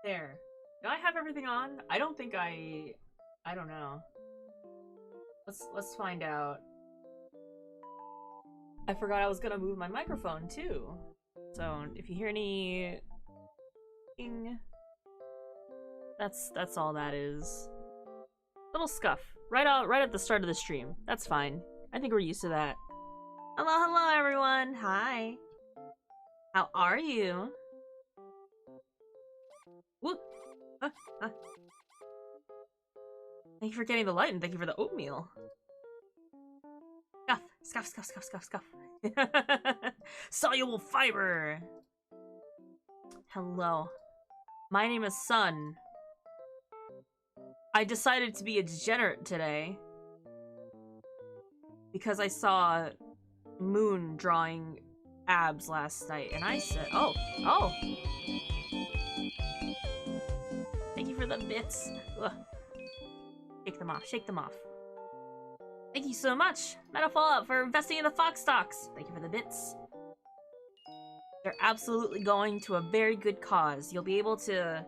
There. Do I have everything on? I don't think I don't know. Let's find out. I forgot I was gonna move my microphone too. So if you hear any ding, that's all that is. Little scuff. Right at the start of the stream. That's fine. I think we're used to that. Hello everyone. Hi. How are you? Whoop. Ah. Thank you for getting the light and thank you for the oatmeal. Scuff. Soluble fiber. Hello. My name is Sun. I decided to be a degenerate today because I saw Moon drawing abs last night and I said, oh. Thank you for the bits. Ugh. Shake them off. Thank you so much, Meta Fallout, for investing in the Fox stocks. Thank you for the bits. They're absolutely going to a very good cause. You'll be able to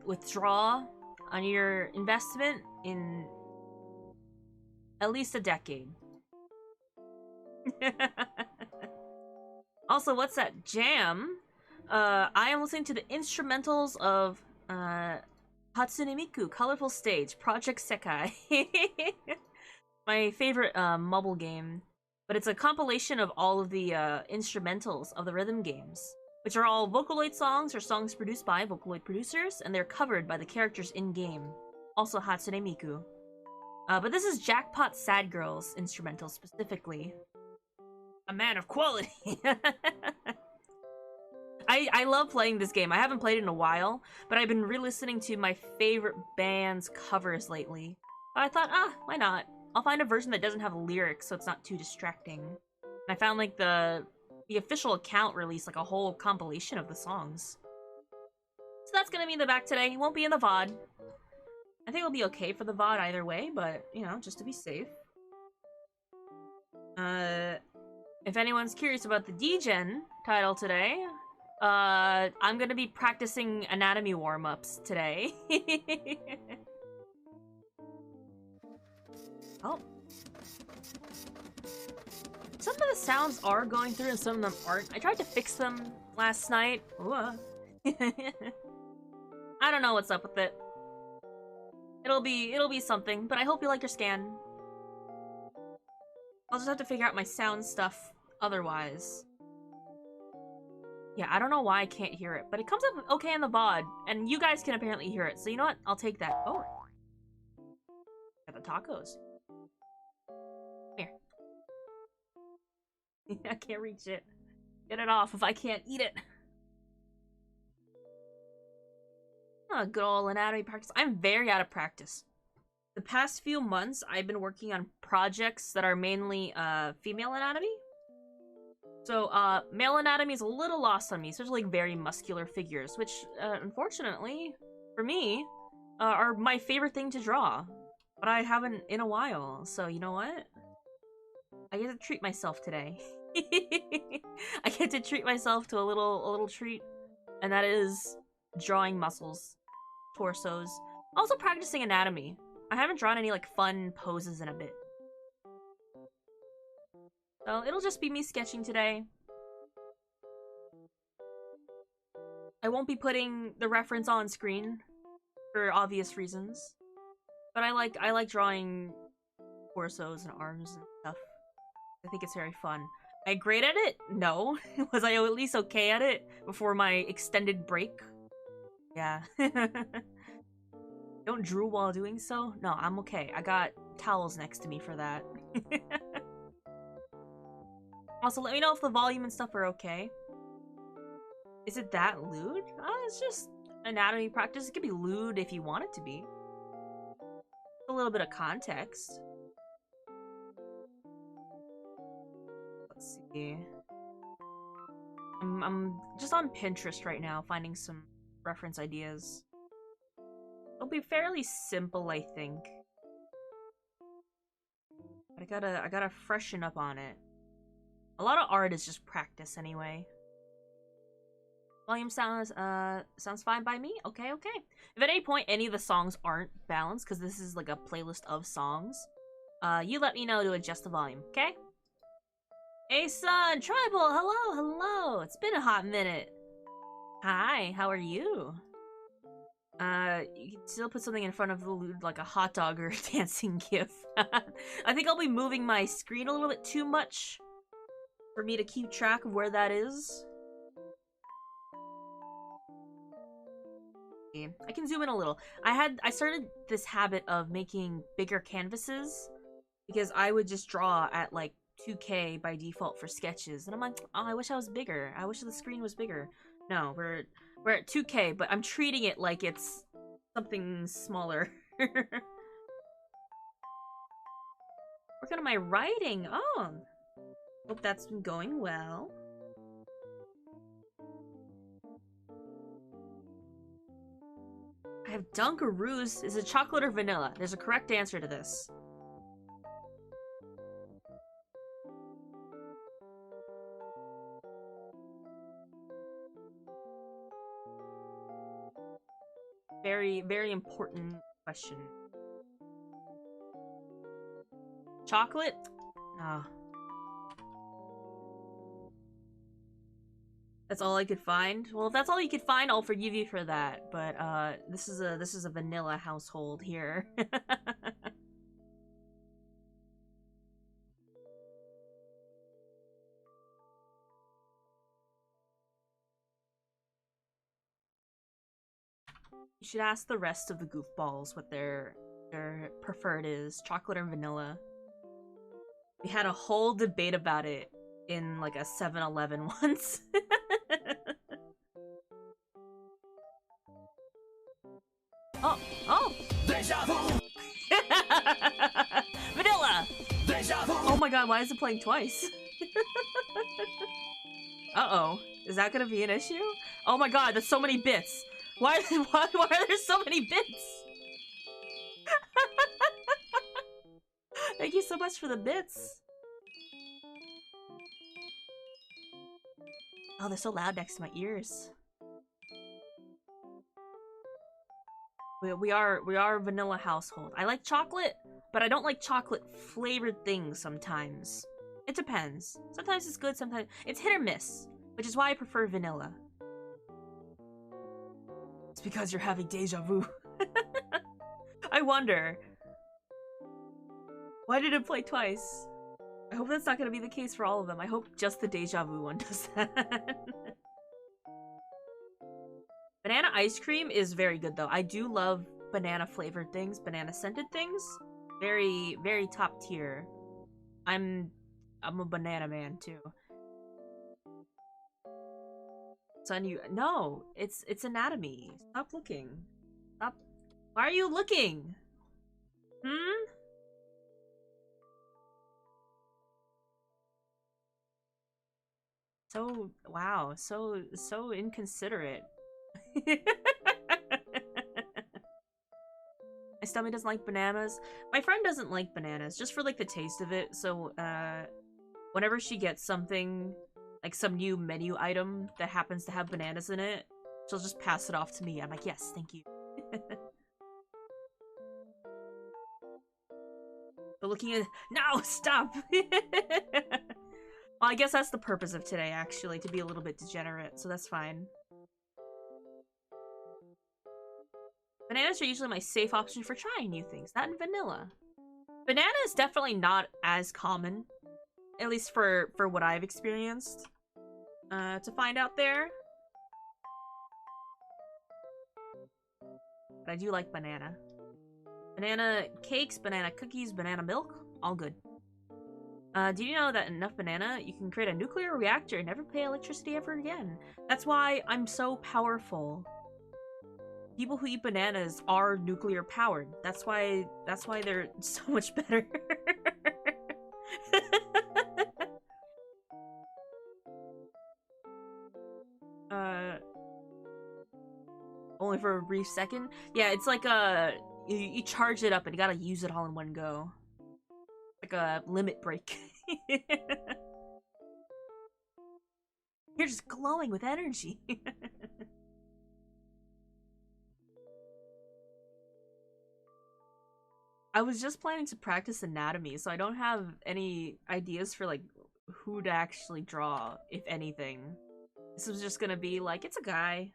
withdraw on your investment in at least a decade. Also, what's that jam? I am listening to the instrumentals of Hatsune Miku, Colorful Stage, Project Sekai. My favorite mobile game. But it's a compilation of all of the instrumentals of the rhythm games, which are all Vocaloid songs or songs produced by Vocaloid producers, and they're covered by the characters in-game. Also Hatsune Miku. But this is Jackpot Sad Girls instrumental specifically. A man of quality! I love playing this game. I haven't played it in a while, but I've been re-listening to my favorite band's covers lately. But I thought, why not? I'll find a version that doesn't have lyrics so it's not too distracting. And I found like the official account released like a whole compilation of the songs. So that's gonna be in the back today. It won't be in the VOD. I think it'll be okay for the VOD either way, but you know, just to be safe. If anyone's curious about the degen title today, I'm gonna be practicing anatomy warm-ups today. Oh. Some of the sounds are going through and some of them aren't. I tried to fix them last night. I don't know what's up with it. It'll be something, but I hope you like your scan. I'll just have to figure out my sound stuff otherwise. Yeah, I don't know why I can't hear it, but it comes up okay in the VOD, and you guys can apparently hear it, so you know what? I'll take that. Oh. Got the tacos. Here. I can't reach it. Get it off if I can't eat it. Oh, good old anatomy practice. I'm very out of practice. The past few months, I've been working on projects that are mainly female anatomy. So, male anatomy is a little lost on me, especially like very muscular figures, which, unfortunately, for me, are my favorite thing to draw. But I haven't in a while, so you know what? I get to treat myself today. I get to treat myself to a little treat, and that is drawing muscles, torsos. Also practicing anatomy. I haven't drawn any like fun poses in a bit. So it'll just be me sketching today. I won't be putting the reference on screen for obvious reasons. But I like drawing torsos and arms and stuff. I think it's very fun. Am I great at it? No. Was I at least okay at it before my extended break? Yeah. Don't drool while doing so? No, I'm okay. I got towels next to me for that. Also, let me know if the volume and stuff are okay. Is it that lewd? It's just anatomy practice. It could be lewd if you want it to be. A little bit of context. Let's see. I'm just on Pinterest right now, finding some reference ideas. It'll be fairly simple, I think. But I gotta freshen up on it. A lot of art is just practice anyway. Volume sounds fine by me. Okay, okay. If at any point any of the songs aren't balanced, because this is like a playlist of songs, you let me know to adjust the volume, okay? Hey son, Tribal, hello, hello. It's been a hot minute. Hi, how are you? You can still put something in front of the like a hot dog or a dancing gif. I think I'll be moving my screen a little bit too much for me to keep track of where that is. I can zoom in a little. I started this habit of making bigger canvases because I would just draw at like 2K by default for sketches, and I'm like, oh, I wish I was bigger. I wish the screen was bigger. No, we're at 2K, but I'm treating it like it's something smaller. Working on my writing. Oh, hope that's been going well. I have Dunkaroos. Is it chocolate or vanilla? There's a correct answer to this. Very, very important question. Chocolate? Ah. That's all I could find. Well, if that's all you could find, I'll forgive you for that. But this is a vanilla household here. You should ask the rest of the goofballs what their preferred is, chocolate or vanilla. We had a whole debate about it in like a 7-Eleven once. Oh, oh! Deja vu! Vanilla! Deja vu! Oh my god, why is it playing twice? Uh-oh. Is that gonna be an issue? Oh my god, that's so many bits. Why are there so many bits? Thank you so much for the bits. Oh, they're so loud next to my ears. We are a vanilla household. I like chocolate, but I don't like chocolate flavored things sometimes. It depends. Sometimes it's good, sometimes it's hit or miss, which is why I prefer vanilla. It's because you're having deja vu. I wonder. Why did it play twice? I hope that's not going to be the case for all of them. I hope just the deja vu one does that. Banana ice cream is very good though. I do love banana flavored things, banana scented things. Very, very top tier. I'm a banana man too. Son, you no, it's anatomy. Stop looking. Stop. Why are you looking? Hmm? So wow, so inconsiderate. My stomach doesn't like bananas. My friend doesn't like bananas, just for like the taste of it. So whenever she gets something, like some new menu item that happens to have bananas in it, she'll just pass it off to me. I'm like, yes, thank you. But looking at no, stop. Well, I guess that's the purpose of today, actually, to be a little bit degenerate, so that's fine. Bananas are usually my safe option for trying new things. That and vanilla. Banana is definitely not as common, at least for what I've experienced, to find out there. But I do like banana. Banana cakes, banana cookies, banana milk, all good. Do you know that enough banana, you can create a nuclear reactor and never pay electricity ever again? That's why I'm so powerful. People who eat bananas are nuclear powered. That's why they're so much better. Only for a brief second. Yeah, it's like you charge it up and you gotta use it all in one go. Like a limit break. You're just glowing with energy. I was just planning to practice anatomy, so I don't have any ideas for, like, who to actually draw, if anything. This was just gonna be like, it's a guy.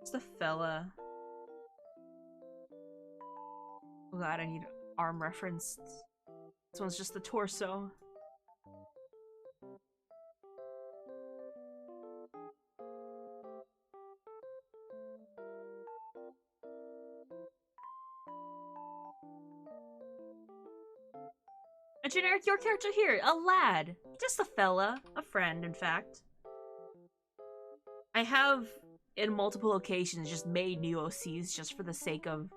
It's a fella. Oh god, I need arm reference. This one's just the torso. A generic your character here, a lad. Just a fella. A friend, in fact. I have, in multiple occasions, just made new OCs just for the sake of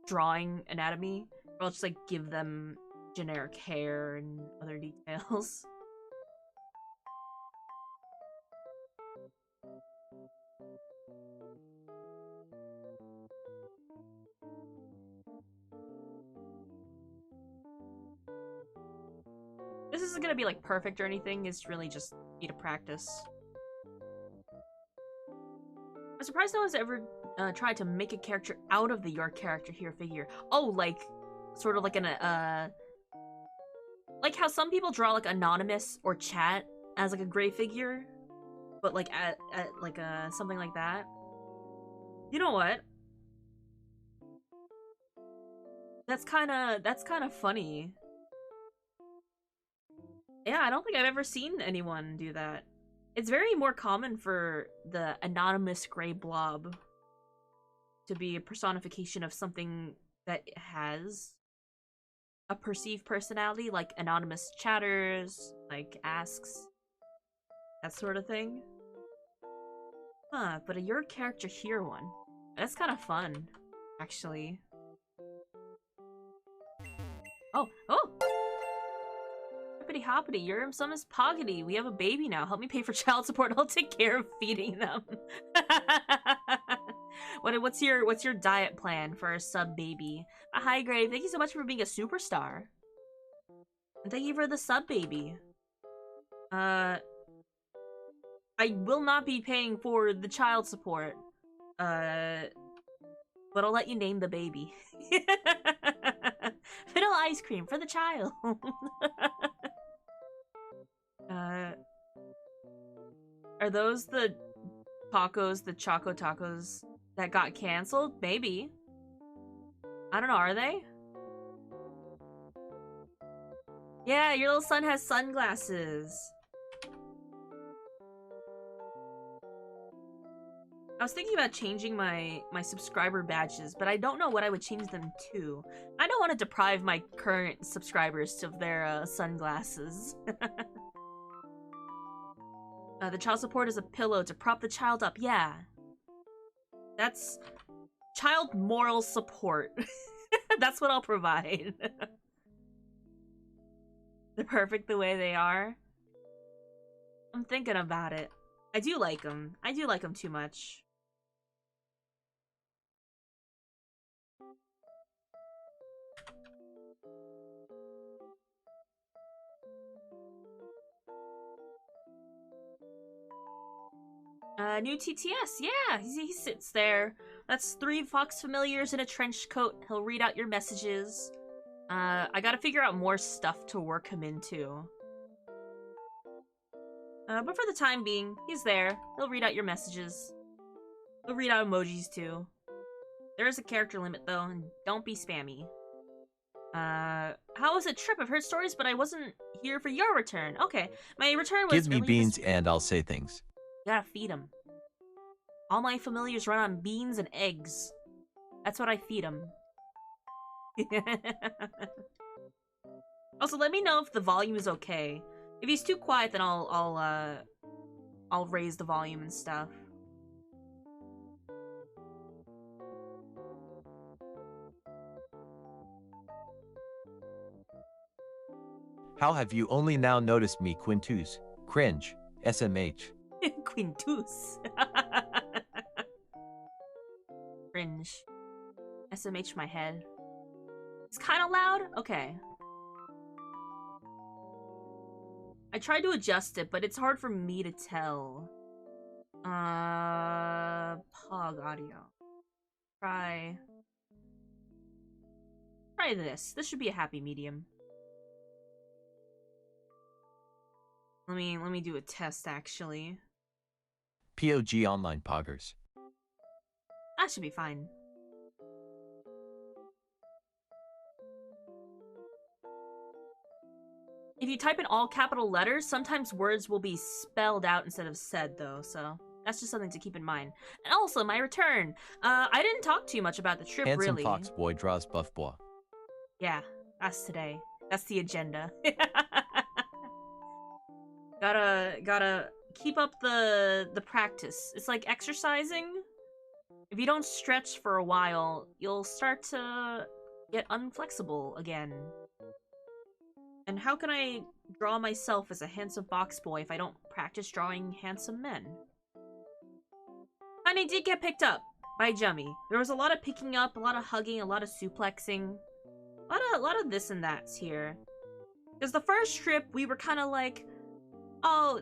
drawing anatomy. I'll just, like, give them generic hair and other details. This isn't gonna be, like, perfect or anything. It's really just need to practice. I'm surprised no one's ever tried to make a character out of the your character here figure. Oh, like, sort of like like how some people draw, like, Anonymous or Chat as, like, a gray figure, but, like, at like, something like that. You know what? That's kind of funny. Yeah, I don't think I've ever seen anyone do that. It's very more common for the anonymous gray blob to be a personification of something that has a perceived personality, like anonymous chatters, like asks, that sort of thing. Huh, but a your character here one. That's kind of fun, actually. Oh, oh! Hoppity hoppity, your son is poggity. We have a baby now. Help me pay for child support. I'll take care of feeding them. What's your diet plan for a sub baby? Hi Grave, thank you so much for being a superstar. And thank you for the sub baby. I will not be paying for the child support. But I'll let you name the baby. Vanilla ice cream for the child. Are those the tacos, the Choco Tacos that got canceled? Maybe. I don't know, are they? Yeah, your little son has sunglasses. I was thinking about changing my subscriber badges, but I don't know what I would change them to. I don't want to deprive my current subscribers of their sunglasses. The child support is a pillow to prop the child up. Yeah. That's child moral support. That's what I'll provide. They're perfect the way they are. I'm thinking about it. I do like them. I do like them too much. New TTS, yeah, he sits there. That's 3 fox familiars in a trench coat. He'll read out your messages. I gotta figure out more stuff to work him into. But for the time being, he's there. He'll read out your messages. He'll read out emojis too. There is a character limit though, and don't be spammy. How was the trip? I've heard stories, but I wasn't here for your return. Okay, my return was Give me beans and I'll say things. You gotta feed him. All my familiars run on beans and eggs. That's what I feed them. Also, let me know if the volume is okay. If he's too quiet, then I'll raise the volume and stuff. How have you only now noticed me, Quintus? Cringe. SMH. Quintus. Cringe. SMH my head. It's kind of loud? Okay. I tried to adjust it, but it's hard for me to tell. Pog audio. Try. Try this. This should be a happy medium. Let me do a test, actually. POG online poggers. That should be fine. If you type in all capital letters, sometimes words will be spelled out instead of said, though, so that's just something to keep in mind. And also, my return. I didn't talk too much about the trip, Handsome really. fox boy draws buff boy. Yeah, that's today. That's the agenda. Gotta keep up the practice. It's like exercising. If you don't stretch for a while, you'll start to get unflexible again. And how can I draw myself as a handsome fox boy if I don't practice drawing handsome men? Honey did get picked up by Jummy. There was a lot of picking up, a lot of hugging, a lot of suplexing. A lot of this and that's here. Because the first trip, we were kind of like, oh,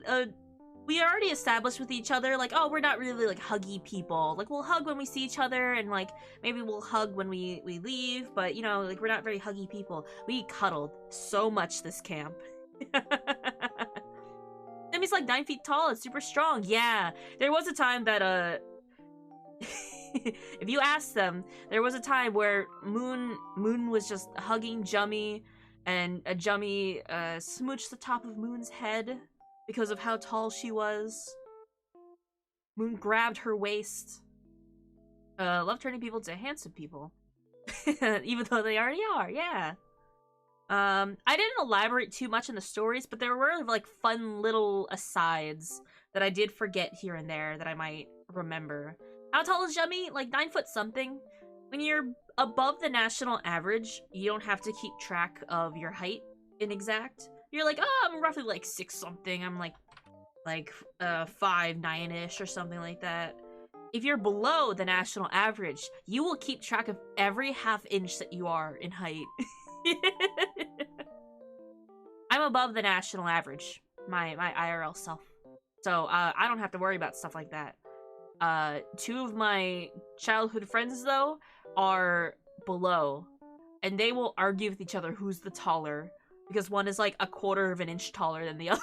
we already established with each other, like, oh, we're not really, like, huggy people. Like, we'll hug when we see each other, and, like, maybe we'll hug when we leave, but, you know, like, we're not very huggy people. We cuddled so much this camp. Demi's, like, 9 feet tall and super strong. Yeah, there was a time that, if you ask them, there was a time where Moon was just hugging Jummy, and Jummy, smooched the top of Moon's head because of how tall she was. Moon grabbed her waist. Love turning people to handsome people. Even though they already are, yeah. I didn't elaborate too much in the stories, but there were, like, fun little asides that I did forget here and there that I might remember. How tall is Jummy? Like, 9 foot something. When you're above the national average, you don't have to keep track of your height in exact. You're like, oh, I'm roughly like 6 something. I'm like 5'9" or something like that. If you're below the national average, you will keep track of every ½ inch that you are in height. I'm above the national average, my IRL self. So I don't have to worry about stuff like that. 2 of my childhood friends, though, are below. And they will argue with each other who's the taller. Because one is like 1/4 inch taller than the other.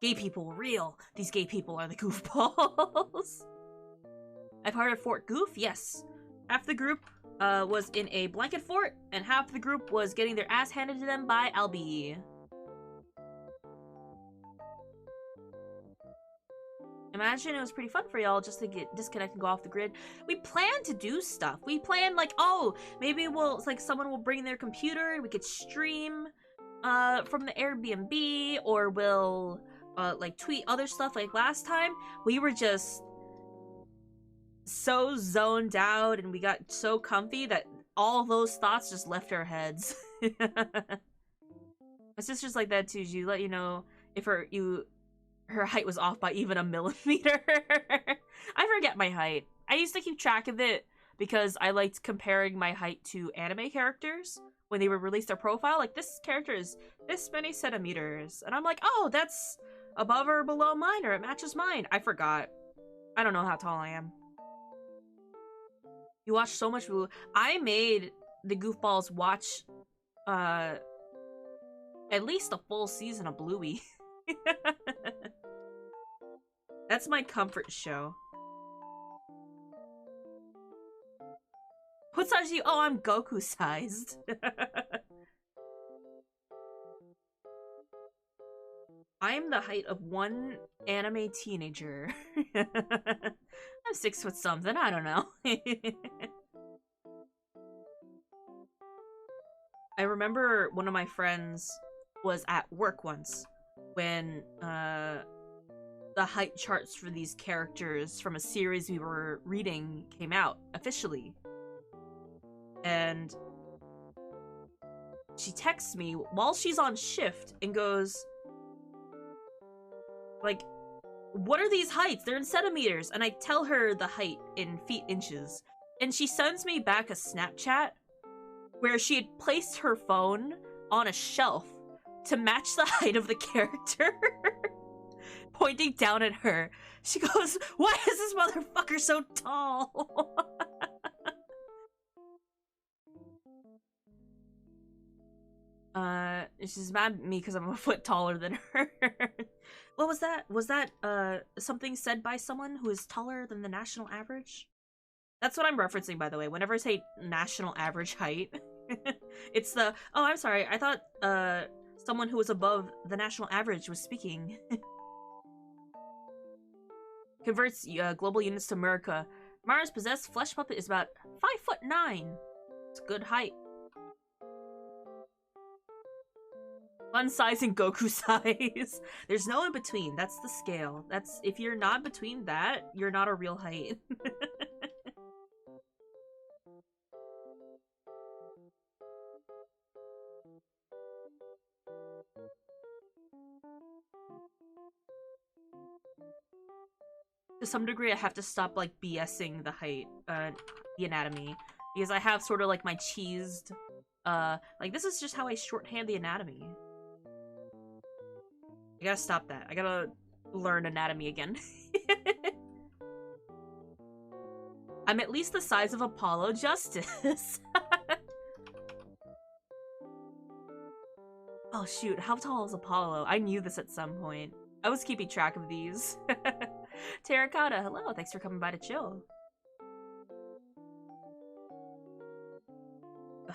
Gay people, real. These gay people are the goofballs. I've heard of Fort Goof, yes. Half the group was in a blanket fort, and half the group was getting their ass handed to them by Albie. Imagine it was pretty fun for y'all just to get disconnect and go off the grid. We planned to do stuff. We planned, like, oh, maybe like, someone will bring their computer and we could stream from the Airbnb, or we'll, like, tweet other stuff like last time. We were just so zoned out and we got so comfy that all those thoughts just left our heads. My sister's like that too. She let you know if her height was off by even 1 millimeter. I forget my height. I used to keep track of it because I liked comparing my height to anime characters when they would release their profile. Like, this character is this many centimeters. And I'm like, oh, that's above or below mine, or it matches mine. I forgot. I don't know how tall I am. You watch so much Blue. I made the goofballs watch at least a full season of Bluey. That's my comfort show. What size are you? Oh, I'm Goku sized. I'm the height of one anime teenager. I'm 6 foot something, I don't know. I remember one of my friends was at work once when the height charts for these characters from a series we were reading came out officially. And she texts me while she's on shift and goes, like, what are these heights? They're in centimeters. And I tell her the height in feet inches. And she sends me back a Snapchat where she had placed her phone on a shelf to match the height of the character. Pointing down at her. She goes, why is this motherfucker so tall? She's mad at me because I'm a foot taller than her. What was that? Was that something said by someone who is taller than the national average? That's what I'm referencing, by the way. Whenever I say national average height, it's the, oh, I'm sorry. I thought someone who was above the national average was speaking. Converts global units to America. Mara's possessed flesh puppet is about 5'9". It's a good height. Fun size and Goku size. There's no in between. That's the scale. That's, if you're not between that, you're not a real height. To some degree, I have to stop, like, BSing the height, the anatomy. Because I have sort of, like, my cheesed, like, this is just how I shorthand the anatomy. I gotta stop that. I gotta learn anatomy again. I'm at least the size of Apollo Justice. Oh shoot, how tall is Apollo? I knew this at some point. I was keeping track of these. Terracotta, hello, thanks for coming by to chill. The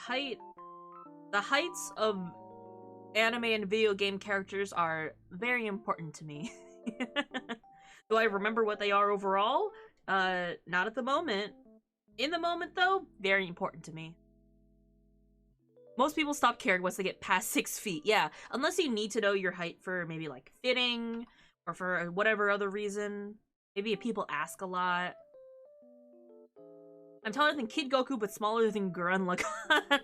heights of anime and video game characters are very important to me. Do I remember what they are overall? Not at the moment. In the moment, though, very important to me. Most people stop caring once they get past 6 feet. Yeah, unless you need to know your height for maybe, like, fitting, or for whatever other reason. Maybe if people ask a lot. I'm taller than Kid Goku, but smaller than Gurren Lagann.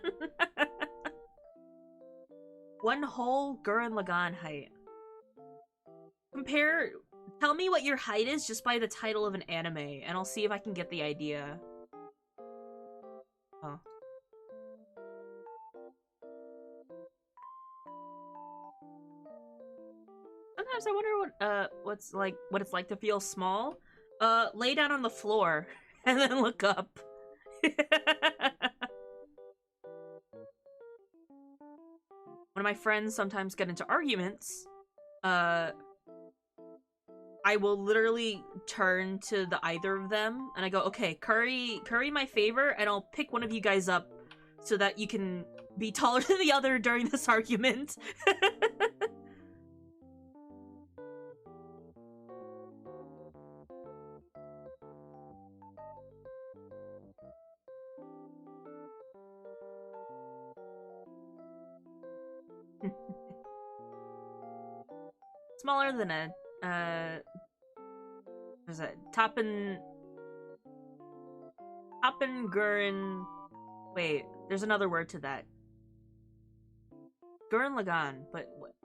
One whole Gurren Lagann height. Tell me what your height is just by the title of an anime, and I'll see if I can get the idea. Oh. Sometimes I wonder what it's like to feel small. Lay down on the floor and then look up. When my friends sometimes get into arguments, I will literally turn to the either of them and I go, okay, curry my favor, and I'll pick one of you guys up so that you can be taller than the other during this argument. Smaller than a, what is it? Toppen Gurren... Wait, there's another word to that. Gurren Lagann, but what?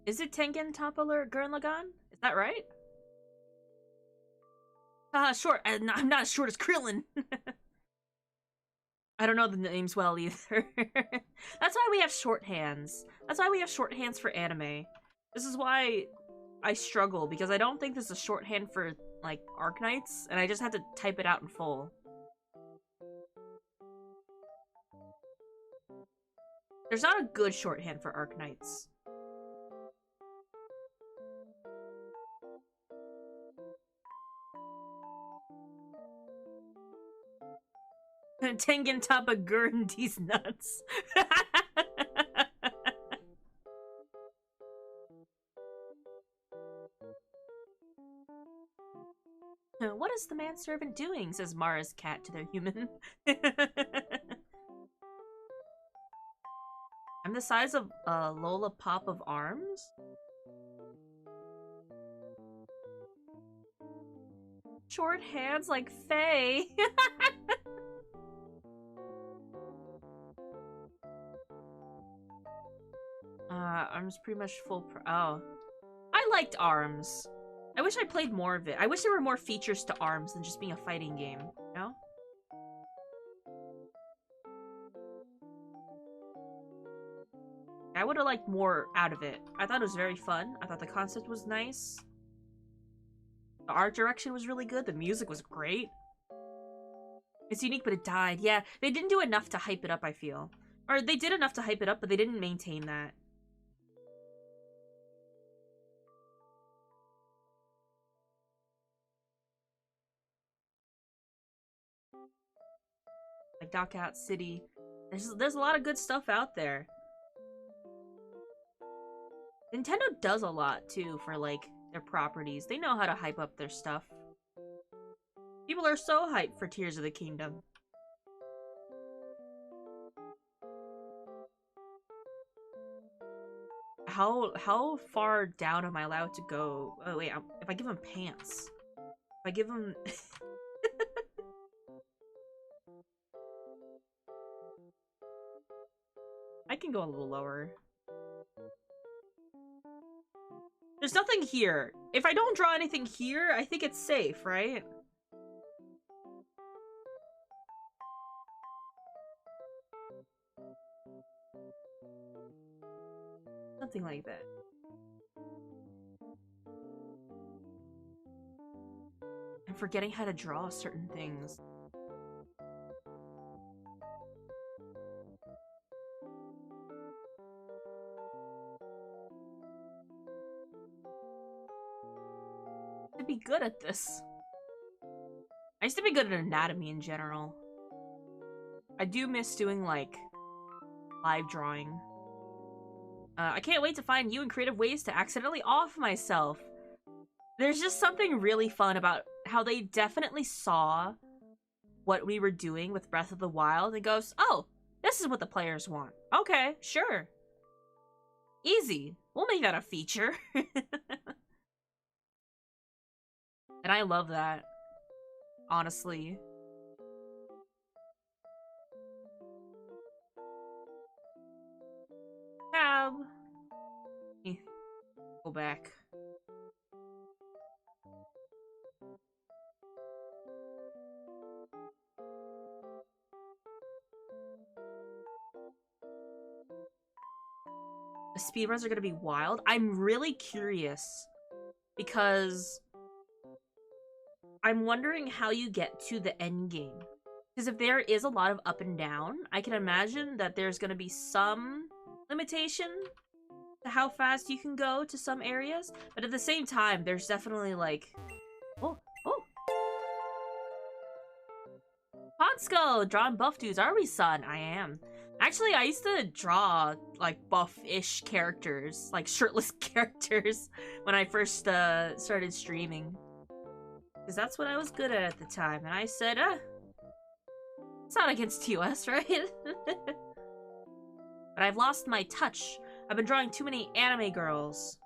Is it Tengen Toppa Gurren Lagann? Is that right? Short. I'm not as short as Krillin. I don't know the names well either. That's why we have shorthands. That's why we have shorthands for anime. This is why I struggle, because I don't think there's a shorthand for, like, Arknights, and I just had to type it out in full. There's not a good shorthand for Arknights. Tengen Toppa Gurren these nuts. What is the manservant doing? Says Mara's cat to their human. I'm the size of Lola Pop of Arms? Short hands like Faye. Arms pretty much full oh. I liked Arms. I wish I played more of it. I wish there were more features to Arms than just being a fighting game, you know? I would have liked more out of it. I thought it was very fun. I thought the concept was nice. The art direction was really good. The music was great. It's unique, but it died. Yeah, they didn't do enough to hype it up, I feel. Or they did enough to hype it up, but they didn't maintain that. Like Knockout City. There's a lot of good stuff out there. Nintendo does a lot, too, for, like, their properties. They know how to hype up their stuff. People are so hyped for Tears of the Kingdom. How far down am I allowed to go? Oh, wait, if I give him pants. If I give him... I can go a little lower. There's nothing here. If I don't draw anything here, I think it's safe, right? Something like that. I'm forgetting how to draw certain things. To be good at this. I used to be good at anatomy in general. I do miss doing, like, live drawing. I can't wait to find new and creative ways to accidentally off myself. There's just something really fun about how they definitely saw what we were doing with Breath of the Wild and goes, oh, this is what the players want. Okay, sure. Easy. We'll make that a feature. And I love that. Honestly. Tab. Go back. The speedruns are gonna be wild. I'm really curious because I'm wondering how you get to the end game. Because if there is a lot of up and down, I can imagine that there's gonna be some limitation to how fast you can go to some areas. But at the same time, there's definitely like... Oh! Ponsko! Drawing buff dudes, are we, son? I am. Actually, I used to draw, like, buff-ish characters. Like, shirtless characters when I first started streaming. Because that's what I was good at the time. And I said, it's not against TOS, right? But I've lost my touch. I've been drawing too many anime girls.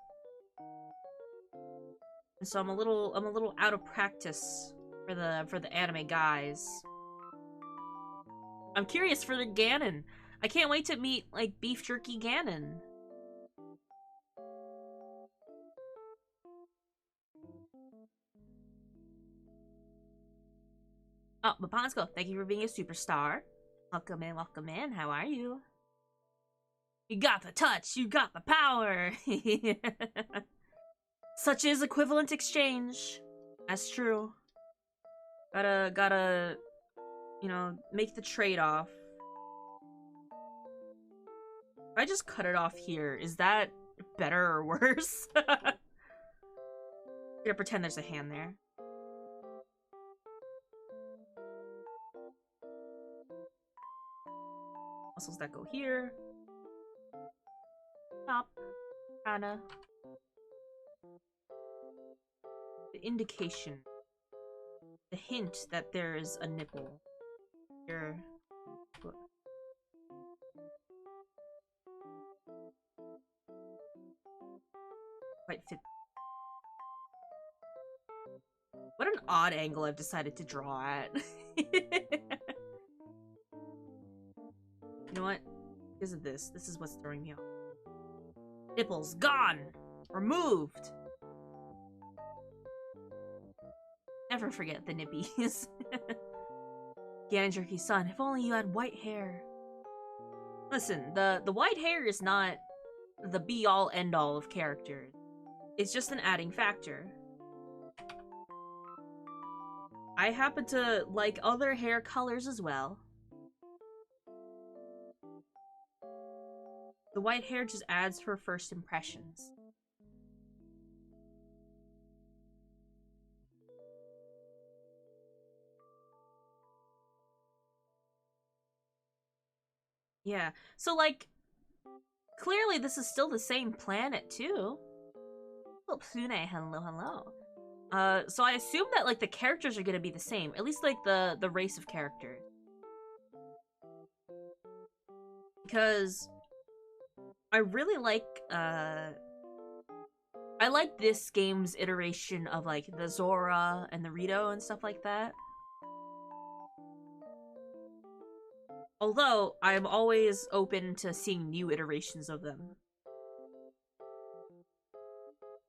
And so I'm a little out of practice for the anime guys. I'm curious for the Ganon. I can't wait to meet, like, Beef Jerky Ganon. Oh, Maponsko, thank you for being a superstar. Welcome in, how are you? You got the touch, you got the power! Such is equivalent exchange. That's true. Gotta, you know, make the trade-off. If I just cut it off here, is that better or worse? I'm gonna pretend there's a hand there. Muscles that go here. Top. Kinda. The indication. The hint that there is a nipple. Here. Quite fit. What an odd angle I've decided to draw at. You know what? Because of this. This is what's throwing me off. Nipples gone! Removed! Never forget the nippies. Ganon Jerky's son, if only you had white hair. Listen, the white hair is not the be-all end-all of characters. It's just an adding factor. I happen to like other hair colors as well. The white hair just adds for first impressions. Yeah, so like, clearly this is still the same planet too. Oh, Pune, hello, hello. So I assume that like the characters are gonna be the same, at least like the race of characters, because I really like I like this game's iteration of like the Zora and the Rito and stuff like that. Although I'm always open to seeing new iterations of them.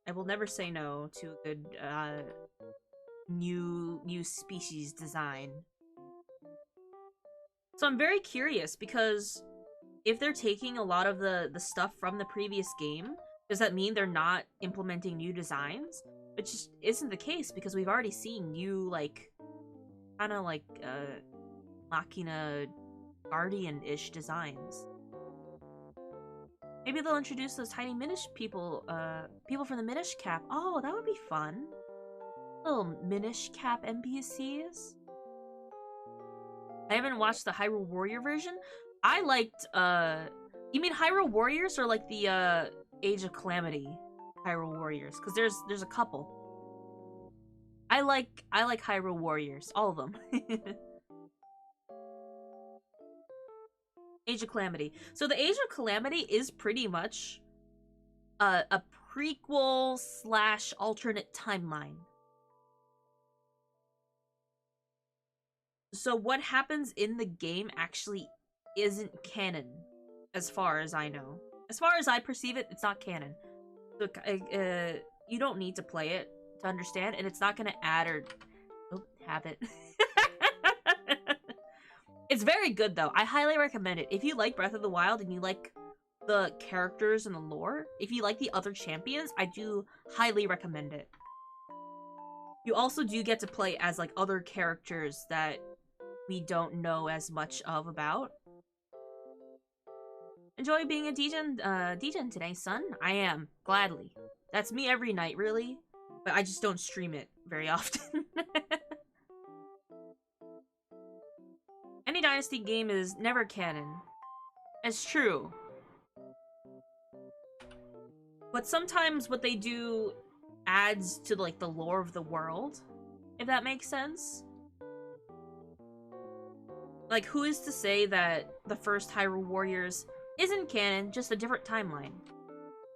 I will never say no to a good new species design. So I'm very curious because if they're taking a lot of the stuff from the previous game, does that mean they're not implementing new designs? Which just isn't the case because we've already seen new like kind of like Machina Guardian-ish designs. Maybe they'll introduce those tiny Minish people, people from the Minish Cap. Oh, that would be fun. Little Minish Cap NPCs. I haven't watched the Hyrule Warrior version. I liked, you mean Hyrule Warriors or like the, Age of Calamity Hyrule Warriors? Because there's a couple. I like Hyrule Warriors, all of them. Age of Calamity. So the Age of Calamity is pretty much a prequel slash alternate timeline. So what happens in the game actually isn't canon, as far as I know. As far as I perceive it, it's not canon. So, you don't need to play it to understand, and it's not gonna add or have it. It's very good, though. I highly recommend it. If you like Breath of the Wild and you like the characters and the lore, if you like the other champions, I do highly recommend it. You also do get to play as, like, other characters that we don't know as much of about. Enjoy being a degen today, son? I am. Gladly. That's me every night, really. But I just don't stream it very often. Any Dynasty game is never canon. It's true. But sometimes what they do adds to, like, the lore of the world, if that makes sense. Like, who is to say that the first Hyrule Warriors isn't canon, just a different timeline?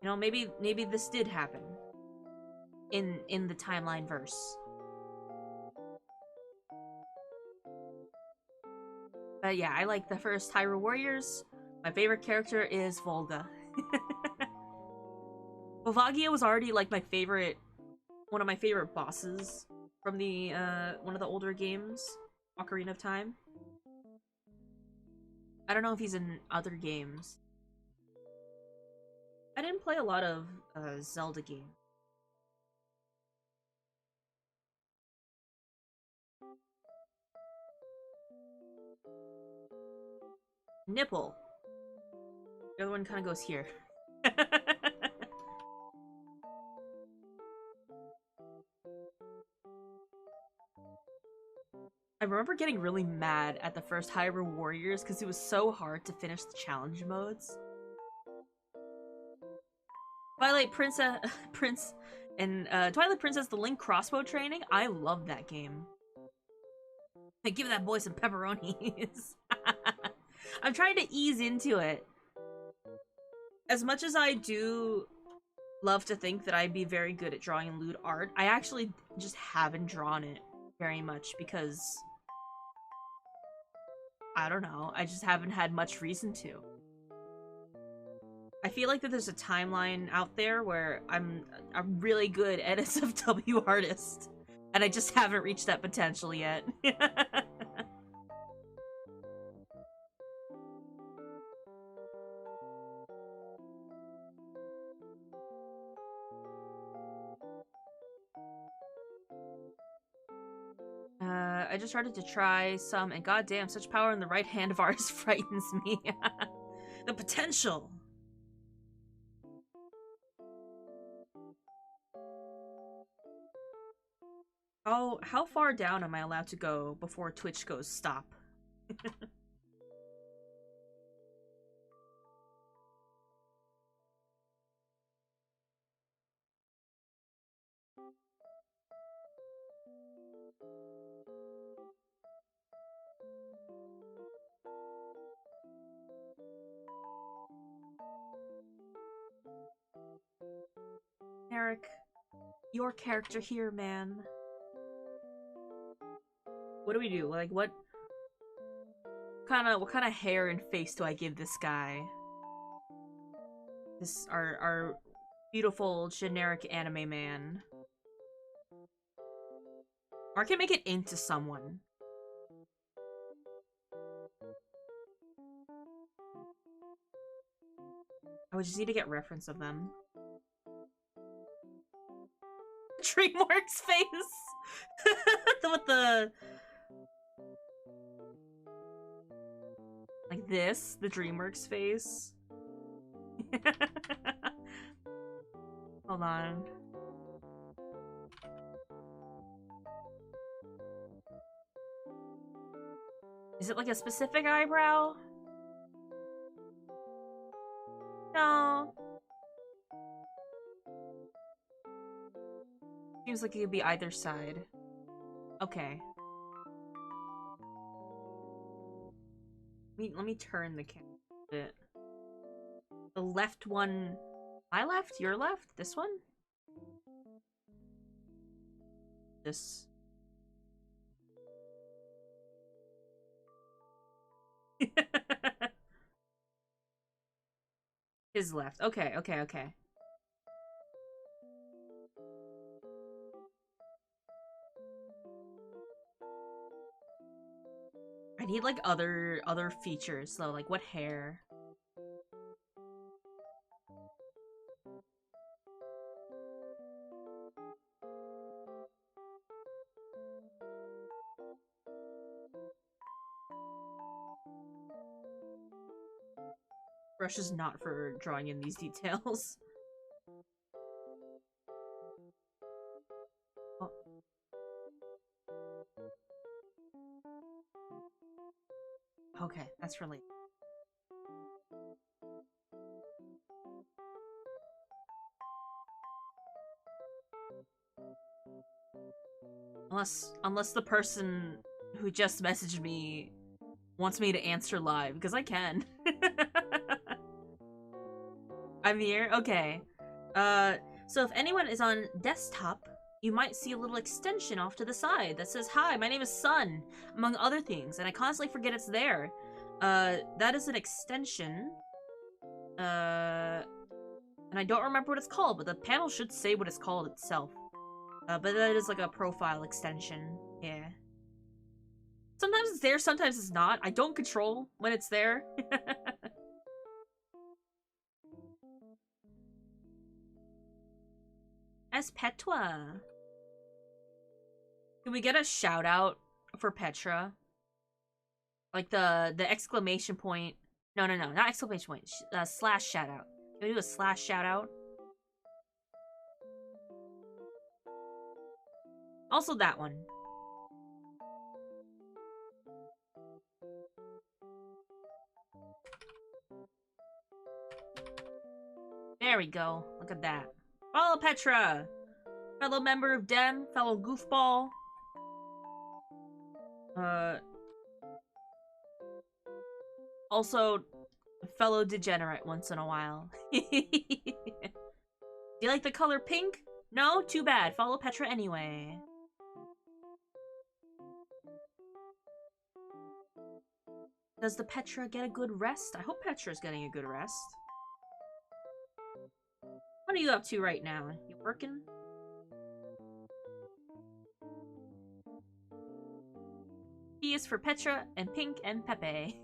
You know, maybe this did happen in the timeline verse. But yeah, I like the first Hyrule Warriors. My favorite character is Volga. Volvagia was already like my favorite, one of my favorite bosses from the one of the older games, Ocarina of Time. I don't know if he's in other games. I didn't play a lot of Zelda games. Nipple. The other one kind of goes here. I remember getting really mad at the first Hyrule Warriors because it was so hard to finish the challenge modes. Twilight Princess, Twilight Princess: The Link Crossbow Training. I love that game. Give that boy some pepperonis. I'm trying to ease into it. As much as I do love to think that I'd be very good at drawing lewd art, I actually just haven't drawn it very much because I don't know, I just haven't had much reason to. I feel like that there's a timeline out there where I'm a really good NSFW artist, and I just haven't reached that potential yet. I just started to try some, and goddamn, such power in the right hand of ours frightens me. The potential. How far down am I allowed to go before Twitch goes stop? Eric, your character here, man. What do we do? Like, what kind of hair and face do I give this guy? This our beautiful generic anime man. Or I can make it into someone. I would just need to get reference of them. DreamWorks face! With the... Like this, the DreamWorks face. Hold on. Is it like a specific eyebrow? No. Seems like it could be either side. Okay. Let me turn the camera a bit. The left one... My left? Your left? This one? This. His left. Okay, okay, okay. I need like other features though, like what hair? Brush is not for drawing in these details. Oh. Okay, that's really... Unless the person who just messaged me wants me to answer live, because I can. I'm here? Okay. So if anyone is on desktop, you might see a little extension off to the side that says, "Hi, my name is Sun," among other things, and I constantly forget it's there. That is an extension. And I don't remember what it's called, but the panel should say what it's called itself. But that is like a profile extension. Yeah. Sometimes it's there, sometimes it's not. I don't control when it's there. As Petra. Can we get a shout out for Petra? Like the exclamation point. No, not exclamation point. Slash shout out. Can we do a slash shout out? Also that one. There we go. Look at that. Follow Petra! Fellow member of Dem, fellow goofball. Also, fellow degenerate once in a while. Do you like the color pink? No? Too bad. Follow Petra anyway. Does the Petra get a good rest? I hope Petra's getting a good rest. What are you up to right now? You working? P is for Petra, and pink, and Pepe.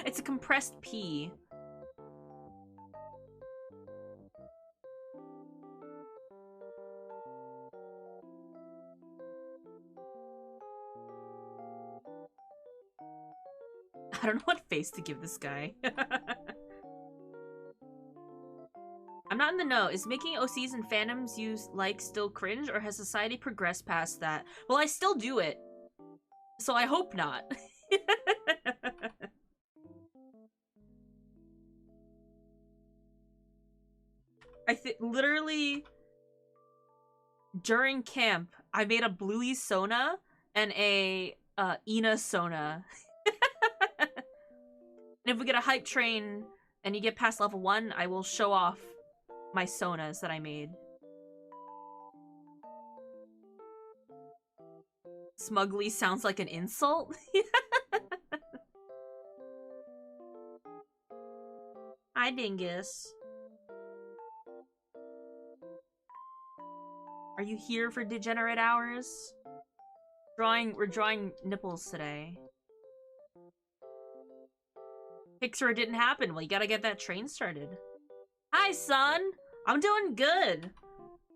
It's a compressed P. I don't know what face to give this guy. I'm not in the know. Is making OCs and fandoms you like still cringe, or has society progressed past that? Well, I still do it, so I hope not. I think literally during camp, I made a Bluey Sona and a Ina Sona. And if we get a hype train and you get past level 1, I will show off my Sonas that I made. Smugly sounds like an insult. Hi, Dingus. Are you here for degenerate hours? We're drawing nipples today. Pixar didn't happen. Well, you gotta get that train started. Hi, son! I'm doing good!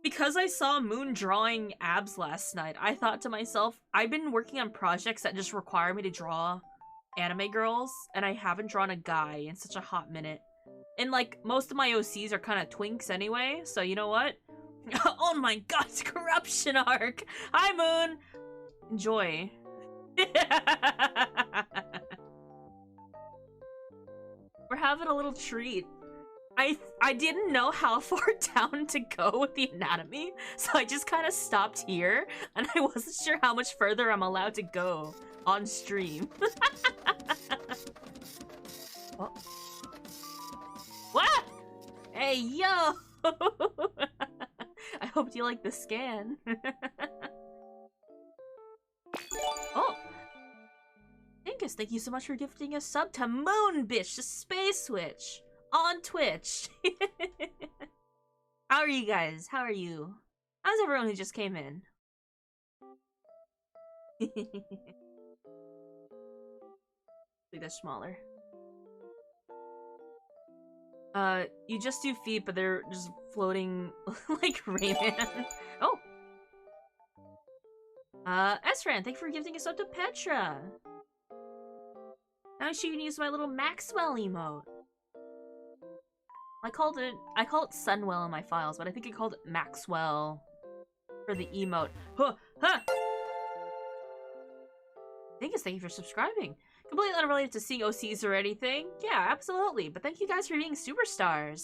Because I saw Moon drawing abs last night, I thought to myself, I've been working on projects that just require me to draw anime girls, and I haven't drawn a guy in such a hot minute. And, like, most of my OCs are kind of twinks anyway, so you know what? Oh my god, it's Corruption Arc! Hi, Moon! Enjoy. We're having a little treat. I didn't know how far down to go with the anatomy, so I just kind of stopped here, and I wasn't sure how much further I'm allowed to go on stream. Oh. What? Hey, yo! I hope you like the scan. Oh! Dingus, thank you so much for gifting a sub to Moon Bitch, the Space Witch, on Twitch. How are you guys? How are you? How's everyone who just came in? They're smaller. You just do feet, but they're just floating like Rayman. Oh! Esran, thank you for gifting us up to Petra. Now she can use my little Maxwell emote. I call it Sunwell in my files, but I think I called it Maxwell for the emote. Huh! Huh! Thank you for subscribing. Completely unrelated to seeing OCs or anything. Yeah, absolutely. But thank you guys for being superstars.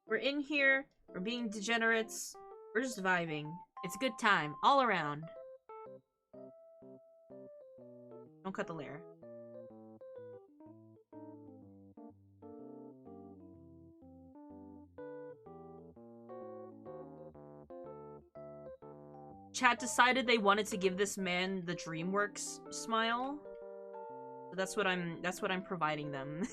We're in here. We're being degenerates. We're just vibing. It's a good time. All around. Don't cut the layer. Chat decided they wanted to give this man the DreamWorks smile. So that's what I'm providing them.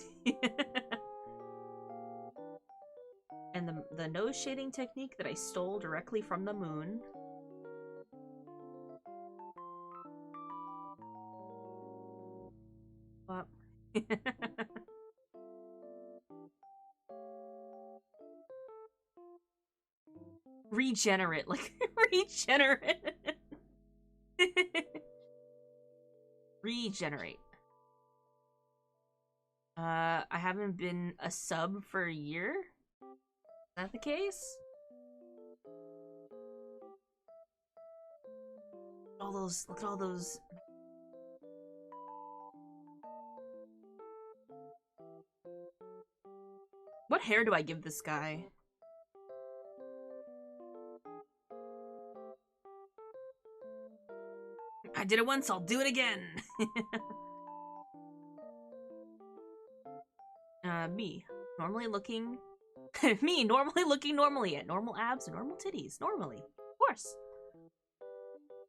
And the nose shading technique that I stole directly from the moon. What? Regenerate, like regenerate. Regenerate. I haven't been a sub for a year. Is that the case? Look at all those. What hair do I give this guy? I did it once, I'll do it again. Me. Normally looking... me, normally looking normally at normal abs and normal titties. Normally. Of course.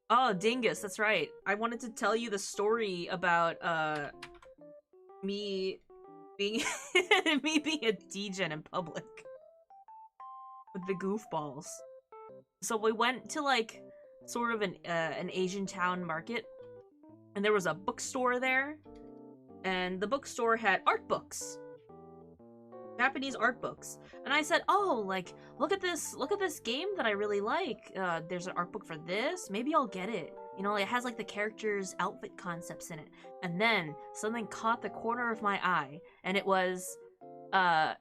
Oh, Dingus, that's right. I wanted to tell you the story about, me being... me being a degen in public. With the goofballs. So we went to, like, sort of an Asian town market, and there was a bookstore there, and the bookstore had art books. Japanese art books. And I said, oh, like, look at this game that I really like. There's an art book for this. Maybe I'll get it. You know, it has like the characters' outfit concepts in it. And then something caught the corner of my eye, and it was a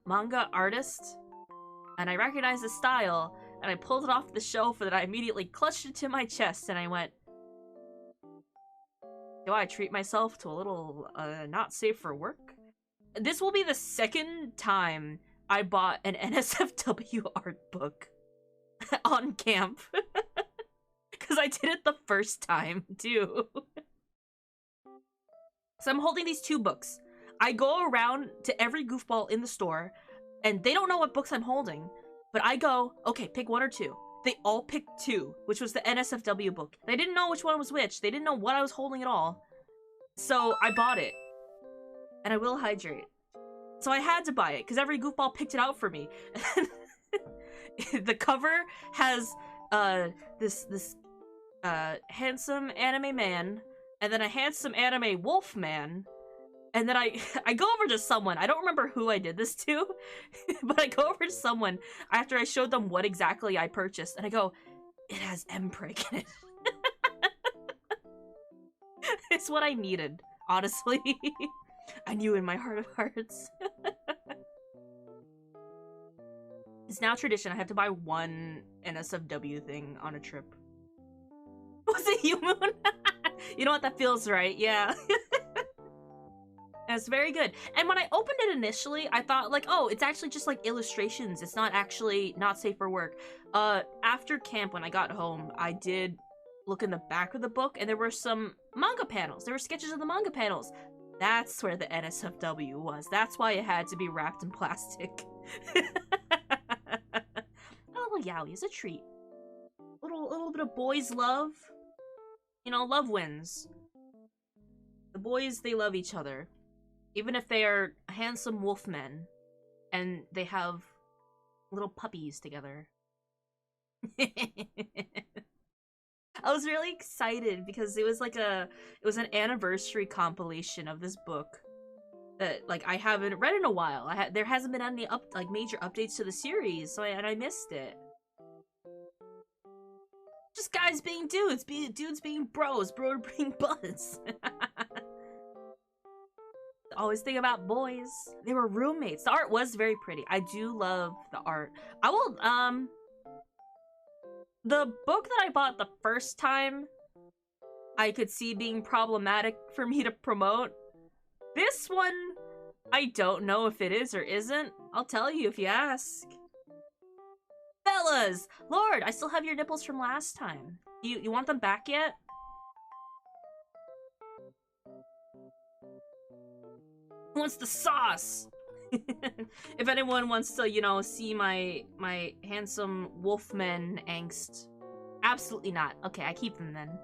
manga artist, and I recognized the style, and I pulled it off the shelf, and then I immediately clutched it to my chest, and I went, do I treat myself to a little not safe for work? This will be the second time I bought an NSFW art book on camp. Because I did it the first time, too. So I'm holding these 2 books. I go around to every goofball in the store, and they don't know what books I'm holding. But I go, okay, pick 1 or 2. They all picked 2, which was the NSFW book. They didn't know which one was which. They didn't know what I was holding at all. So I bought it. And I will hydrate. So I had to buy it, because every goofball picked it out for me. The cover has this handsome anime man, and then a handsome anime wolf man, and then I go over to someone. I don't remember who I did this to, but I go over to someone after I showed them what exactly I purchased, and I go, it has M-Preg in it. It's what I needed, honestly. I knew in my heart of hearts. It's now tradition. I have to buy 1 NSFW thing on a trip. Was it you, Moon? You know what? That feels right. Yeah. It's very good. And when I opened it initially, I thought, like, oh, it's actually just, like, illustrations. It's not actually not safe for work. After camp, when I got home, I did look in the back of the book, and there were some manga panels. There were sketches of the manga panels. That's where the NSFW was. That's why it had to be wrapped in plastic. Oh, well, Yaoi is a treat. Little bit of boys' love. You know, love wins. The boys, they love each other. Even if they are handsome wolfmen. And they have little puppies together. I was really excited because it was like it was an anniversary compilation of this book that, like, I haven't read in a while. There hasn't been any major updates to the series, so I missed it. Just guys being dudes, dudes being bros, bro being buzz. Always think about boys. They were roommates. The art was very pretty. I do love the art. I will, the book that I bought the first time, I could see being problematic for me to promote. This one, I don't know if it is or isn't. I'll tell you if you ask. Fellas! Lord, I still have your nipples from last time. You want them back yet? Who wants the sauce? If anyone wants to, you know, see my handsome wolfman angst. Absolutely not. Okay, I keep them then.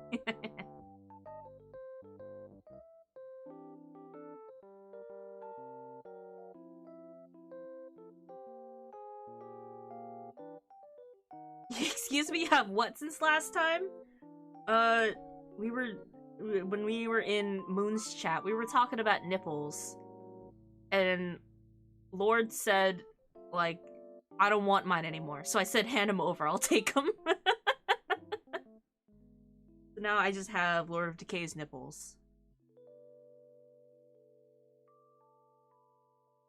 Excuse me, you have what since last time? When we were in Moon's chat, we were talking about nipples. And Lord said, like, I don't want mine anymore. So I said, hand them over, I'll take them. So now I just have Lord of Decay's nipples.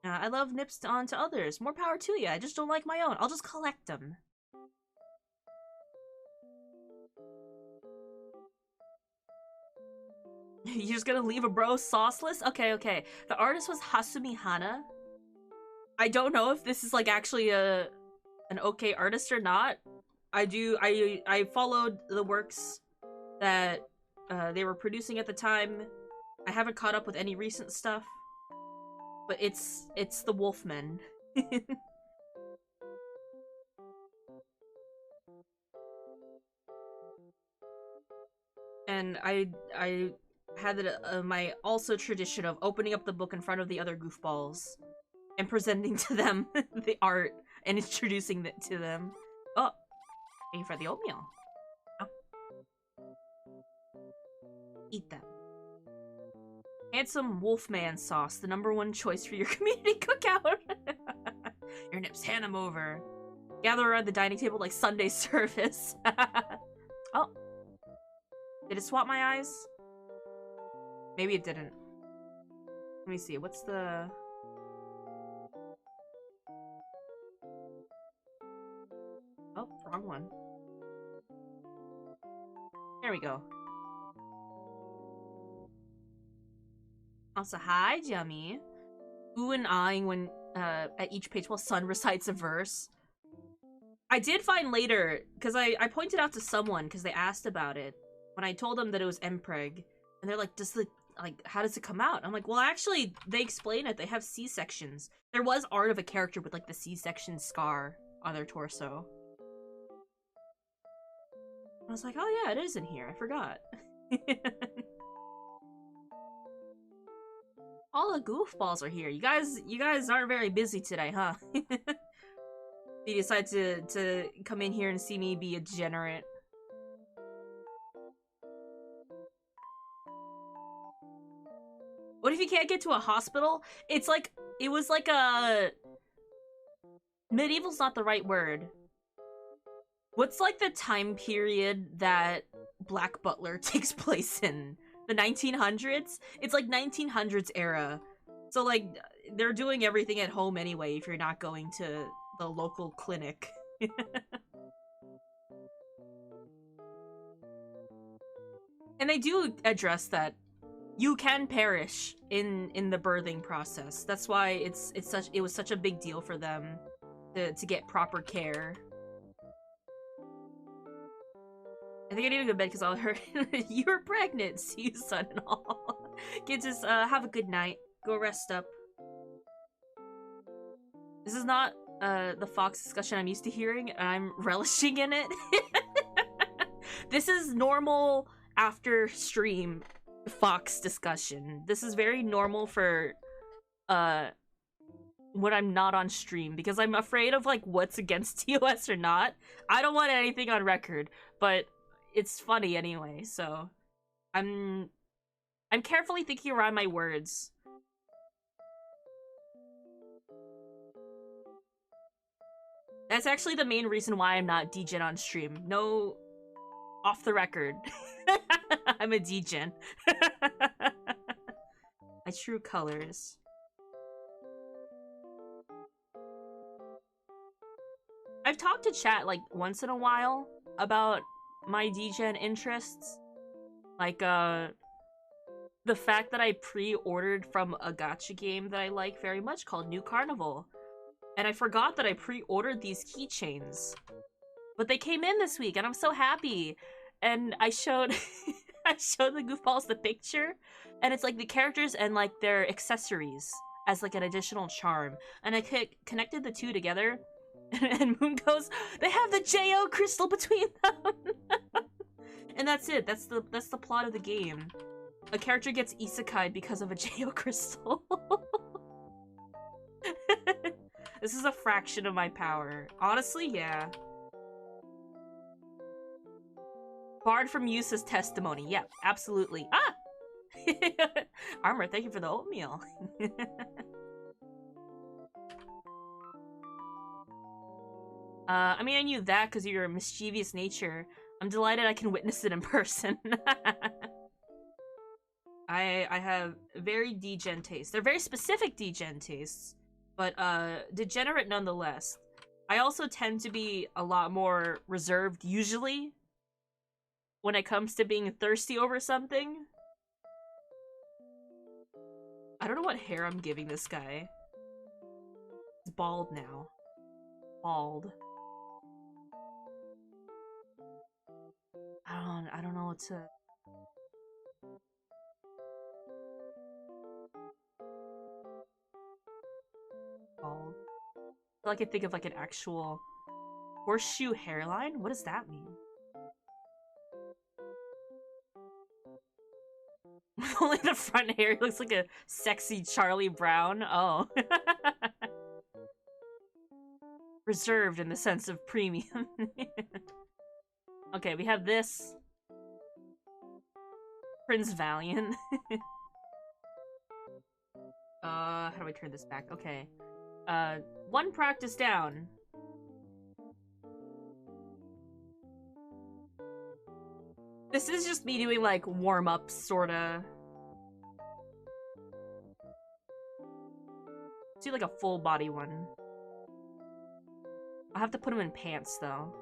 I love nips onto others. More power to you. I just don't like my own. I'll just collect them. You're just gonna leave a bro sauceless? Okay, okay. The artist was Hasumi Hana. I don't know if this is, like, actually an okay artist or not. I followed the works that they were producing at the time. I haven't caught up with any recent stuff. But it's the Wolfmen. And I had my also tradition of opening up the book in front of the other goofballs and presenting to them the art and introducing it to them. Oh, thank you for the oatmeal. Oh. Eat them. Handsome Wolfman sauce, the #1 choice for your community cookout. Your nips, hand them over. Gather around the dining table like Sunday service. Oh. Did it swap my eyes? Maybe it didn't. Let me see. What's the... Oh, wrong one. There we go. Also, hi, Jummy. Ooh and ahhing when at each page while Sun recites a verse. I did find later, because I pointed out to someone, because they asked about it, when I told them that it was Mpreg, and they're like, how does it come out? I'm like, well, actually, they explain it. They have C-sections. There was art of a character with, like, the C-section scar on their torso. I was like, oh yeah, it is in here. I forgot. All the goofballs are here. You guys aren't very busy today, huh? You decide to come in here and see me be a degenerate. What if you can't get to a hospital? It's like, it was like a... Medieval's not the right word. What's like the time period that Black Butler takes place in? The 1900s? It's like 1900s era. So like, they're doing everything at home anyway if you're not going to the local clinic. And they do address that you can perish in the birthing process. That's why it was such a big deal for them to get proper care. I think I need to go to bed because I'll hurt. You were pregnant. See you, son and all. Kids, just have a good night. Go rest up. This is not the Fox discussion I'm used to hearing, and I'm relishing in it. This is normal after stream Fox discussion. This is very normal for when I'm not on stream, because I'm afraid of like what's against TOS or not. I don't want anything on record, but it's funny anyway, so I'm carefully thinking around my words. That's actually the main reason why I'm not degen on stream. No, off the record. I'm a degen. My true colors. I've talked to chat like once in a while about my degen interests. Like, the fact that I pre-ordered from a gacha game that I like very much called New Carnival. And I forgot that I pre-ordered these keychains. But they came in this week and I'm so happy. And I showed I showed the goofballs the picture, and it's like the characters and like their accessories as like an additional charm. And I connected the two together, and Moon goes, "They have the JO crystal between them." And that's it. That's the plot of the game. A character gets isekai because of a JO crystal. This is a fraction of my power. Honestly, yeah. Barred from use as testimony. Yep, absolutely. Ah! Armor, thank you for the oatmeal. I mean, I knew that because of your mischievous nature. I'm delighted I can witness it in person. I have very degen tastes. They're very specific degen tastes, but degenerate nonetheless. I also tend to be a lot more reserved usually when it comes to being thirsty over something. I don't know what hair I'm giving this guy. He's bald now. Bald. I don't know what to... Bald. I can think of like an actual horseshoe hairline? What does that mean? Only the front hair looks like a sexy Charlie Brown. Oh. Reserved in the sense of premium. Okay, we have this. Prince Valiant. How do I turn this back? Okay. One practice down. This is just me doing, like, warm-ups, sorta. Let's do, like, a full-body one. I'll have to put him in pants, though.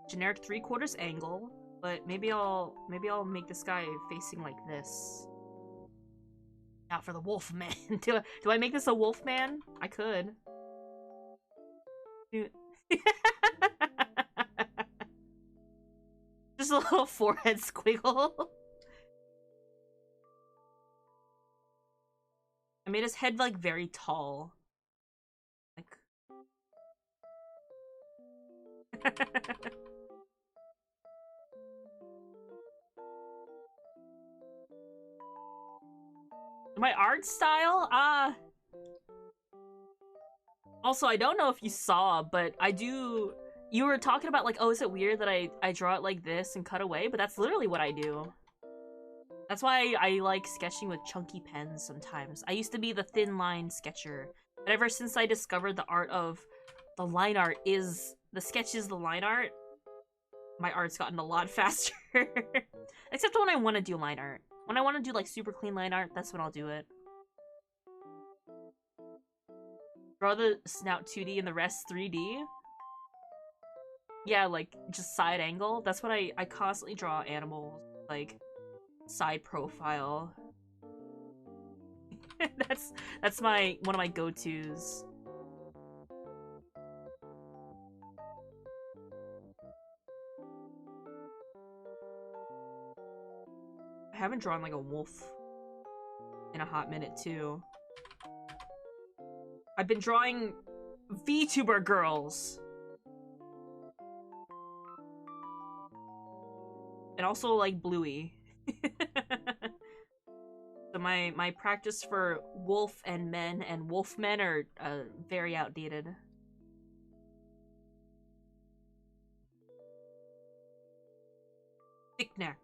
Generic 3/4 angle, but maybe I'll make this guy facing like this. Now for the wolf man. do I make this a wolf man? I could. Just a little forehead squiggle. I made his head like very tall. Like my art style? Also, I don't know if you saw, but I do... You were talking about, like, oh, is it weird that I draw it like this and cut away? But that's literally what I do. That's why I like sketching with chunky pens sometimes. I used to be the thin line sketcher. But ever since I discovered the art of... The line art is... The sketch is the line art. My art's gotten a lot faster. Except when I want to do line art. When I want to do, like, super clean line art, that's when I'll do it. Draw the snout 2D and the rest 3D? Yeah, like, just side angle. That's what I constantly draw animals. Like, side profile. that's one of my go-tos. I haven't drawn, like, a wolf in a hot minute, too. I've been drawing VTuber girls. And also, like, Bluey. So my practice for wolf and wolf men are very outdated. Thick neck.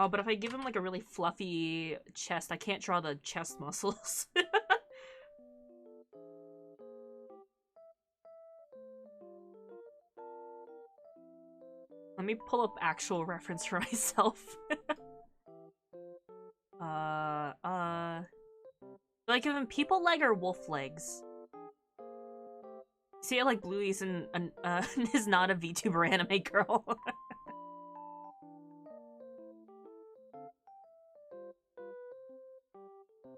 Oh, but if I give him, like, a really fluffy chest, I can't draw the chest muscles. Let me pull up actual reference for myself. Do I give him people leg or wolf legs? See, I like Bluey's and is not a VTuber anime girl.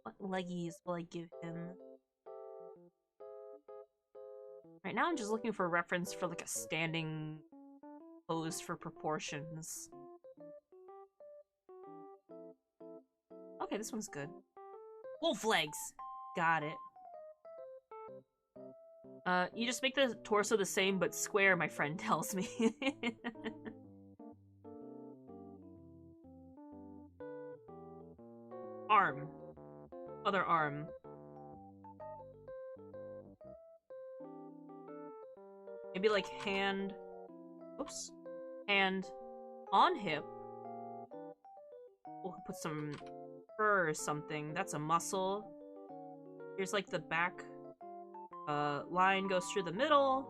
What leggies will I give him? Right now I'm just looking for a reference for, like, a standing pose for proportions. Okay, this one's good. Wolf legs! Got it. You just make the torso the same but square, my friend tells me. Arm. Other arm. Maybe, like, hand... Oops. Hand on hip. We'll put some fur or something. That's a muscle. Here's, like, the back line goes through the middle.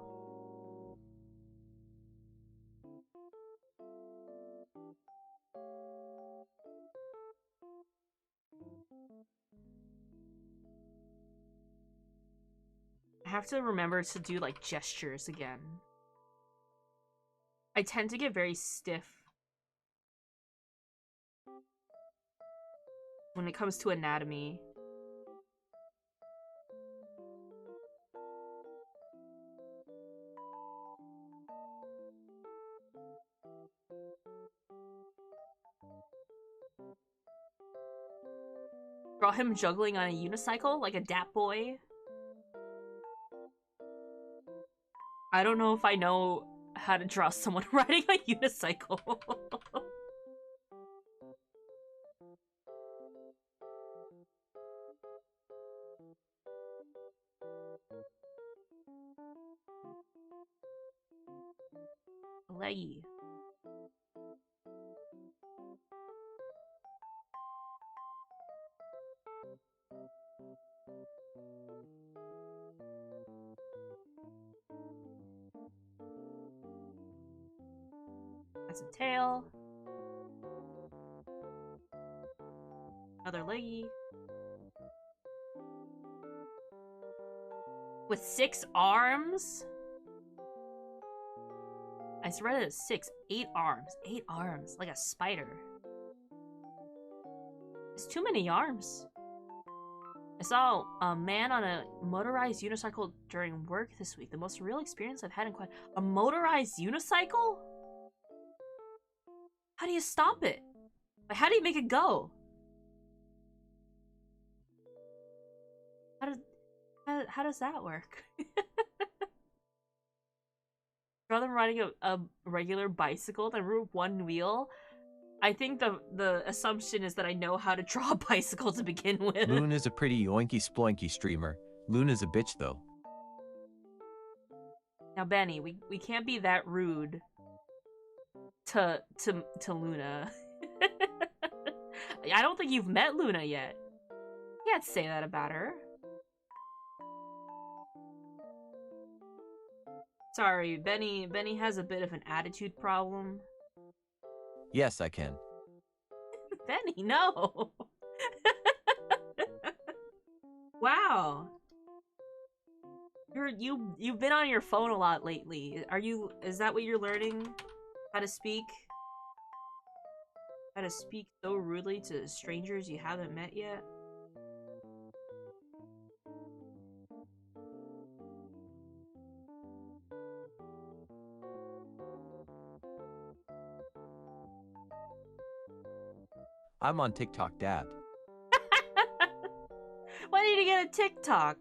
I have to remember to do, like, gestures again. I tend to get very stiff when it comes to anatomy. Draw him juggling on a unicycle, like a dap boy. I don't know if I know how to draw someone riding a unicycle. Leggy. That's a tail. Another leggy. With 6 arms? I read it as 6. 8 arms. 8 arms. Like a spider. It's too many arms. I saw a man on a motorized unicycle during work this week. The most real experience I've had in quite... A motorized unicycle? How do you stop it? Like, how do you make it go? How does that work? Rather than riding a regular bicycle that rode one wheel, I think the assumption is that I know how to draw a bicycle to begin with. Loon is a pretty yoinky sploinky streamer. Loon is a bitch though. Now, Benny, we can't be that rude to Luna. I don't think you've met Luna yet. You can't say that about her. Sorry, Benny has a bit of an attitude problem. Yes, I can. Benny, no. Wow. You've been on your phone a lot lately. Is that what you're learning? How to speak? How to speak so rudely to strangers you haven't met yet? I'm on TikTok, Dad. Why did you get a TikTok?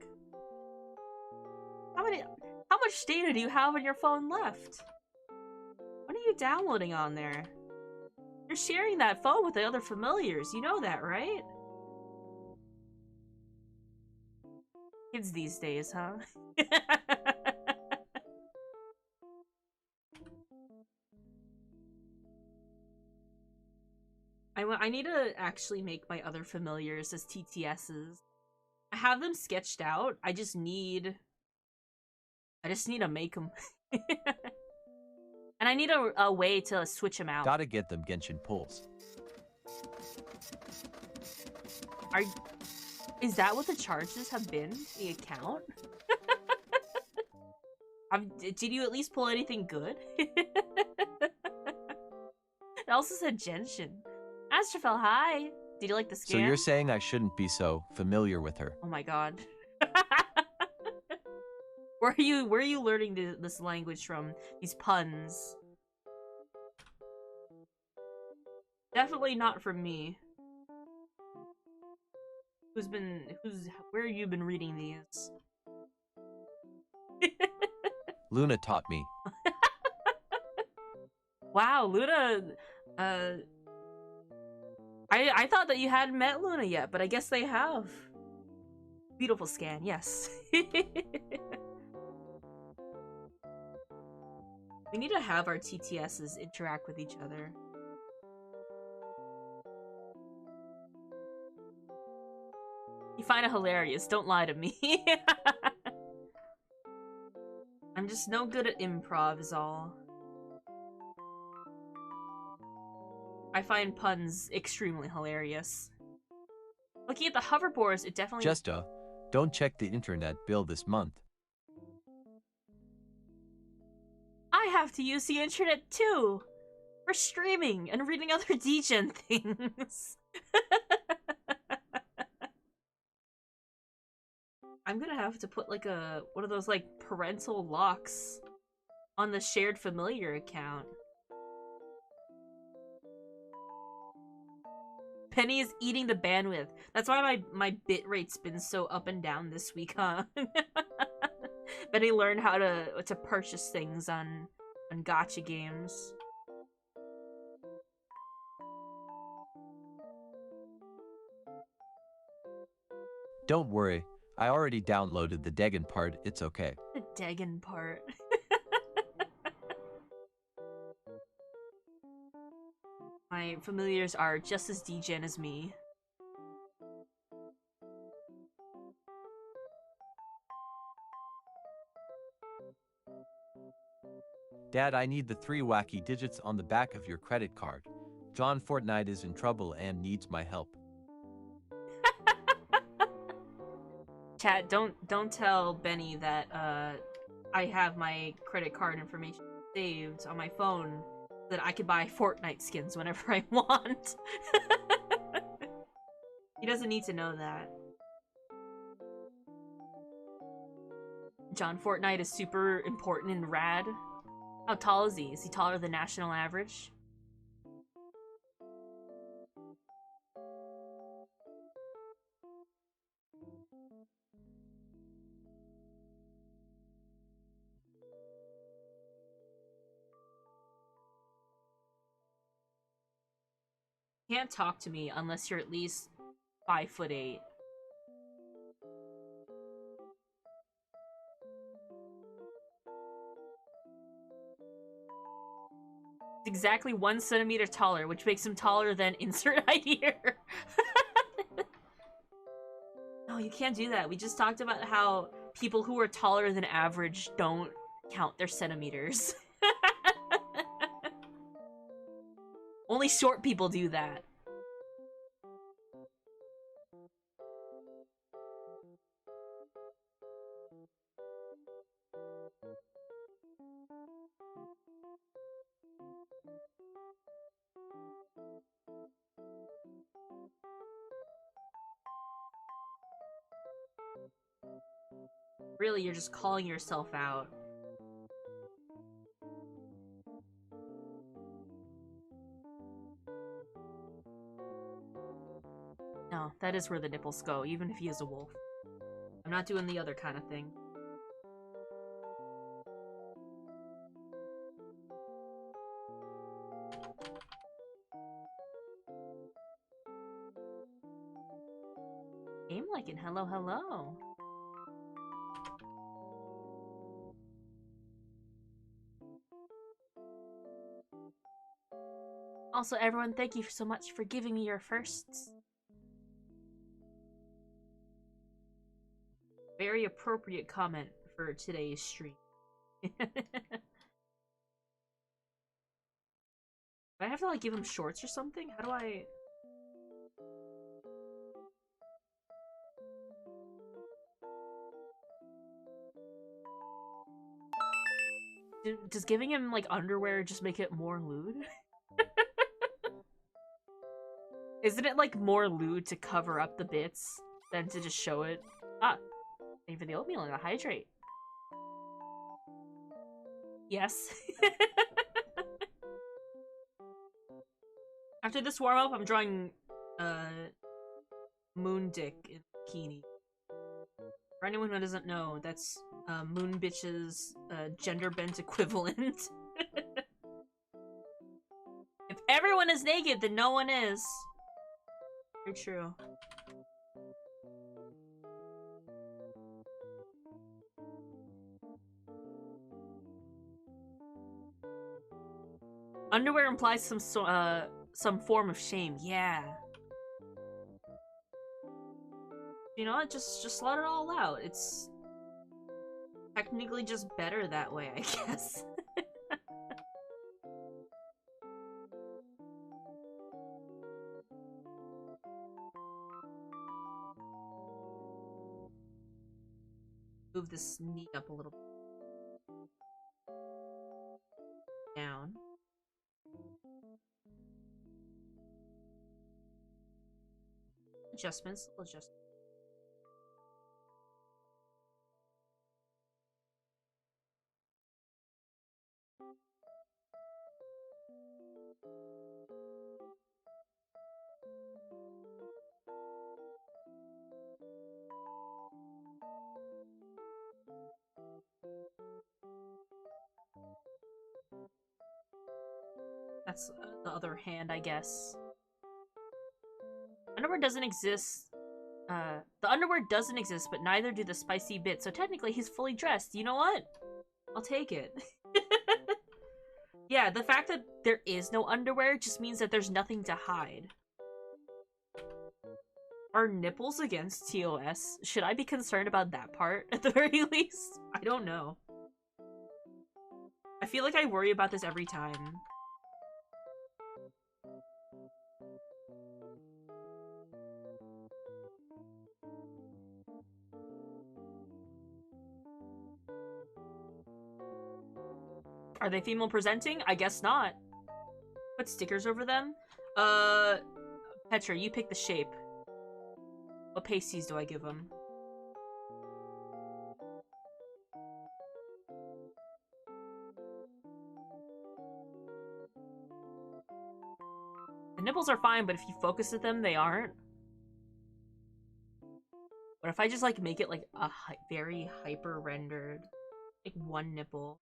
How much data do you have on your phone left? What are you downloading on there? You're sharing that phone with the other familiars. You know that, right? Kids these days, huh? I need to actually make my other familiars as TTSs. I have them sketched out. I just need to make them. And I need a way to switch them out. Gotta get them Genshin pulls. Is that what the charges have been? The account? Did you at least pull anything good? It also said Genshin. Astrofel, hi! Did you like the scan? So you're saying I shouldn't be so familiar with her? Oh my god. Where are you learning this language from? These puns? Definitely not from me. Where have you been reading these? Luna taught me. Wow, Luna, I thought that you hadn't met Luna yet, but I guess they have. Beautiful scan, yes. We need to have our TTSs interact with each other. You find it hilarious, don't lie to me. I'm just no good at improv is all. I find puns extremely hilarious. Looking at the hoverboards, it definitely- Don't check the internet bill this month. I have to use the internet too! For streaming and reading other degen things. I'm gonna have to put like one of those like parental locks on the shared familiar account. Penny is eating the bandwidth. That's why my bit rate's been so up and down this week, huh? Penny learned how to purchase things on gacha games. Don't worry, I already downloaded the degen part, it's okay. The degen part. My familiars are just as degen as me. Dad, I need the 3 wacky digits on the back of your credit card. John Fortnite is in trouble and needs my help. Chat, don't tell Benny that I have my credit card information saved on my phone so that I could buy Fortnite skins whenever I want. He doesn't need to know that. John Fortnite is super important and rad. How tall is he? Is he taller than national average? You can't talk to me unless you're at least 5'8". Exactly 1 centimeter taller, which makes him taller than insert height here. No, you can't do that. We just talked about how people who are taller than average don't count their centimeters. Only short people do that. Really, you're just calling yourself out. No, that is where the nipples go, even if he is a wolf. I'm not doing the other kind of thing. Game like it. Hello, hello. Also, everyone, thank you so much for giving me your firsts. Very appropriate comment for today's stream. Do I have to, like, give him shorts or something? How do I... Does giving him, like, underwear just make it more lewd? Isn't it, like, more lewd to cover up the bits than to just show it? Ah, thank you for the oatmeal and a hydrate. Yes. After this warm-up, I'm drawing, Moon Dick in bikini. For anyone who doesn't know, that's, Moon Bitch's, gender-bent equivalent. If everyone is naked, then no one is. Very true. Underwear implies some form of shame. Yeah. You know what? Just let it all out. It's technically just better that way, I guess. Move this knee up a little bit. Down. Adjustments, little adjustments. That's the other hand, I guess. Underwear doesn't exist. The underwear doesn't exist, but neither do the spicy bits. So technically, he's fully dressed. You know what? I'll take it. Yeah, the fact that there is no underwear just means that there's nothing to hide. Are nipples against TOS? Should I be concerned about that part, at the very least? I don't know. I feel like I worry about this every time. Are they female presenting? I guess not. Put stickers over them? Petra, you pick the shape. What pasties do I give them? The nipples are fine, but if you focus at them, they aren't. What if I just, like, make it, like, a very hyper-rendered? Like, one nipple.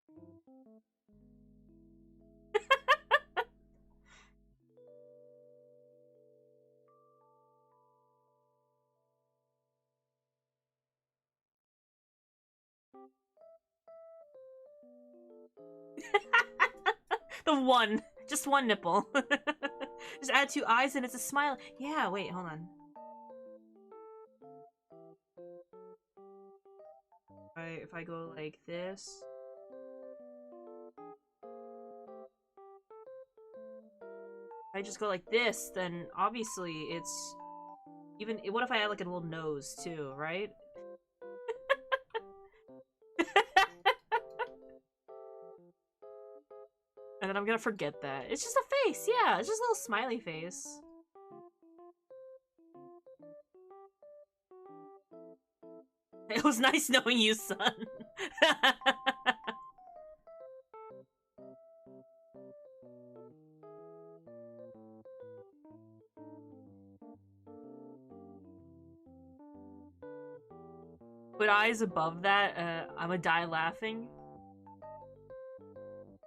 The one. Just one nipple. Just add 2 eyes and it's a smile. Yeah, wait, hold on. If I go like this. If I just go like this, then obviously it's... Even... What if I add like a little nose too, right? And then I'm gonna forget that. It's just a face, yeah. It's just a little smiley face. It was nice knowing you, son. Put eyes above that, I'ma die laughing.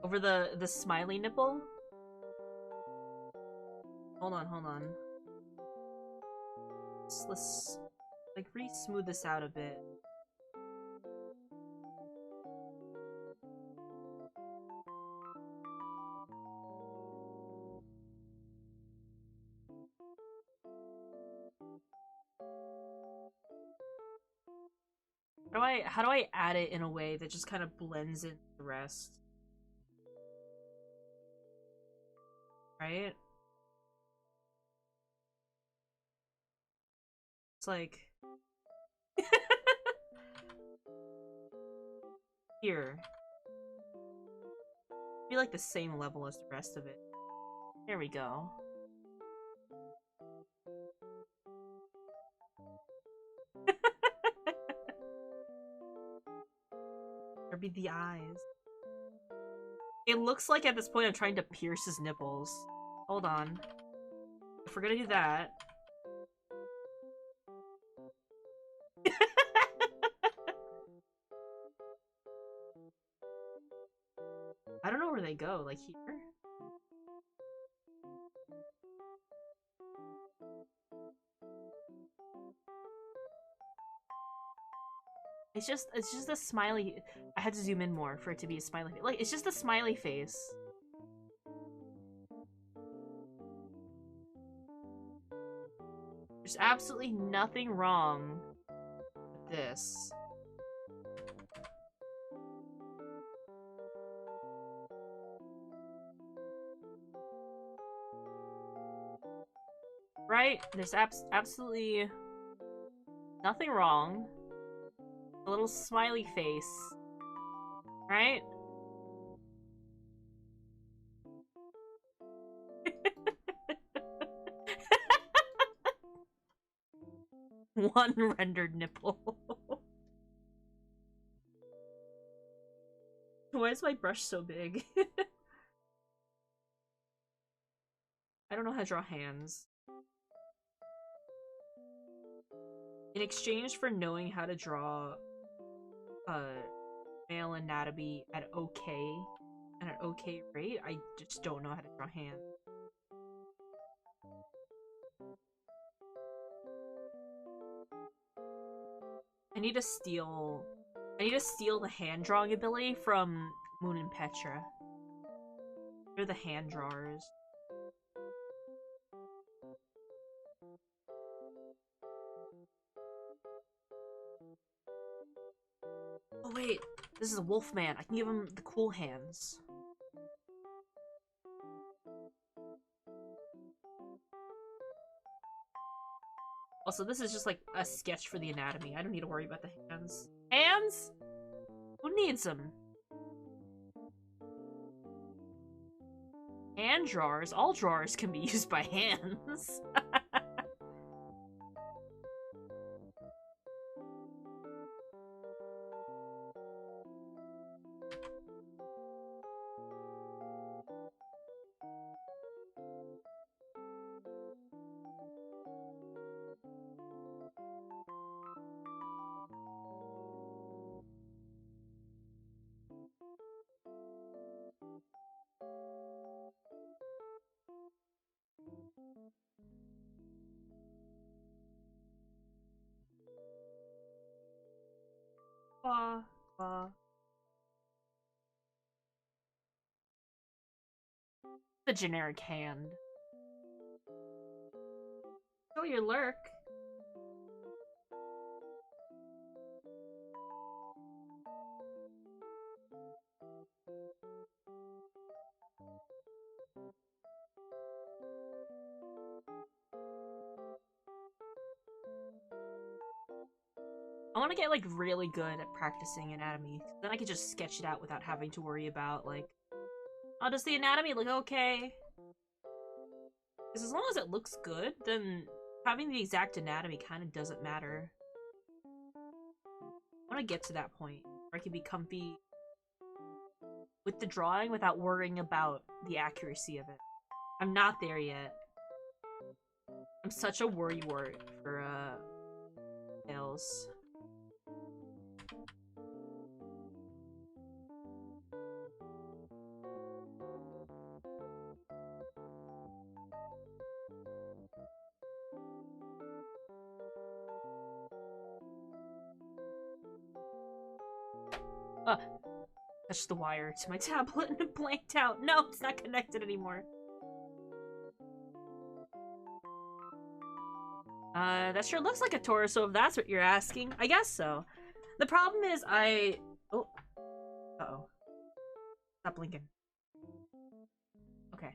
Over the smiley nipple? Hold on. Let's like re-smooth this out a bit. How do I add it in a way that just kind of blends into the rest? Right? It's like... Here. Be like the same level as the rest of it. There we go. There be the eyes. It looks like at this point I'm trying to pierce his nipples. Hold on. If we're gonna do that... I don't know where they go, like here? It's just a smiley... I had to zoom in more for it to be a smiley face. Like, it's just a smiley face. There's absolutely nothing wrong with this. Right? There's absolutely nothing wrong. A little smiley face. Right? One rendered nipple. Why is my brush so big? I don't know how to draw hands. In exchange for knowing how to draw male anatomy at an okay rate, I just don't know how to draw hands. I need to steal the hand drawing ability from Moon and Petra. They're the hand drawers. Oh wait, this is a wolf man. I can give him the cool hands. Also, this is just like a sketch for the anatomy. I don't need to worry about the hands. Hands? Who needs them? Hand drawers? All drawers can be used by hands. Claw, claw. The generic hand. Show your lurk. I want to get like really good at practicing anatomy. Then I could just sketch it out without having to worry about like, oh, does the anatomy look okay? Because as long as it looks good, then having the exact anatomy kind of doesn't matter. I want to get to that point where I can be comfy with the drawing without worrying about the accuracy of it. I'm not there yet. I'm such a worrywart for nails. Touched the wire to my tablet and it blanked out. No, it's not connected anymore. That sure looks like a torso if that's what you're asking. I guess so. The problem is oh. Uh-oh. Stop blinking. Okay.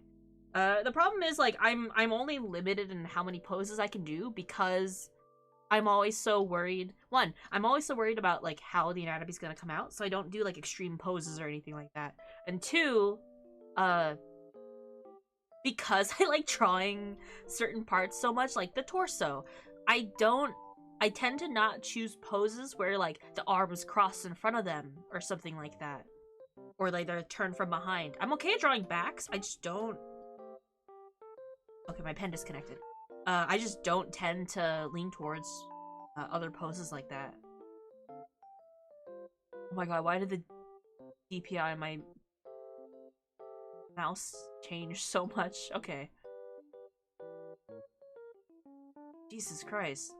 The problem is, like, I'm only limited in how many poses I can do because I'm always so worried. One, I'm always so worried about, like, how the anatomy's gonna come out, so I don't do, like, extreme poses or anything like that. And two, because I like drawing certain parts so much, like the torso, I tend to not choose poses where, like, the arms cross in front of them or something like that. Or, like, they're turned from behind. I'm okay at drawing backs, I just don't... Okay, my pen disconnected. I just don't tend to lean towards other poses like that. Oh my god, why did the DPI on my mouse change so much? Okay. Jesus Christ.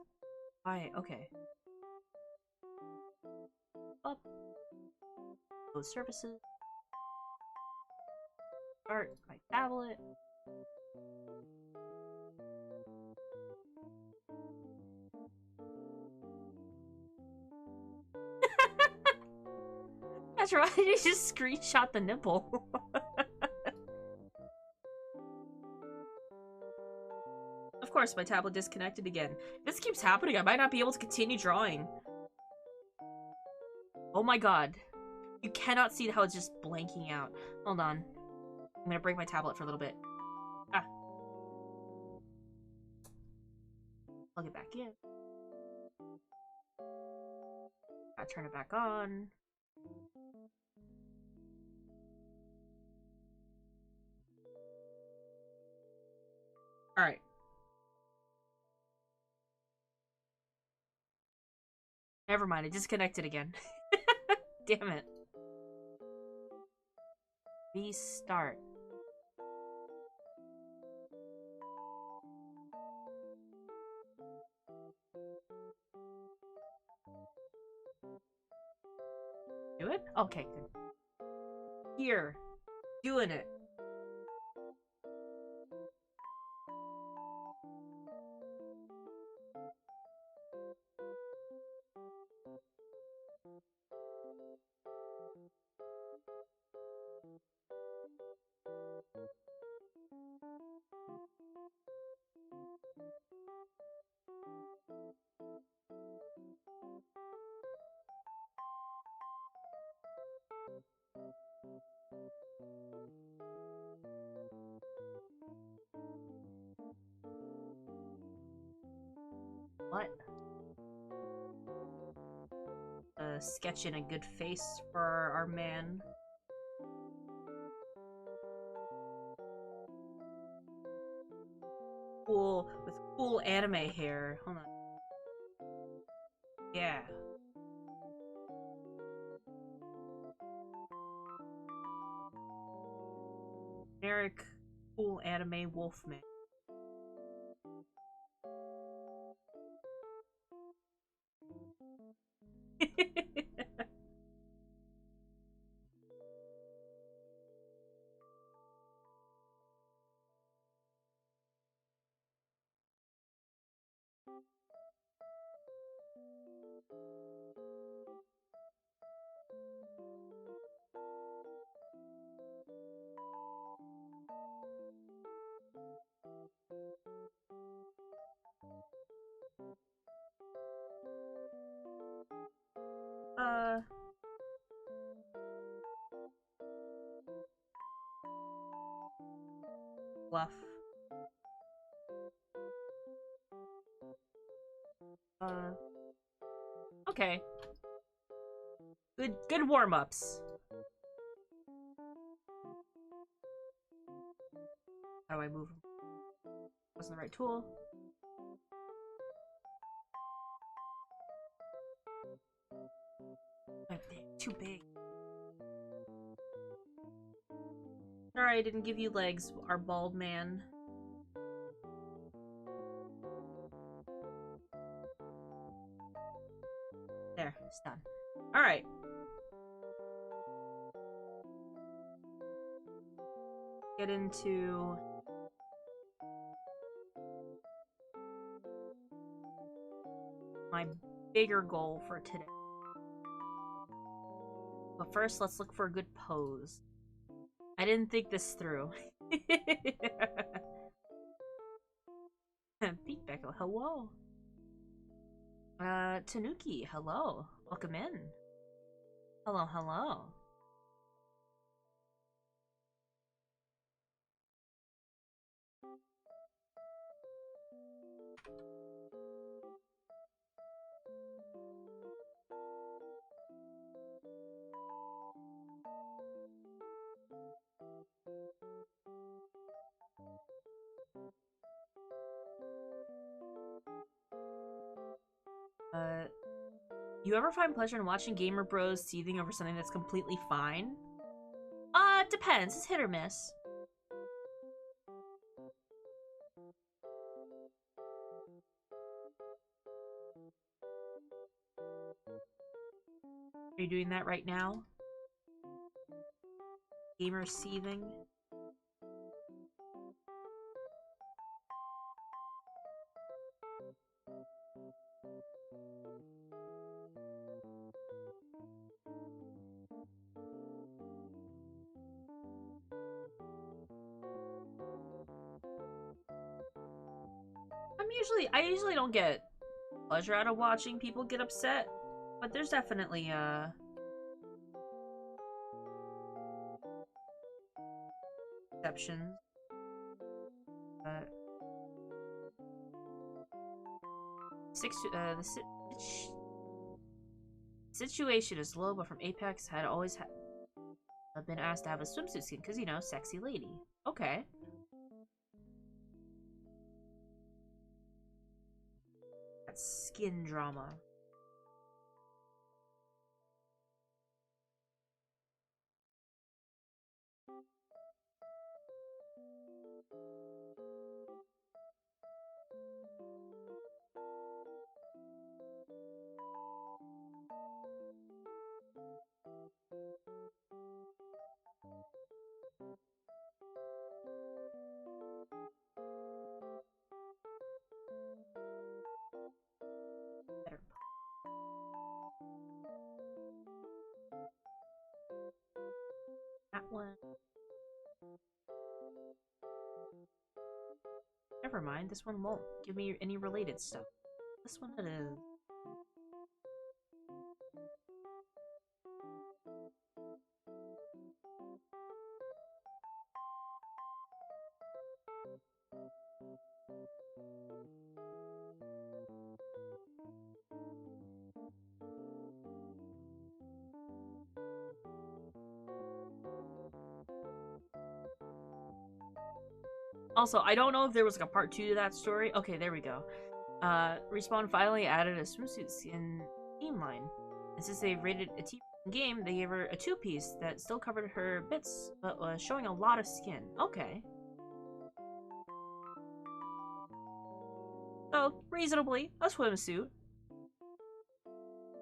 Why? Okay. Up. Those services. Start my tablet. That's right, you just screenshot the nipple. Of course, my tablet disconnected again. If this keeps happening, I might not be able to continue drawing. Oh my god. You cannot see how it's just blanking out. Hold on. I'm gonna break my tablet for a little bit. Ah. Plug it back in. Gotta turn it back on. Alright. Never mind, it disconnected again. Damn it. Restart. Do it? Okay, good. Here. Doing it. What? Sketch in a good face for our man. Cool, with cool anime hair. Hold on. Yeah. Generic, cool anime wolfman. Bluff. Okay. Good warm-ups. How do I move him? Wasn't the right tool. Too big. Sorry, I didn't give you legs, our bald man. There, it's done. Alright. Get into... my bigger goal for today. But first, let's look for a good pose. I didn't think this through. Pete Beckel, hello. Tanuki, hello. Welcome in. Hello, hello. You ever find pleasure in watching gamer bros seething over something that's completely fine? It depends. It's hit or miss. Are you doing that right now? Gamer seething? I usually don't get pleasure out of watching people get upset, but there's definitely exceptions. The situation is low, but from Apex had always been asked to have a swimsuit skin because, you know, sexy lady. Okay. That's skin drama. Better. That one. Never mind, this one won't give me any related stuff. This one it is. Also, I don't know if there was like a part 2 to that story. Okay, there we go. Respawn finally added a swimsuit skin theme line. And since they rated a team game, they gave her a two-piece that still covered her bits, but was showing a lot of skin. Okay. So, reasonably, a swimsuit.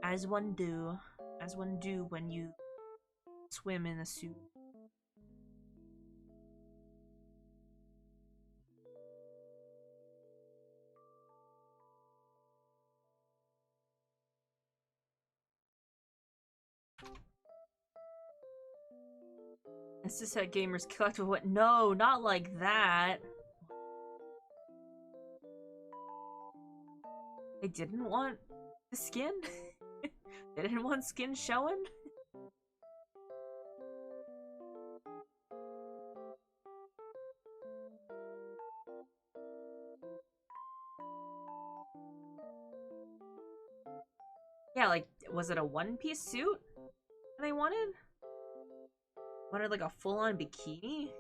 As one do. As one do when you swim in a suit. It's just that gamers collective what? No, not like that. They didn't want the skin? They didn't want skin showing? Yeah, like, was it a one-piece suit they wanted? Wanted like a full-on bikini?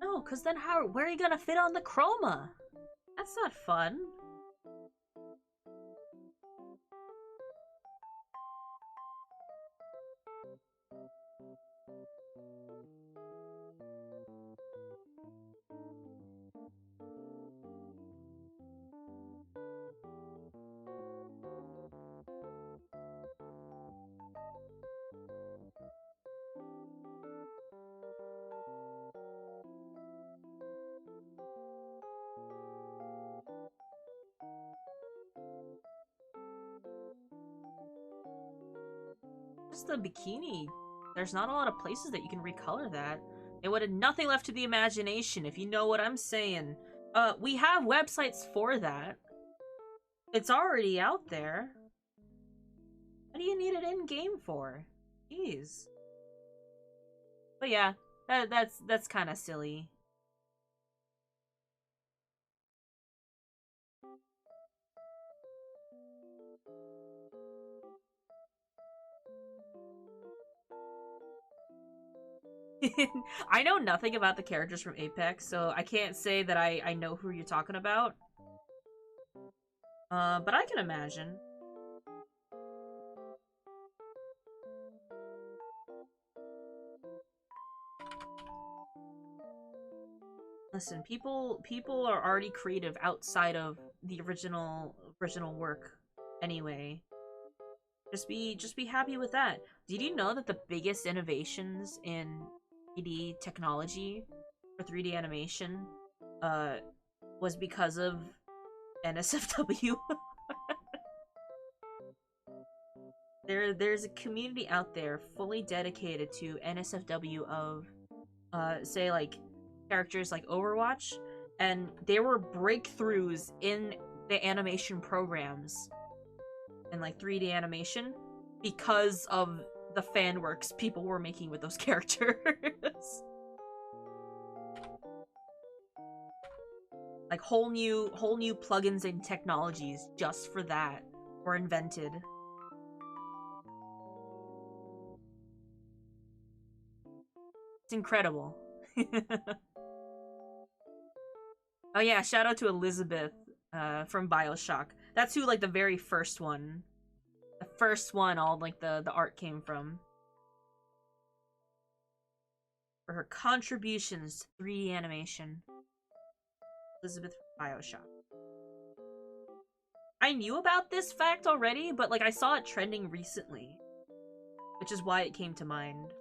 No, cause then where are you gonna fit on the chroma? That's not fun. Just the bikini. There's not a lot of places that you can recolor that. It would have nothing left to the imagination, if you know what I'm saying. We have websites for that. It's already out there. What do you need it in-game for? Jeez. But yeah, that's kind of silly. I know nothing about the characters from Apex, so I can't say that I know who you're talking about. But I can imagine. Listen, people are already creative outside of the original work anyway. Just be happy with that. Did you know that the biggest innovations in 3D technology for 3D animation was because of NSFW? There's a community out there fully dedicated to NSFW of say like characters like Overwatch, and there were breakthroughs in the animation programs and like 3D animation because of the fan works people were making with those characters. Like whole new plugins and technologies just for that were invented. It's incredible. Oh yeah, shout out to Elizabeth from BioShock. That's who like the very first one. The first one all like the art came from. For her contributions to 3D animation. Elizabeth from BioShock. I knew about this fact already, but like I saw it trending recently. Which is why it came to mind.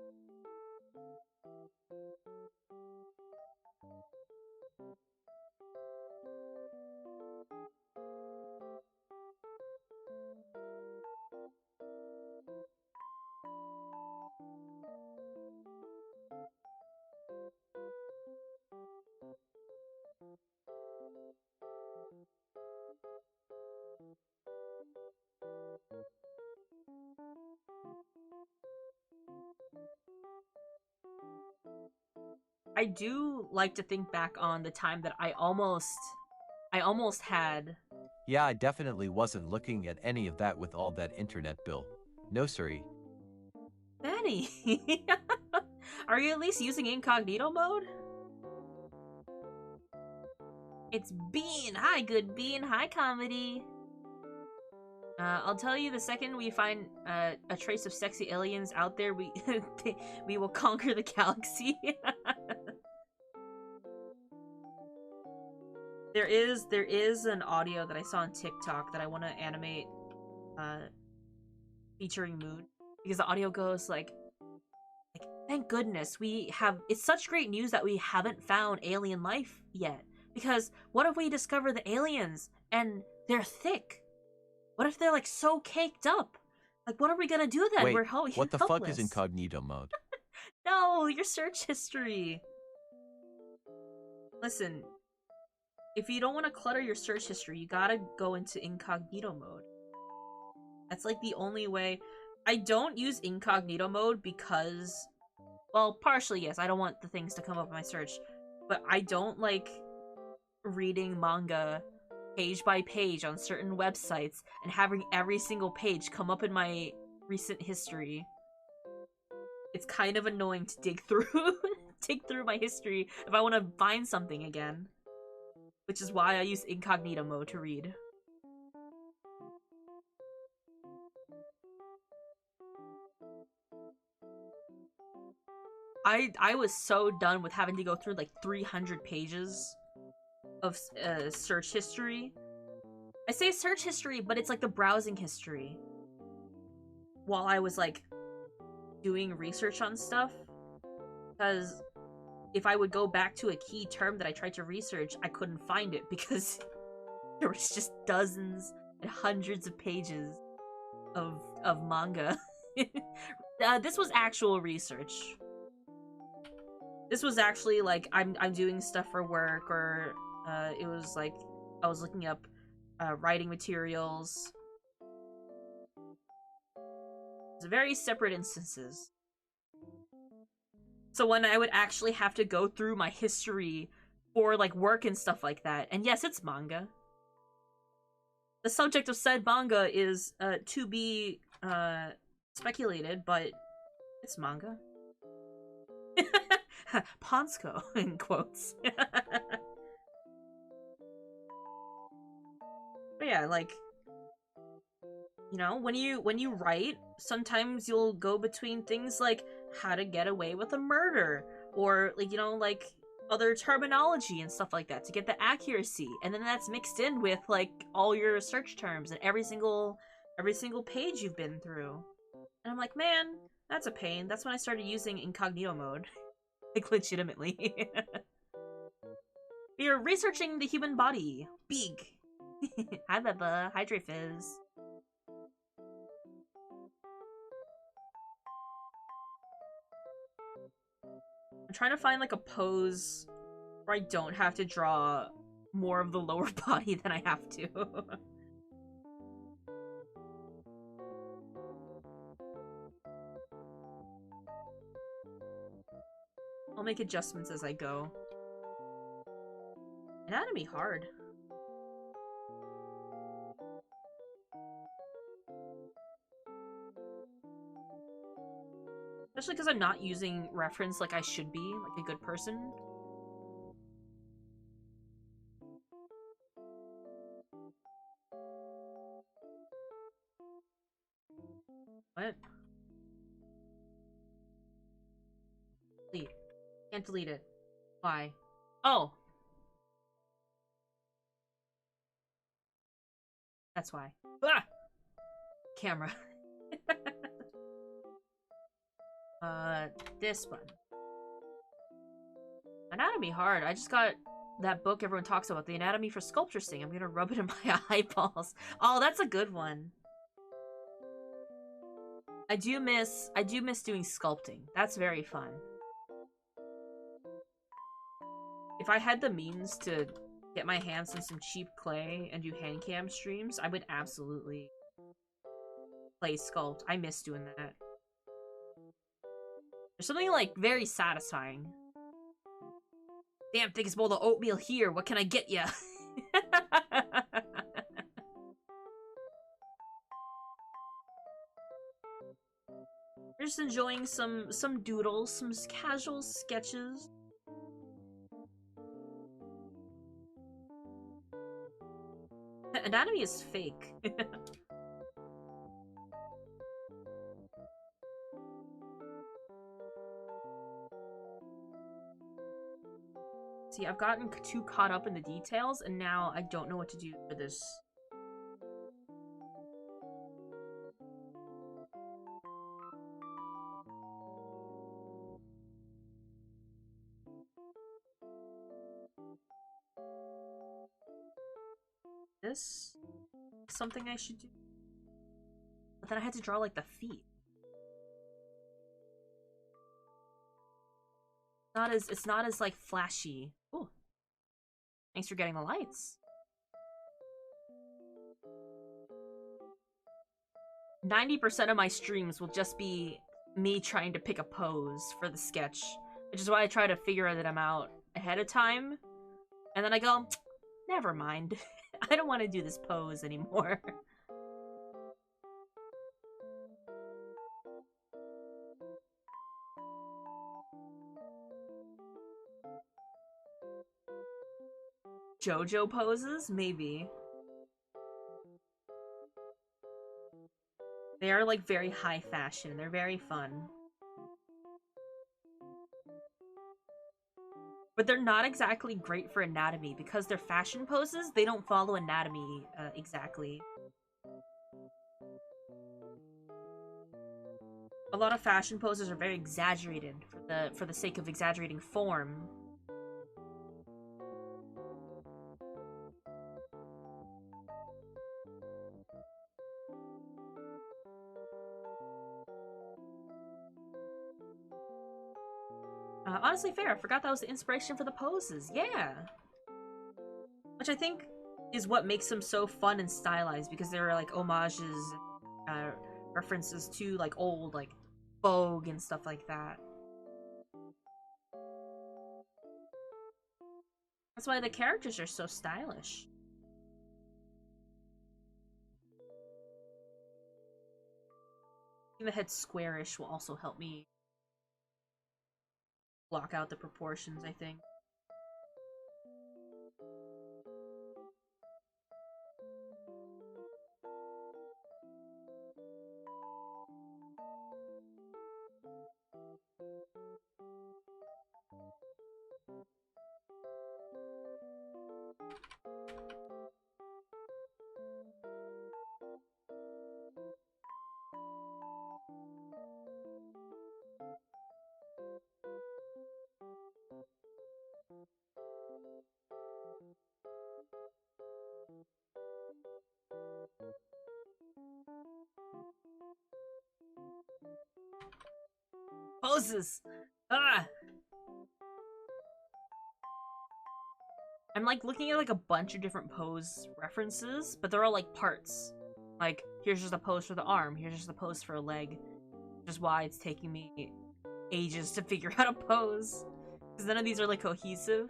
I do like to think back on the time that I almost had. Yeah, I definitely wasn't looking at any of that with all that internet bill. No, sorry. Benny. Are you at least using incognito mode? It's Bean. Hi, good Bean. Hi, comedy. I'll tell you, the second we find a trace of sexy aliens out there, we we will conquer the galaxy. There is an audio that I saw on TikTok that I want to animate, featuring Moon, because the audio goes like, thank goodness we have. It's such great news that we haven't found alien life yet. Because what if we discover the aliens and they're thick? What if they're like so caked up? Like, what are we gonna do then? Wait, We're what the fuck is helpless. incognito mode? No, your search history. Listen, if you don't want to clutter your search history, you gotta go into incognito mode. That's like the only way. I don't use incognito mode because, well, partially yes, I don't want the things to come up in my search, but I don't like reading manga page by page on certain websites and having every single page come up in my recent history. It's kind of annoying to dig through dig through my history if I want to find something again. Which is why I use incognito mode to read. I was so done with having to go through like 300 pages of search history. I say search history, but it's like the browsing history. While I was like doing research on stuff. Because if I would go back to a key term that I tried to research, I couldn't find it because there was just dozens and hundreds of pages of manga. This was actual research. This was actually like I'm doing stuff for work, or it was like I was looking up writing materials. It's very separate instances. So when I would actually have to go through my history for like work and stuff like that, and yes, it's manga. The subject of said manga is to be speculated, but it's manga. Ponsko in quotes. But yeah, like, you know, when you write, sometimes you'll go between things like how to get away with a murder, or like, you know, like other terminology and stuff like that to get the accuracy, and then that's mixed in with like all your search terms and every single page you've been through. And I'm like, man, that's a pain. That's when I started using incognito mode. Like, legitimately. We are researching the human body. Big. Hi, Beba. Hi, Dreyfus. I'm trying to find, like, a pose where I don't have to draw more of the lower body than I have to. I'll make adjustments as I go. Anatomy hard. Especially because I'm not using reference like I should be, like a good person. What? Delete. Can't delete it. Why? Oh! That's why. Ah! Camera. This button. Anatomy hard. I just got that book everyone talks about, The Anatomy for Sculpture Sing. I'm gonna rub it in my eyeballs. Oh, that's a good one. I do miss doing sculpting. That's very fun. If I had the means to get my hands on some cheap clay and do hand cam streams, I would absolutely play sculpt. I miss doing that. There's something, like, very satisfying Damn, biggest bowl of oatmeal here. What can I get ya? We're just enjoying some doodles, some casual sketches. Anatomy is fake. See, I've gotten too caught up in the details, and now I don't know what to do for this. This is something I should do. But then I had to draw, like, the feet. It's not as, like, flashy. Ooh. Thanks for getting the lights. 90% of my streams will just be me trying to pick a pose for the sketch. Which is why I try to figure them out ahead of time. And then I go, never mind. I don't want to do this pose anymore. JoJo poses? Maybe. They are, like, very high fashion. They're very fun. But they're not exactly great for anatomy, because they're fashion poses, they don't follow anatomy exactly. A lot of fashion poses are very exaggerated for the sake of exaggerating form. Honestly fair, I forgot that was the inspiration for the poses. Yeah! Which I think is what makes them so fun and stylized, because there are, like, homages, references to, like, old, like, Vogue and stuff like that. That's why the characters are so stylish. The head squarish will also help me block out the proportions, I think. Poses! Ah! I'm, like, looking at, like, a bunch of different pose references, but they're all, like, parts. Like, here's just a pose for the arm, here's just a pose for a leg. Which is why it's taking me ages to figure out a pose. Because none of these are, like, cohesive.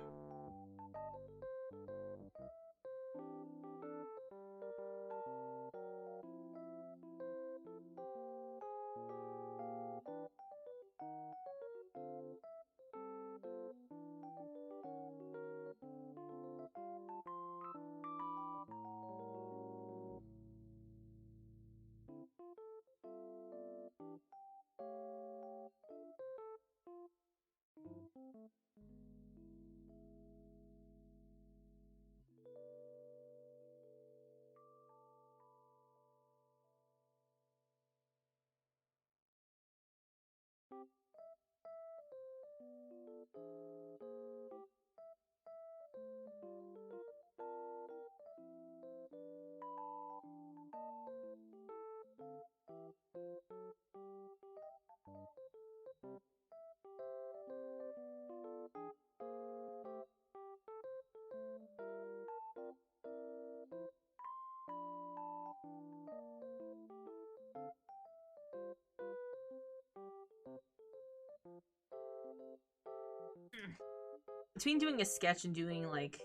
between doing a sketch and doing, like,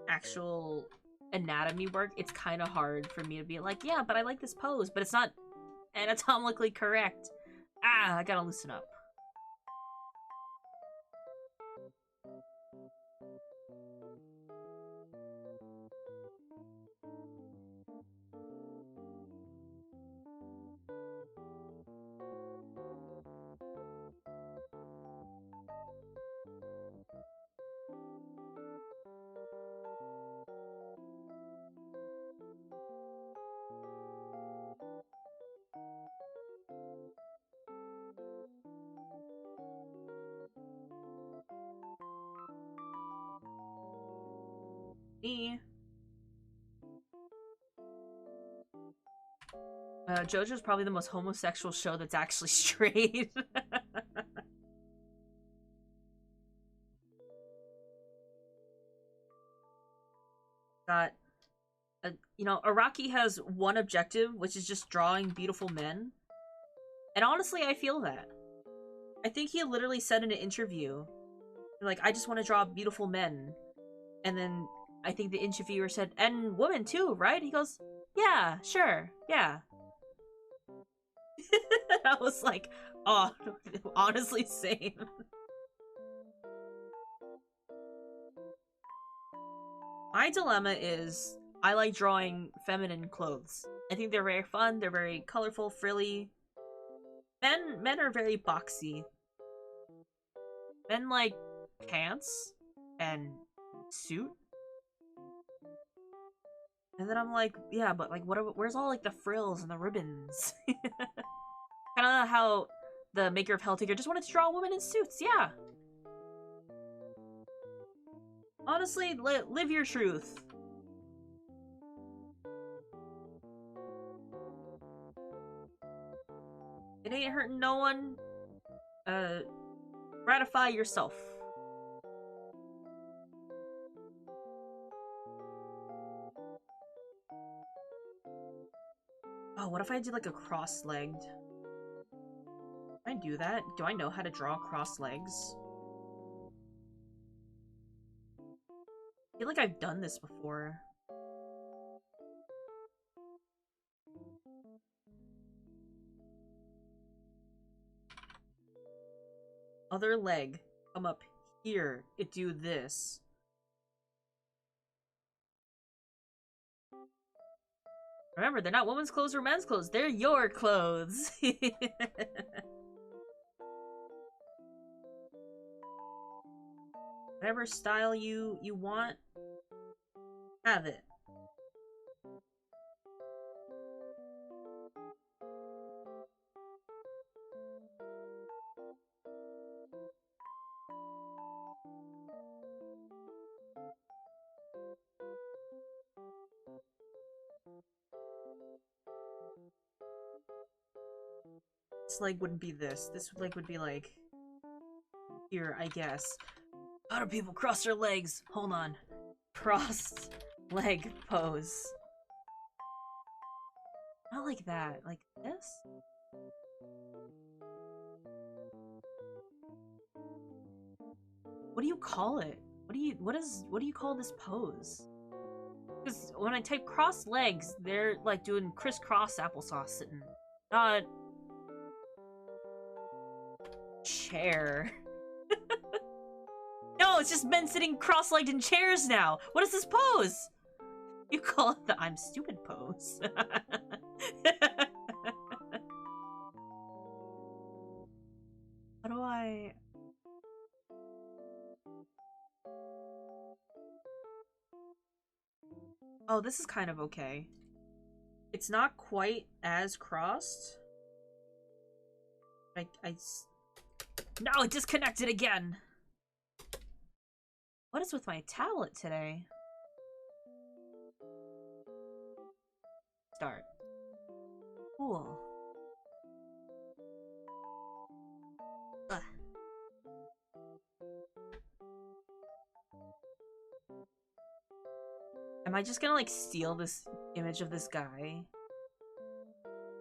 actual anatomy work, it's kind of hard for me to be like, yeah, but I like this pose, but it's not anatomically correct. Ah, I gotta loosen up. JoJo's probably the most homosexual show that's actually straight. Got, you know, Araki has one objective, which is just drawing beautiful men. And honestly, I feel that. I think he literally said in an interview, like, I just want to draw beautiful men. And then I think the interviewer said, and women too, right? He goes, yeah, sure, yeah. I was like, oh, honestly, same. My dilemma is, I like drawing feminine clothes. I think they're very fun, they're very colorful, frilly. Men are very boxy. Men like pants and suit. And then I'm like, yeah, but like, where's all like the frills and the ribbons? Kind of how the maker of Helltaker just wanted to draw women in suits, yeah. Honestly, live your truth. It ain't hurting no one. Gratify yourself. Oh, what if I did like a cross-legged? Can I do that? Do I know how to draw cross legs? I feel like I've done this before. Other leg. Come up here. It do this. Remember, they're not women's clothes or men's clothes. They're your clothes. Whatever style you want, have it. This leg wouldn't be this. This leg would be like here, I guess. How do people cross their legs? Hold on. Crossed leg pose. Not like that. Like this? What do you call it? What do you call this pose? Because when I type cross legs, they're like doing crisscross applesauce sitting. Not chair. No, it's just men sitting cross-legged in chairs now. What is this pose? You call it the I'm stupid pose. How do I... Oh, this is kind of okay. It's not quite as crossed. No, it disconnected again. What is with my tablet today? Start. Cool. Ugh. Am I just gonna like steal this image of this guy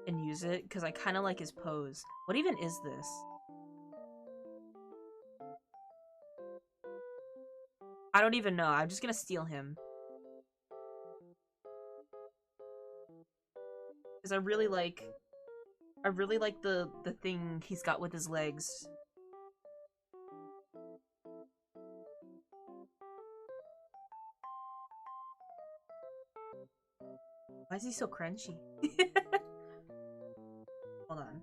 and use it? Because I kind of like his pose. What even is this? I don't even know. I'm just gonna steal him. Because I really like the thing he's got with his legs. Why is he so crunchy? Hold on.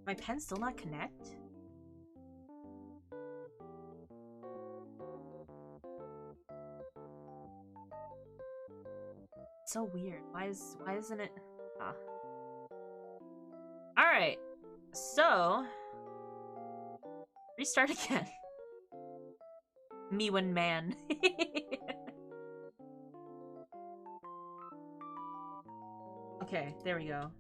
My pen still not connect? It's so weird. Why isn't it? Ah. All right. So restart again. Me when man. Okay, there we go.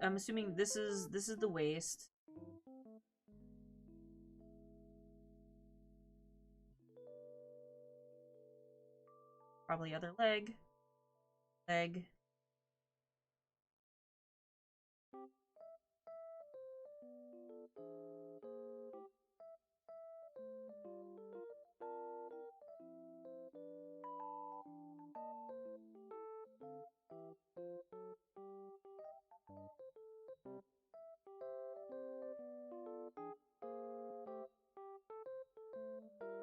I'm assuming this is the waist. Probably other leg. Leg.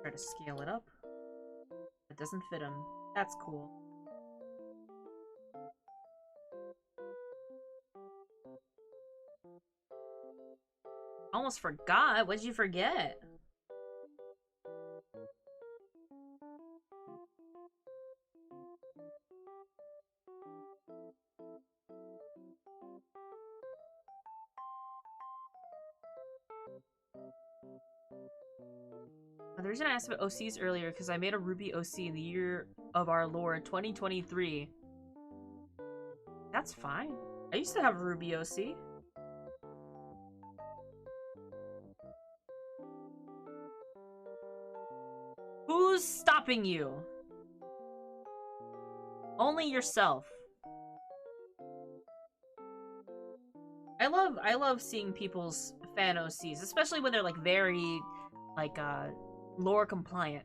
Try to scale it up. It doesn't fit him. That's cool. Almost forgot. What did you forget? The reason I asked about OCs earlier because I made a Ruby OC in the year of our Lord 2023. That's fine. I used to have a Ruby OC. Who's stopping you? Only yourself. I love seeing people's fan OCs, especially when they're like very lore compliant.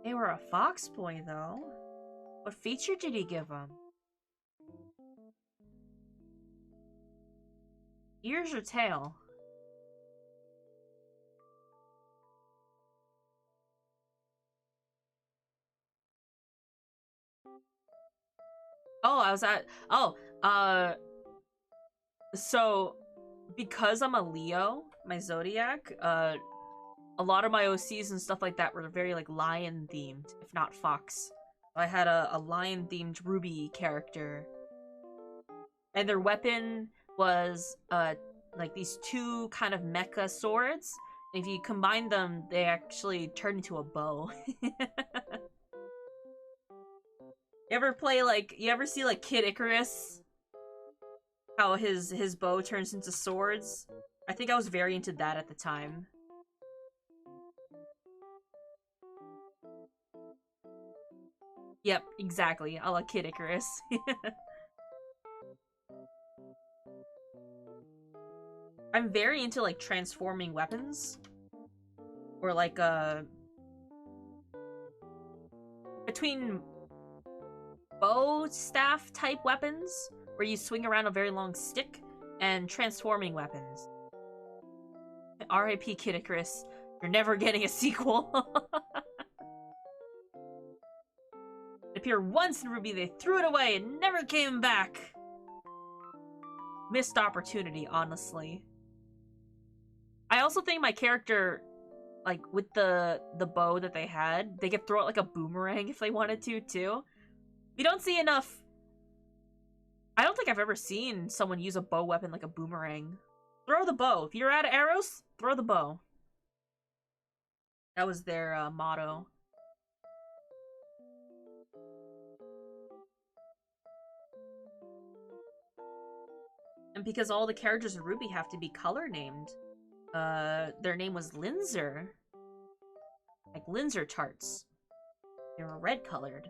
They were a fox boy though. What feature did he give them? Ears or tail? Oh, I was at so because I'm a Leo, my zodiac, a lot of my OCs and stuff like that were very like lion themed, if not fox. I had a lion themed Ruby character. And their weapon was like these two kind of mecha swords. If you combine them, they actually turn into a bow. You ever see like Kid Icarus? How his bow turns into swords? I think I was very into that at the time. Yep, exactly. A la Kid Icarus. I'm very into like transforming weapons. Or like between bow staff type weapons where you swing around a very long stick and transforming weapons. R.I.P. Kid Icarus. You're never getting a sequel. It appeared once in Ruby, they threw it away and never came back. Missed opportunity, honestly. I also think my character, like, with the bow that they had, they could throw it like a boomerang if they wanted to, too. We don't see enough... I don't think I've ever seen someone use a bow weapon like a boomerang. Throw the bow. If you're out of arrows, throw the bow. That was their motto. And because all the characters in Ruby have to be color named, their name was Linzer. Like Linzer tarts. They were red colored.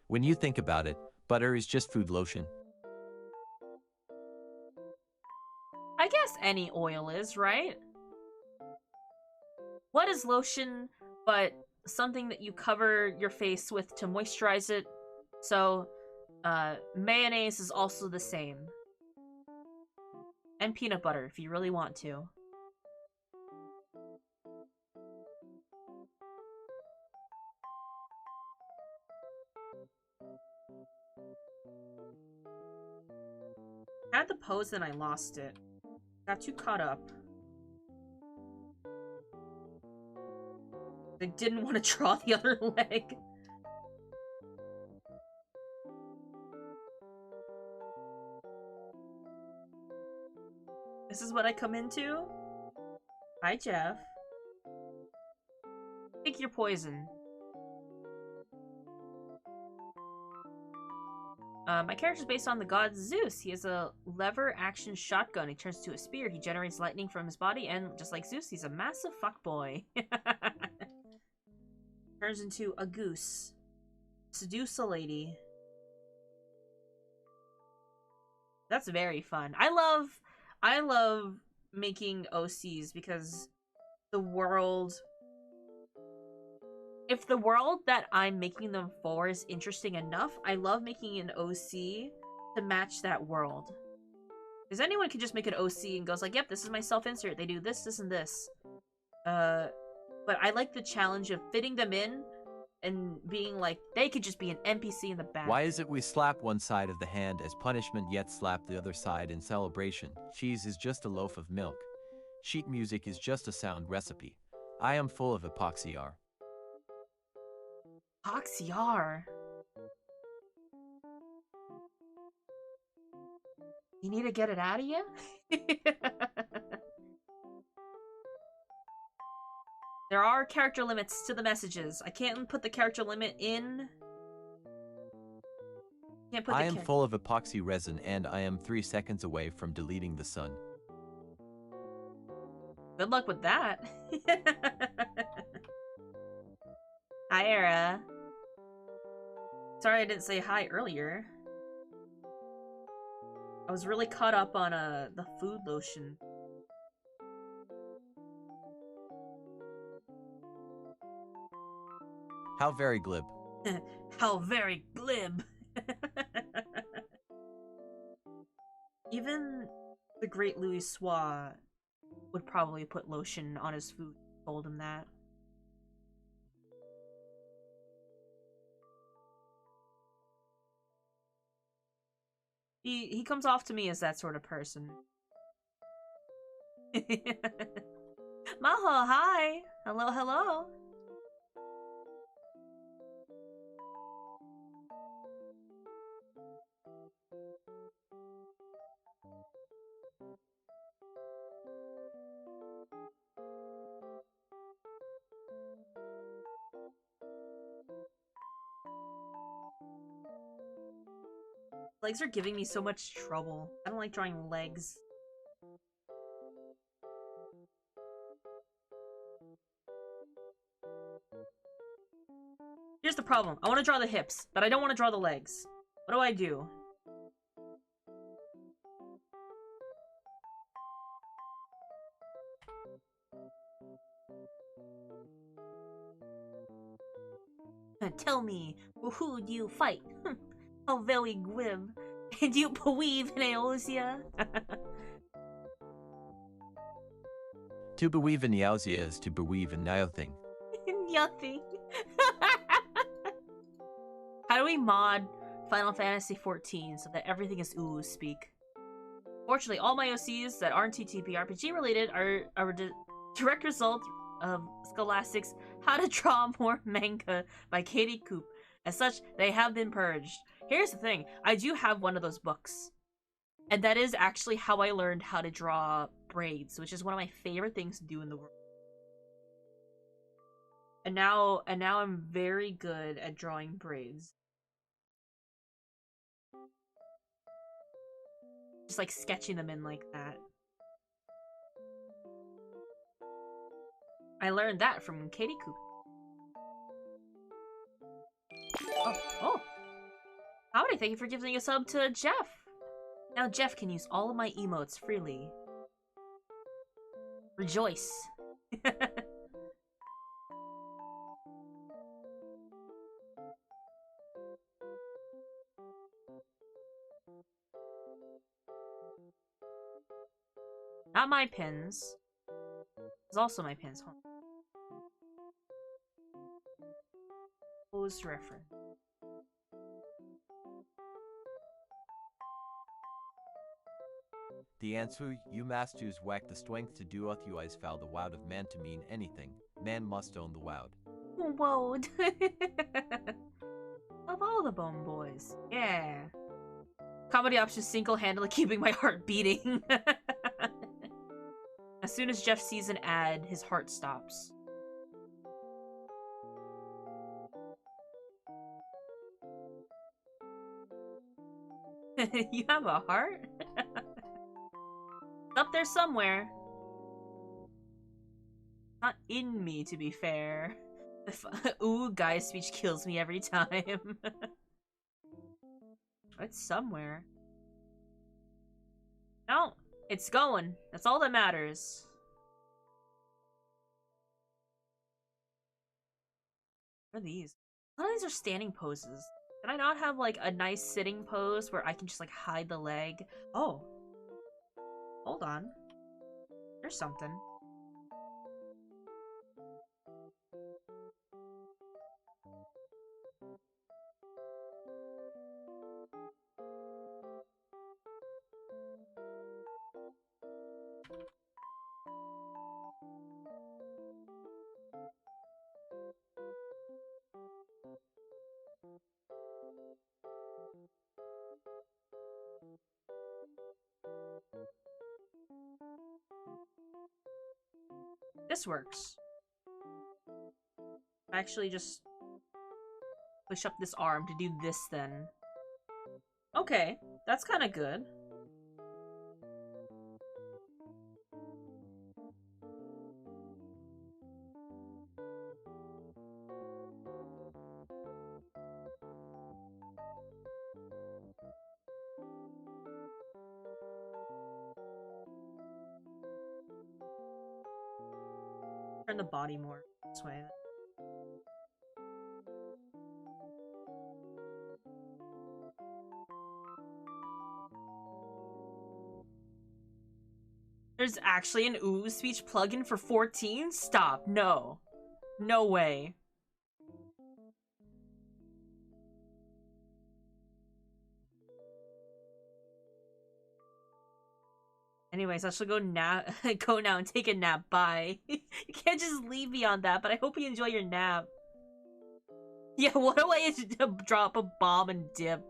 When you think about it, butter is just food lotion. I guess any oil is, right? What is lotion but something that you cover your face with to moisturize it? So, mayonnaise is also the same. And peanut butter, if you really want to. I had the pose, then I lost it. Got too caught up. I didn't want to draw the other leg. This is what I come into? Hi, Jeff. Take your poison. My character is based on the god Zeus. He has a lever-action shotgun. He turns to a spear. He generates lightning from his body, and just like Zeus, he's a massive fuckboy. Turns into a goose. Seduce a lady. That's very fun. I love making OCs because the world... If the world that I'm making them for is interesting enough, I love making an OC to match that world. Because anyone can just make an OC and goes like, yep, this is my self-insert. They do this, this, and this. But I like the challenge of fitting them in and being like, they could just be an NPC in the back. Why is it we slap one side of the hand as punishment yet slap the other side in celebration? Cheese is just a loaf of milk. Sheet music is just a sound recipe. I am full of epoxy R. Epoxy R. You need to get it out of you? There are character limits to the messages. I can't put the character limit in. I am full of epoxy resin and I am 3 seconds away from deleting the sun. Good luck with that. Hi, Era. Sorry I didn't say hi earlier. I was really caught up on the food lotion. How very glib. How very glib. Even the great Louis Soir would probably put lotion on his food. Told him that. He comes off to me as that sort of person. Maho, hi! Hello, hello! Legs are giving me so much trouble. I don't like drawing legs. Here's the problem. I want to draw the hips, but I don't want to draw the legs. What do I do? Tell me, who do you fight? How very grim. And you believe in Eosia? To believe in Eosia is to believe in nothing. Nothing. How do we mod Final Fantasy XIV so that everything is ooh speak? Fortunately, all my OCs that aren't TTRPG related are a direct result of Scholastic's How to Draw More Manga by Katie Coop. As such, they have been purged. Here's the thing, I do have one of those books. And that is actually how I learned how to draw braids, which is one of my favorite things to do in the world. And now I'm very good at drawing braids. Just like sketching them in like that. I learned that from Katie Coop. Oh. Howdy, thank you for giving a sub to Jeff. Now Jeff can use all of my emotes freely. Rejoice. Not my pins. It's also my pins. Hold on. Closed reference. The answer you must use whack the strength to do otherwise foul the woud of man to mean anything. Man must own the woud. Whoa. Of all the Bone Boys. Yeah. Comedy options single-handedly keeping my heart beating. As soon as Jeff sees an ad, his heart stops. You have a heart? It's up there somewhere. Not in me, to be fair. Ooh, guy's speech kills me every time. It's somewhere. No, it's going. That's all that matters. What are these? A lot of these are standing poses. Can I not have, like, a nice sitting pose where I can just, like, hide the leg? Oh. Hold on. There's something. This works. Actually, just push up this arm to do this then. Okay, that's kind of good. Turn the body more this way. There's actually an ooh speech plugin for 14? Stop. No. No way. Anyways, I shall go nap. Go now and take a nap. Bye. You can't just leave me on that, but I hope you enjoy your nap. Yeah, what a way to drop a bomb and dip.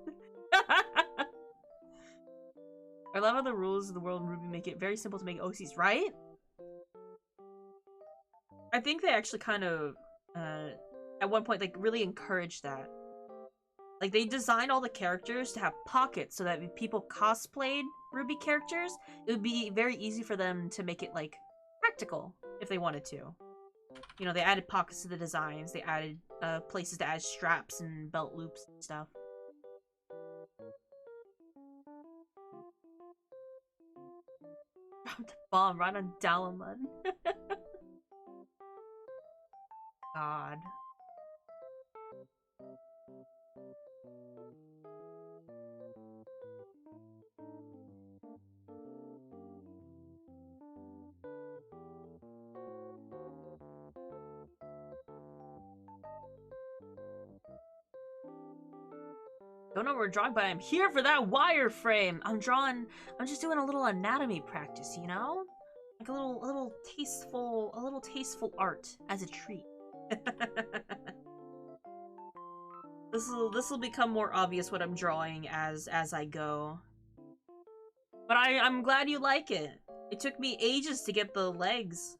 I love how the rules of the world in Ruby make it very simple to make OCs, right? I think they actually kind of, at one point, like, really encouraged that. Like, they designed all the characters to have pockets so that if people cosplayed Ruby characters, it would be very easy for them to make it, like, practical if they wanted to. You know, they added pockets to the designs, they added places to add straps and belt loops and stuff. Dropped a bomb right on Dalamud. God. Don't know what we're drawing, but I'm here for that wireframe. I'm just doing a little anatomy practice, you know? Like a little tasteful art as a treat. This will become more obvious what I'm drawing as I go. But I'm glad you like it. It took me ages to get the legs,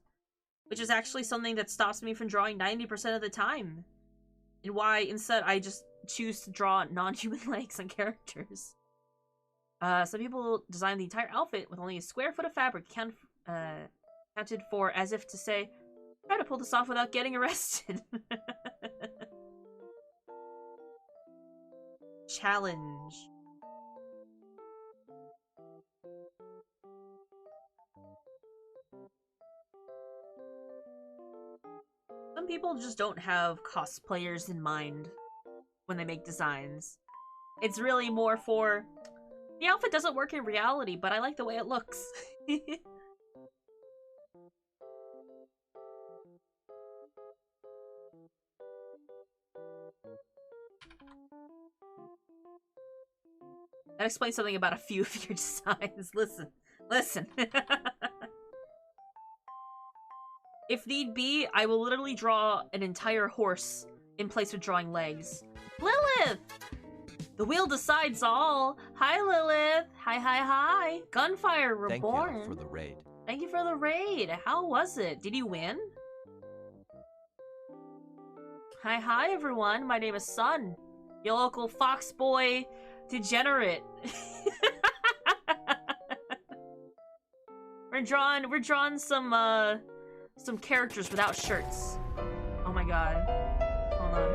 which is actually something that stops me from drawing 90% of the time. And why instead I just choose to draw non-human legs on characters. Some people design the entire outfit with only a square foot of fabric counted for as if to say, try to pull this off without getting arrested. Challenge. people just don't have cosplayers in mind when they make designs. It's really more for, the outfit doesn't work in reality, but I like the way it looks. That explains something about a few of your designs. Listen. If need be, I will literally draw an entire horse in place of drawing legs. Lilith! The wheel decides all. Hi, Lilith. Hi. Gunfire Reborn. Thank you for the raid. Thank you for the raid. How was it? Did you win? Hi, everyone. My name is Sun. Your local fox boy degenerate. We're drawing some characters without shirts. Oh my god. Hold on.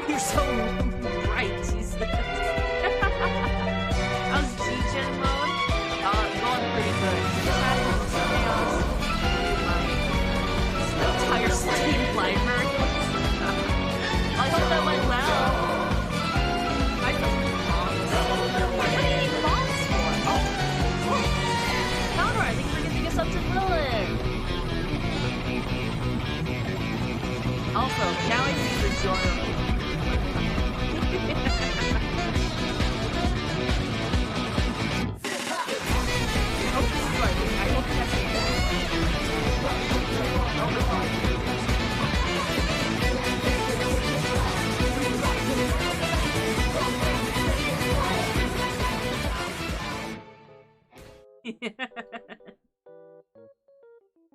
You're so right, Jesus. How's degen mode? Going pretty good. The entire Steam library. I hope that went well. I don't know. What do you need bombs for? Oh. Counter, I think we're giving us up to Lilith. Also, now I see the joy of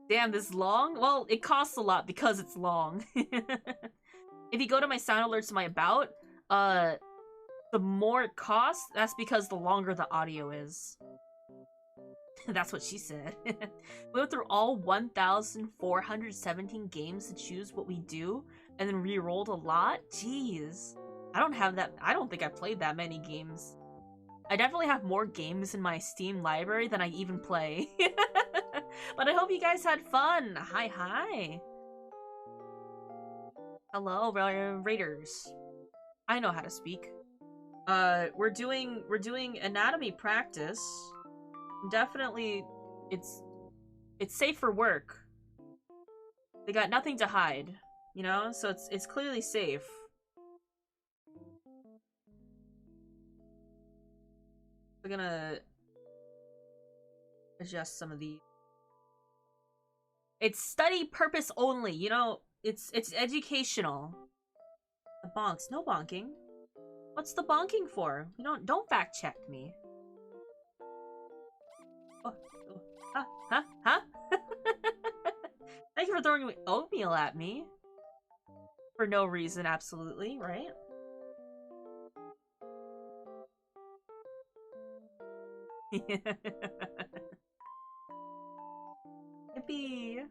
Damn, this is long? Well, it costs a lot because it's long. If you go to my sound alerts to my about, the more it costs, that's because the longer the audio is. That's what she said. We went through all 1,417 games to choose what we do, and then re-rolled a lot? Jeez. I don't think I played that many games. I definitely have more games in my Steam library than I even play. But I hope you guys had fun. Hi. Hello, raiders. I know how to speak. We're doing anatomy practice. Definitely, it's safe for work. They got nothing to hide, you know? So it's clearly safe. We're gonna adjust some of these. It's study purpose only, you know, it's educational. The bonks, no bonking. What's the bonking for? You don't fact check me. Oh. Huh? Thank you for throwing oatmeal at me. For no reason, absolutely, right? Yippee.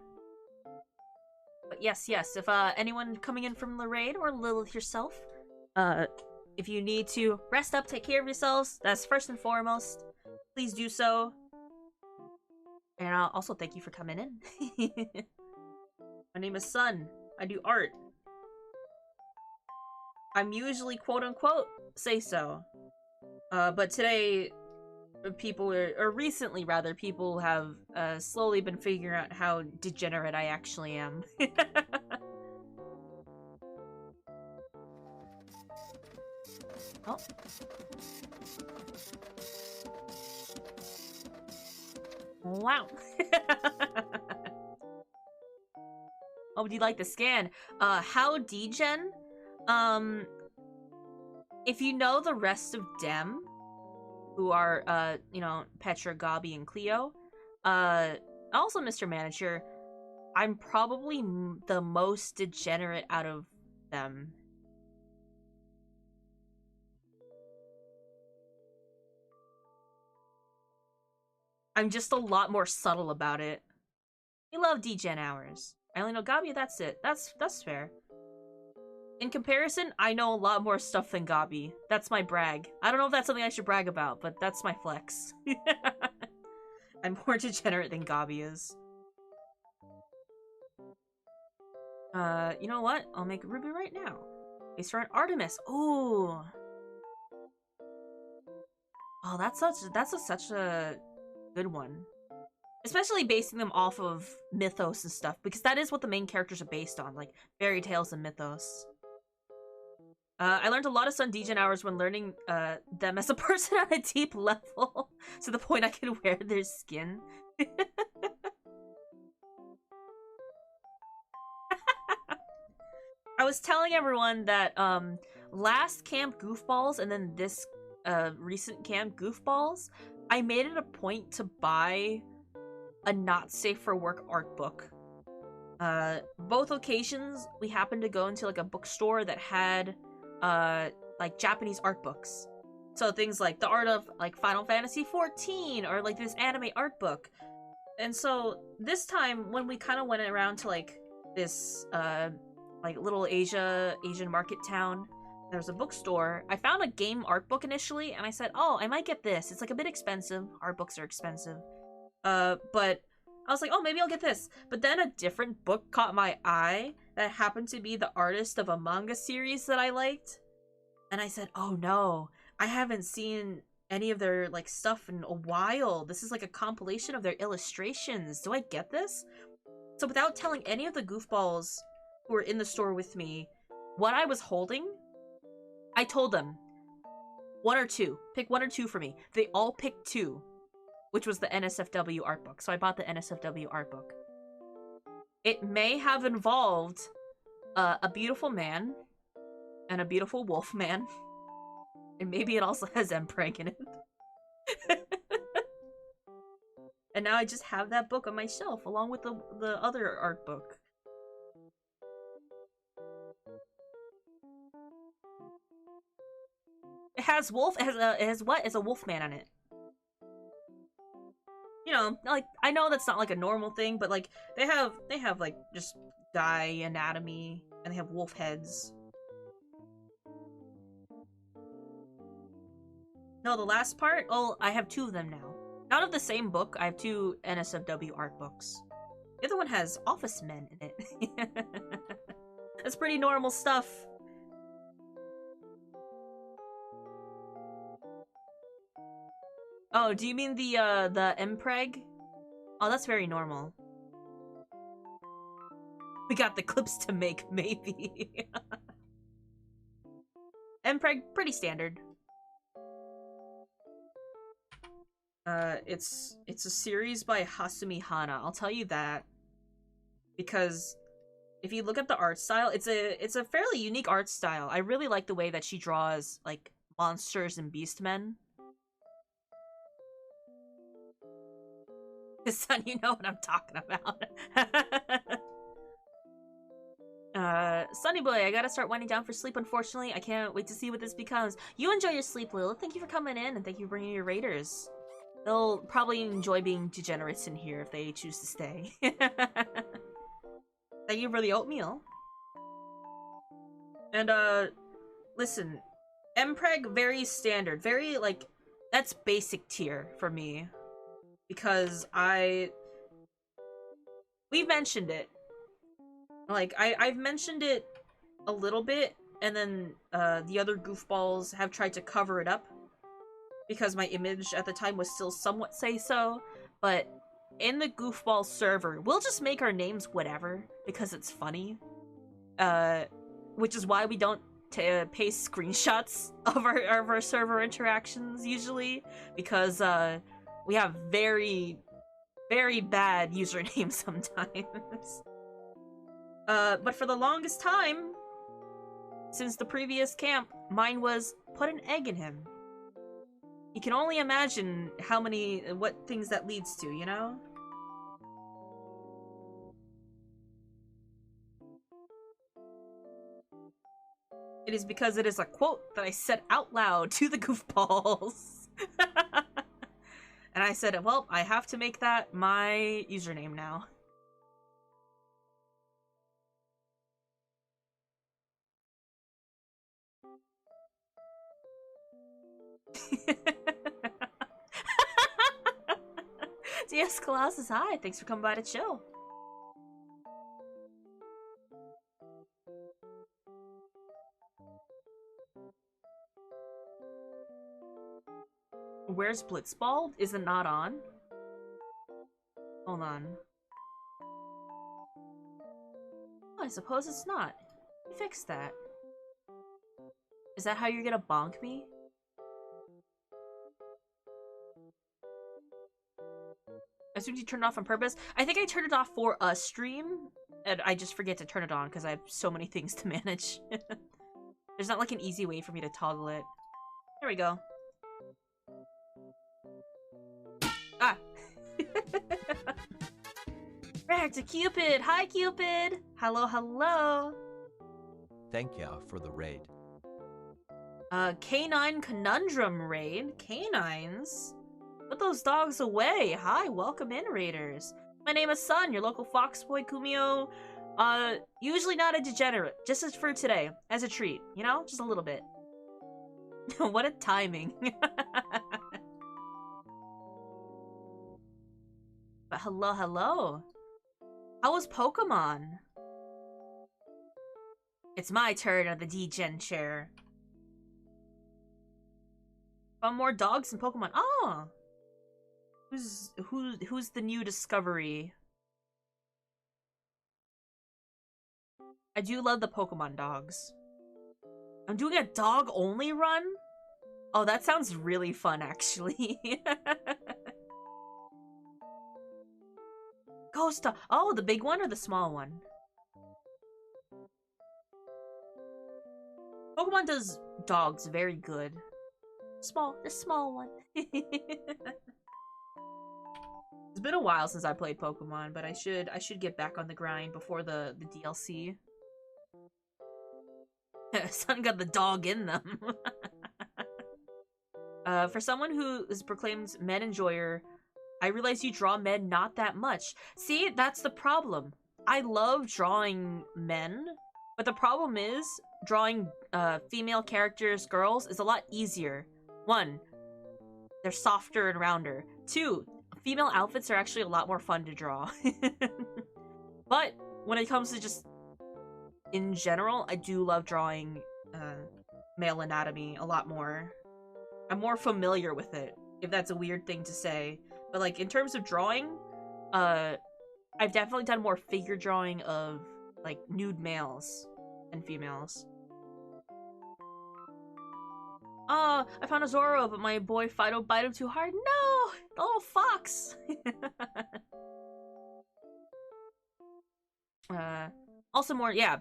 But yes, if anyone coming in from the raid or Lilith yourself, if you need to rest up, take care of yourselves, that's first and foremost. Please do so. And also thank you for coming in. My name is Sun. I do art. I'm usually quote unquote say so. But today people recently rather, people have slowly been figuring out how degenerate I actually am. Oh. Wow. Oh, do you like the scan? How degen? If you know the rest of Dem, who are, you know, Petra, Gabi, and Cleo, also Mr. Manager, I'm probably the most degenerate out of them. I'm just a lot more subtle about it. We love degen hours. I only know Gabi, that's it. That's fair. In comparison, I know a lot more stuff than Gabi. That's my brag. I don't know if that's something I should brag about, but that's my flex. I'm more degenerate than Gabi is. You know what? I'll make a ruby right now. Based around Artemis. Ooh. Oh, that's such a good one. Especially basing them off of mythos and stuff, because that is what the main characters are based on, like fairy tales and mythos. I learned a lot of Sun Degen hours when learning them as a person on a deep level, to the point I can wear their skin. I was telling everyone that last camp Goofballs and then this recent camp Goofballs, I made it a point to buy a not safe for work art book. Both occasions we happened to go into like a bookstore that had like Japanese art books. So things like the art of like Final Fantasy 14 or like this anime art book. And so this time when we kind of went around to like this like little Asian market town, there was a bookstore. I found a game art book initially and I said, "Oh, I might get this. It's like a bit expensive. Art books are expensive." But I was like, "Oh, maybe I'll get this." But then a different book caught my eye that happened to be the artist of a manga series that I liked. And I said, "Oh no, I haven't seen any of their like stuff in a while. This is like a compilation of their illustrations. Do I get this?" So without telling any of the goofballs who were in the store with me what I was holding, I told them, one or two. Pick one or two for me. They all picked two, which was the NSFW art book. So I bought the NSFW art book. It may have involved a beautiful man and a beautiful wolf man. And maybe it also has Mpreg in it. And now I just have that book on my shelf along with the other art book. It has wolf. It has what? It's a wolf man on it. You know, like I know that's not like a normal thing, but like they have like just guy anatomy and they have wolf heads. No, the last part? Oh, I have two of them now. Out of the same book, I have two NSFW art books. The other one has office men in it. That's pretty normal stuff. Oh, do you mean the Mpreg? Oh, that's very normal. We got the clips to make, maybe. Mpreg, pretty standard. It's a series by Hasumi Hana. I'll tell you that. Because if you look at the art style, it's a fairly unique art style. I really like the way that she draws, like, monsters and beastmen. Son, you know what I'm talking about. Sunny boy, I gotta start winding down for sleep, unfortunately. I can't wait to see what this becomes. You enjoy your sleep, Lilith. Thank you for coming in, and thank you for bringing your raiders. They'll probably enjoy being degenerates in here if they choose to stay. Thank you for the oatmeal. And, listen. Mpreg, very standard. Very, like, that's basic tier for me. Because we've mentioned it. Like, I've mentioned it a little bit, and then, the other goofballs have tried to cover it up. Because my image at the time was still somewhat say-so, but in the goofball server, we'll just make our names whatever, because it's funny. Which is why we don't paste screenshots of our server interactions, usually, because, we have very, very bad usernames sometimes. But for the longest time, since the previous camp, mine was, put an egg in him. You can only imagine what things that leads to, you know? It is because it is a quote that I said out loud to the goofballs. And I said, well, I have to make that my username now. DS Colossus, hi, thanks for coming by to chill. Where's Blitzball? Is it not on? Hold on. Oh, I suppose it's not. Fix that. Is that how you're gonna bonk me? I assumed you turned it off on purpose. I think I turned it off for a stream, and I just forget to turn it on because I have so many things to manage. There's not like an easy way for me to toggle it. There we go. Ah! Back to Cupid! Hi, Cupid! Hello, hello! Thank ya for the raid. Canine Conundrum raid? Canines? Put those dogs away! Hi, welcome in, raiders. My name is Sun, your local fox boy, Kumio. Usually not a degenerate, just as for today, as a treat, you know? Just a little bit. What a timing. But hello, hello. How was Pokemon? It's my turn on the degen chair. Found more dogs in Pokemon. Oh! Who's the new discovery? I do love the Pokemon dogs. I'm doing a dog-only run? Oh, that sounds really fun, actually. Ghost dog. Oh, the big one or the small one? Pokemon does dogs very good. The small one. It's been a while since I played Pokemon, but I should get back on the grind before the DLC. Sun got the dog in them. For someone who is proclaimed men enjoyer, I realize you draw men not that much. See, that's the problem. I love drawing men, but the problem is drawing female characters, girls, is a lot easier. 1, they're softer and rounder. 2, female outfits are actually a lot more fun to draw. But when it comes to just in general, I do love drawing male anatomy a lot more. I'm more familiar with it, if that's a weird thing to say. But like in terms of drawing, I've definitely done more figure drawing of like nude males and females. Oh, I found a Zoro, but my boy Fido bite him too hard. No! The little fox! Also more, yeah.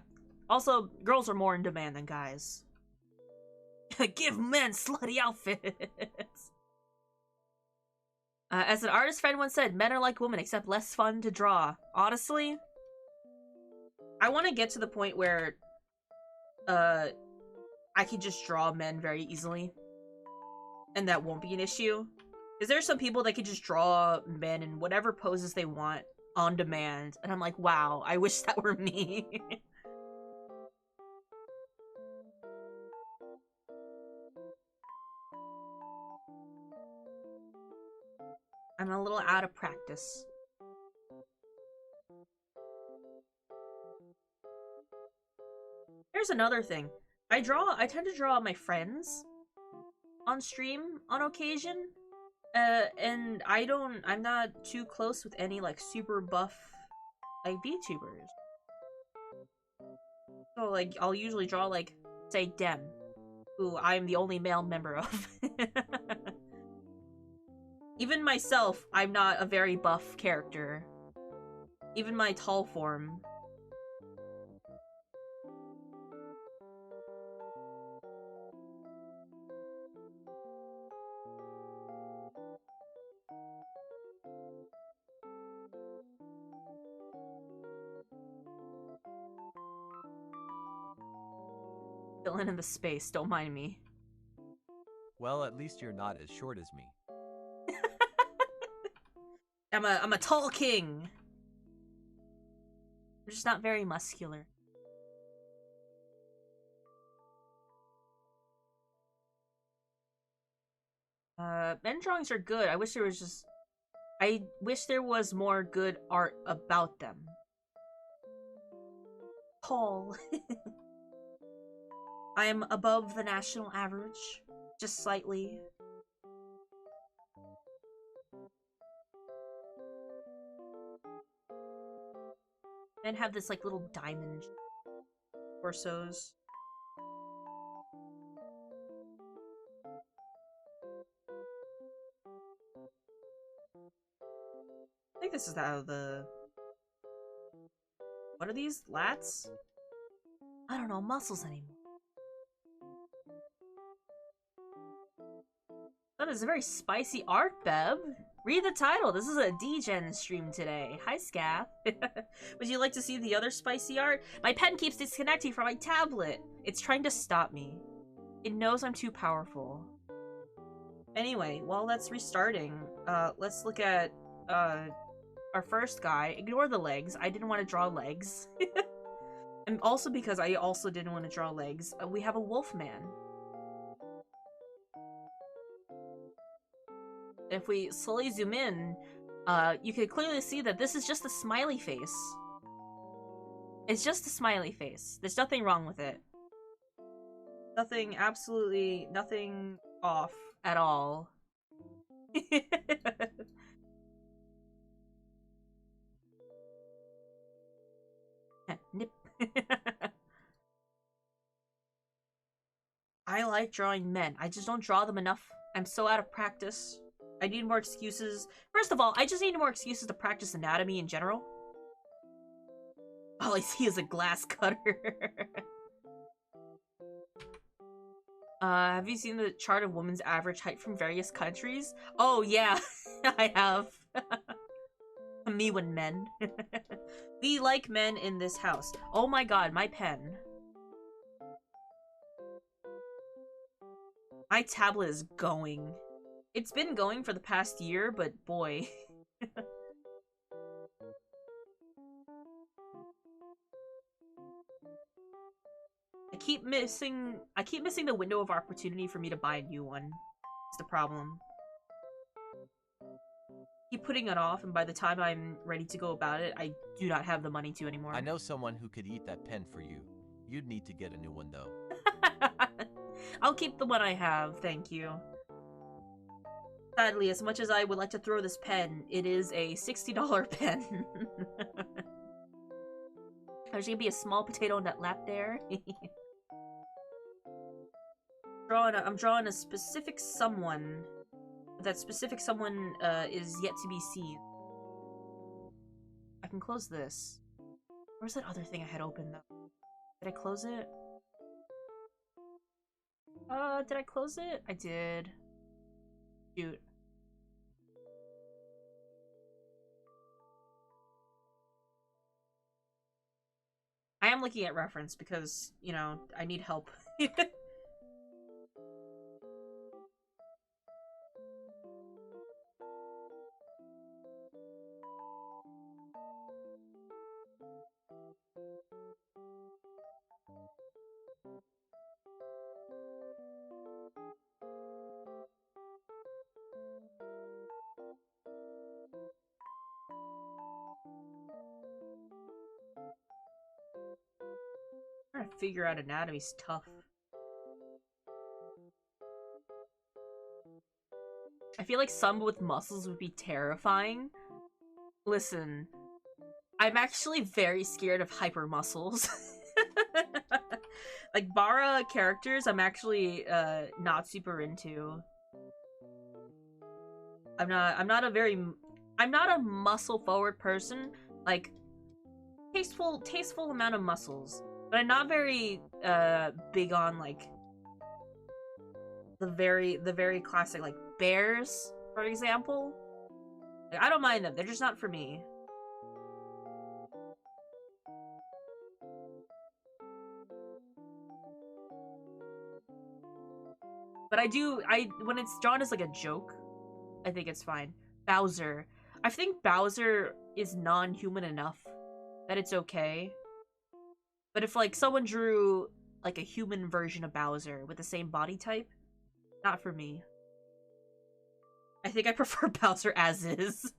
Also, girls are more in demand than guys. Give men slutty outfits! As an artist friend once said, men are like women, except less fun to draw. Honestly, I want to get to the point where, I can just draw men very easily. And that won't be an issue. Because there's some people that can just draw men in whatever poses they want on demand. And I'm like, wow, I wish that were me. I'm a little out of practice. Here's another thing. I tend to draw my friends on stream on occasion. And I'm not too close with any, like, super buff, like, VTubers. So, like, I'll usually draw, like, say, Dem, who I'm the only male member of. Even myself, I'm not a very buff character. Even my tall form. Filling in the space, don't mind me. Well, at least you're not as short as me. I'm a tall king. I'm just not very muscular. Men drawings are good. I wish there was more good art about them. Tall. I am above the national average. Just slightly. Men have this like little diamond torsos. I think this is out of the... What are these? Lats? I don't know muscles anymore. That is a very spicy art, Beb. Read the title. This is a degen stream today. Hi, Scath. Would you like to see the other spicy art? My pen keeps disconnecting from my tablet. It's trying to stop me. It knows I'm too powerful. Anyway, while that's restarting, let's look at our first guy. Ignore the legs. I didn't want to draw legs. And also because I also didn't want to draw legs, we have a wolf man. If we slowly zoom in, you can clearly see that this is just a smiley face. It's just a smiley face. There's nothing wrong with it. Nothing, absolutely nothing off at all. Nip. I like drawing men. I just don't draw them enough. I'm so out of practice. I need more excuses. First of all, I just need more excuses to practice anatomy in general. All I see is a glass cutter. Have you seen the chart of women's average height from various countries? Oh, yeah, I have. Me when men. We like men in this house. Oh my god, my pen. My tablet is going. It's been going for the past year, but boy. I keep missing the window of opportunity for me to buy a new one. It's the problem. Keep putting it off, and by the time I'm ready to go about it, I do not have the money to anymore. I know someone who could eat that pen for you. You'd need to get a new one, though. I'll keep the one I have, thank you. Sadly, as much as I would like to throw this pen, it is a $60 pen. There's gonna be a small potato in that lap there. I'm drawing a specific someone. That specific someone is yet to be seen. I can close this. Where's that other thing I had open though? Did I close it? Did I close it? I did. Shoot. I am looking at reference because, you know, I need help. Trying to figure out anatomy's tough. I feel like some with muscles would be terrifying. Listen, I'm actually very scared of hyper muscles. Like Bara characters, I'm actually not super into. I'm not a muscle forward person. Like tasteful amount of muscles. But I'm not very big on like the very classic like bears, for example. Like, I don't mind them. They're just not for me. But when it's drawn as like a joke, I think it's fine. Bowser. I think Bowser is non-human enough that it's okay. But if like someone drew like a human version of Bowser with the same body type, not for me. I think I prefer Bowser as is.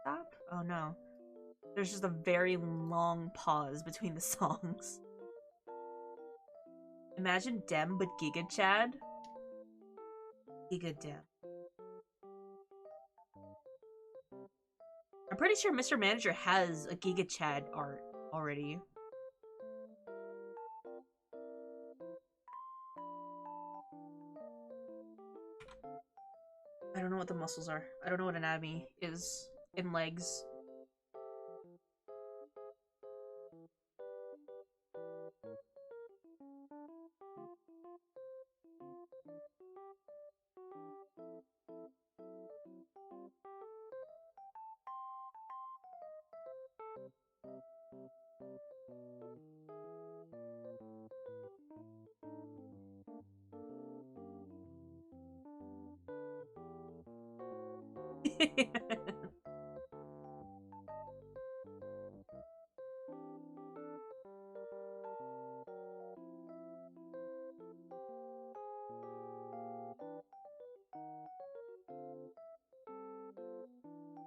Stop? Oh no. There's just a very long pause between the songs. Imagine Dem but Giga Chad. Giga Dem. pretty sure Mr. Manager has a Giga Chad art already. I don't know what the muscles are. I don't know what anatomy is in legs.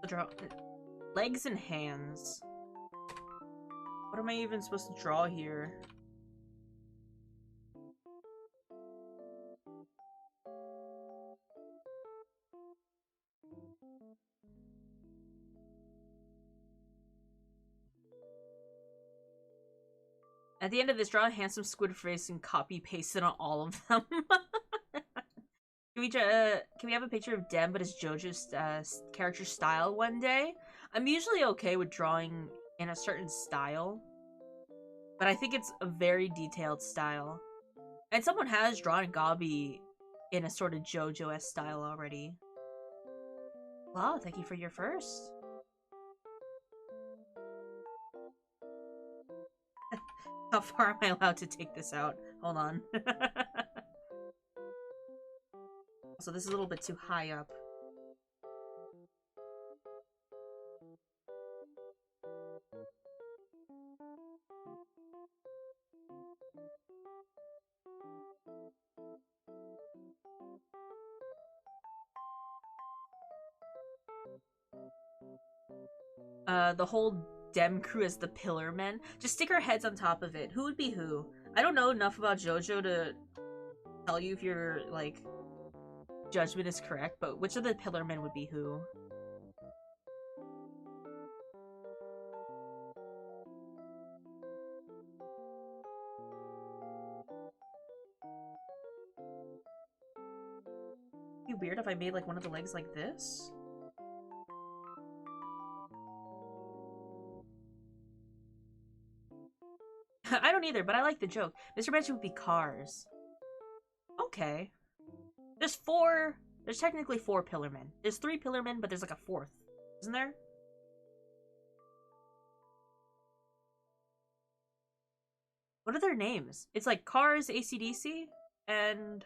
Draw legs and hands. What am I even supposed to draw here? At the end of this, draw a handsome squid face and copy paste it on all of them. Can we have a picture of Dem, but as JoJo's character style one day? I'm usually okay with drawing in a certain style, but I think it's a very detailed style. And someone has drawn Gabi in a sort of JoJo-esque style already. Wow, thank you for your first. How far am I allowed to take this out? Hold on. So this is a little bit too high up. The whole Dem crew as the Pillar Men. Just stick our heads on top of it. Who would be who? I don't know enough about JoJo to tell you if your, like, judgment is correct, but which of the Pillar Men would be who? It'd be weird if I made, like, one of the legs like this? I don't either, but I like the joke. Mr. Manager would be Cars. Okay. There's technically 4 Pillar Men. There's 3 Pillar Men, but there's like a 4th. Isn't there? What are their names? It's like Cars, AC/DC, and...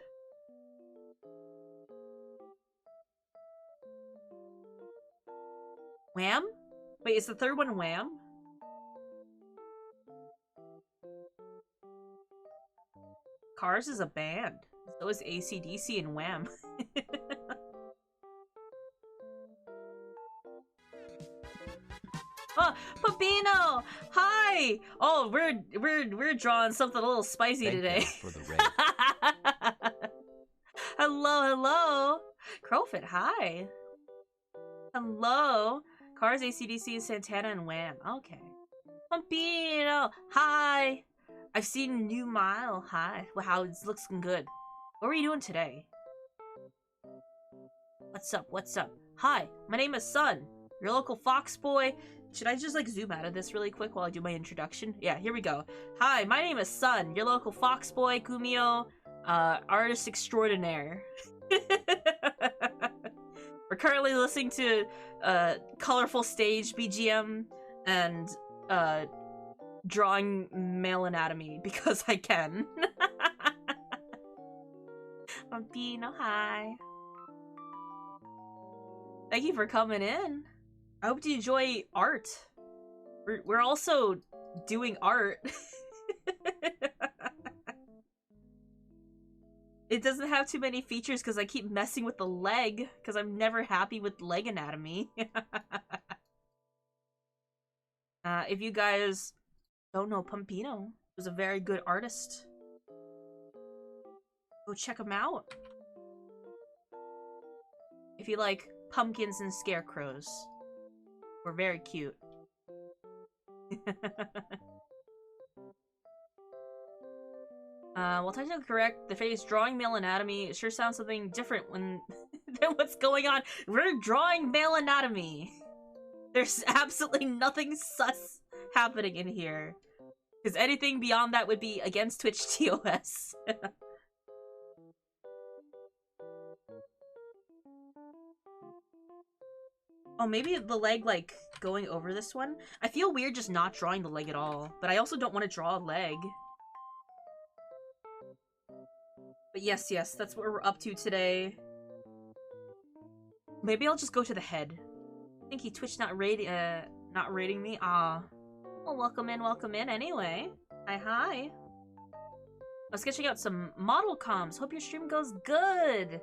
Wham? Wait, is the 3rd one Wham? Cars is a band. So is AC/DC and Wham. Oh, Papino! Hi! Oh, we're drawing something a little spicy Thank today. you for the raid. Hello. Crowfit, hi. Hello. Cars, AC/DC, Santana, and Wham. Okay. Papino, hi. I've seen New Mile. Hi. Wow, it looks good. What were you doing today? What's up? Hi, my name is Sun, your local fox boy. Should I just, like, zoom out of this really quick while I do my introduction? Yeah, here we go. Hi, my name is Sun, your local fox boy, Kumio, artist extraordinaire. We're currently listening to, colorful stage BGM and, drawing male anatomy because I can. Bambino, hi. Thank you for coming in. I hope you enjoy art. We're also doing art. It doesn't have too many features because I keep messing with the leg because I'm never happy with leg anatomy. If you guys don't know, Pampino was a very good artist. Go check him out. If you like pumpkins and scarecrows, We're very cute. Well, technically correct. The phrase drawing male anatomy sure sounds something different when than what's going on. We're drawing male anatomy. There's absolutely nothing sus happening in here. Because anything beyond that would be against Twitch TOS. Oh, maybe the leg, like, going over this one? I feel weird just not drawing the leg at all. But I also don't want to draw a leg. But yes, that's what we're up to today. Maybe I'll just go to the head. I think he Twitch not rating me. Ah. Well, welcome in anyway. Hi. I was sketching out some model comms. Hope your stream goes good.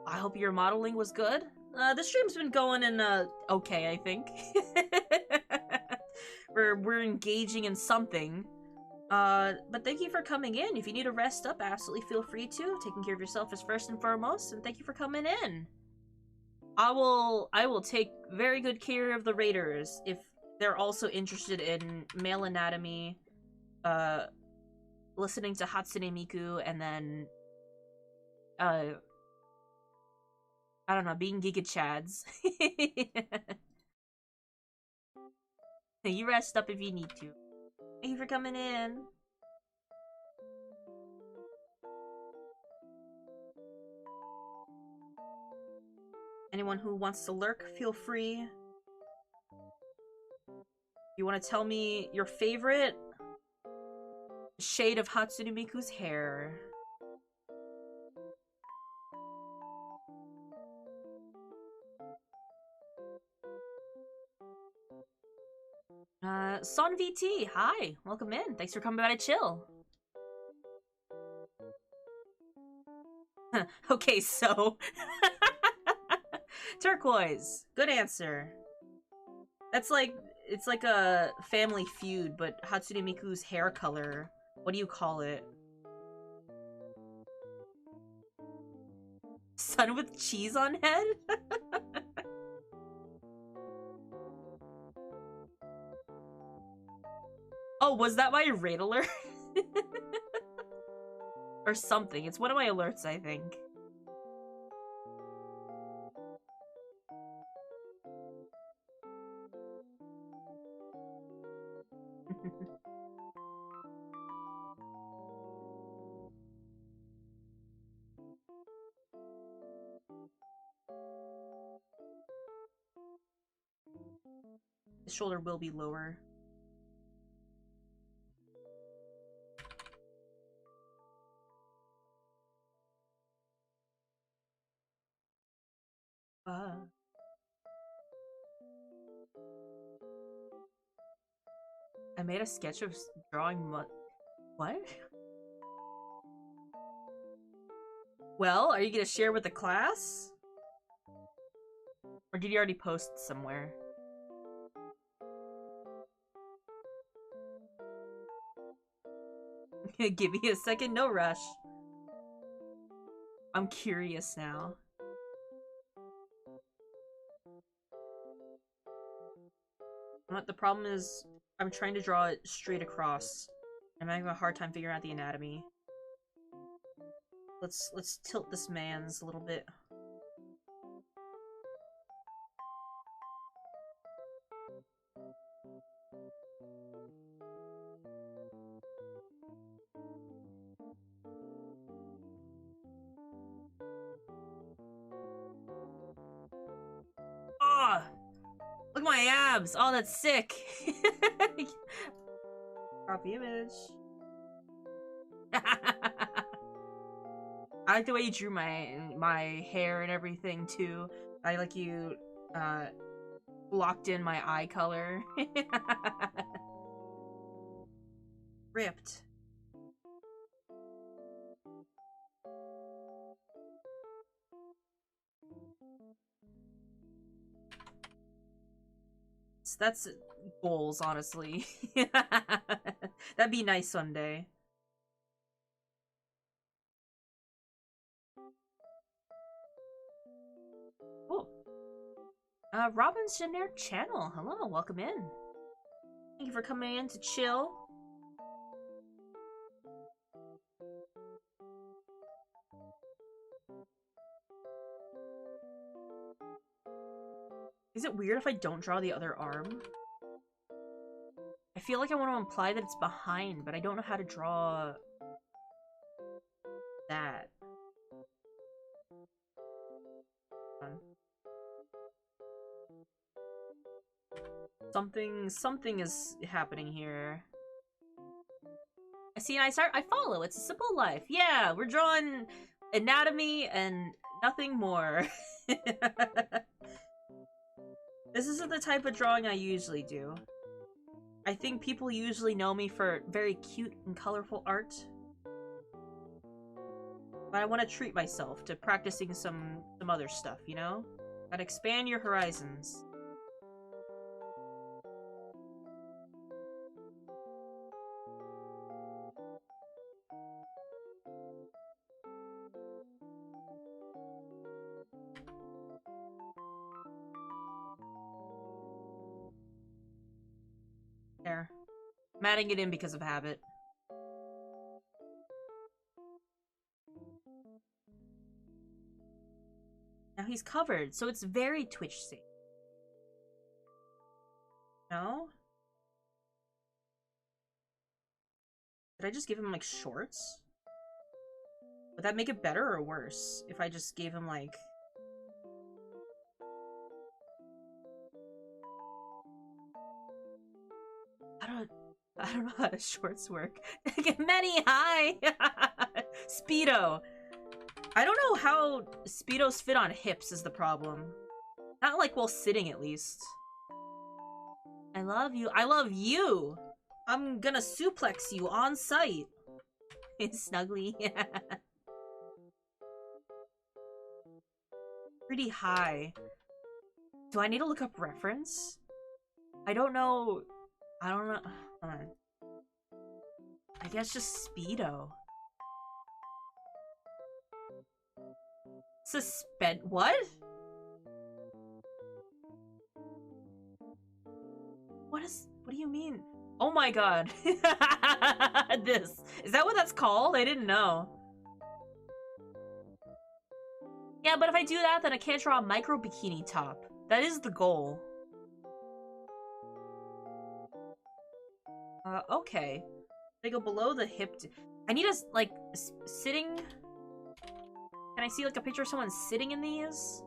I hope your modeling was good. The stream's been going in, okay, I think. we're engaging in something. But thank you for coming in. If you need to rest up, absolutely feel free to. Taking care of yourself is first and foremost, and thank you for coming in. I will take very good care of the raiders if they're also interested in male anatomy, listening to Hatsune Miku, and then, I don't know, being Giga Chads. You rest up if you need to. Thank you for coming in. Anyone who wants to lurk, feel free. You want to tell me your favorite shade of Hatsune Miku's hair? Son VT, hi! Welcome in. Thanks for coming by to chill. Okay, so... Turquoise. Good answer. That's like... It's like a family feud, but Hatsune Miku's hair color. What do you call it? Son with cheese on head? Oh, was that my raid alert? Or something. It's one of my alerts, I think. The shoulder will be lower. I made a sketch of drawing what? Well, are you gonna share with the class? Or did you already post somewhere? Give me a second, no rush. I'm curious now. What the problem is, I'm trying to draw it straight across. I'm having a hard time figuring out the anatomy. Let's tilt this man's a little bit. Look at my abs! Oh, that's sick! Copy image. I like the way you drew my hair and everything, too. I like you, blocked in my eye color. Ripped. That's goals, honestly. That'd be nice someday. Cool. Robin's generic channel. Hello, welcome in. Thank you for coming in to chill. Is it weird if I don't draw the other arm? I feel like I want to imply that it's behind, but I don't know how to draw that. Something is happening here. I see, and I follow. It's a simple life. Yeah, we're drawing anatomy and nothing more. This isn't the type of drawing I usually do. I think people usually know me for very cute and colorful art. But I want to treat myself to practicing some other stuff, you know? Gotta expand your horizons. There. I'm adding it in because of habit. Now he's covered, so it's very Twitch safe. No? Did I just give him, like, shorts? Would that make it better or worse if I just gave him, like... I don't know how the shorts work. Many, hi! Speedo. I don't know how Speedos fit on hips is the problem. Not like while sitting, at least. I love you. I love you! I'm gonna suplex you on sight. It's snuggly. Pretty high. Do I need to look up reference? I don't know. I don't know. Hold on. I guess just Speedo. What? What do you mean? Oh my god. This. Is that what that's called? I didn't know. Yeah, but if I do that, then I can't draw a micro bikini top. That is the goal. Okay. They go below the hip. I need a, like, sitting... Can I see, like, a picture of someone sitting in these?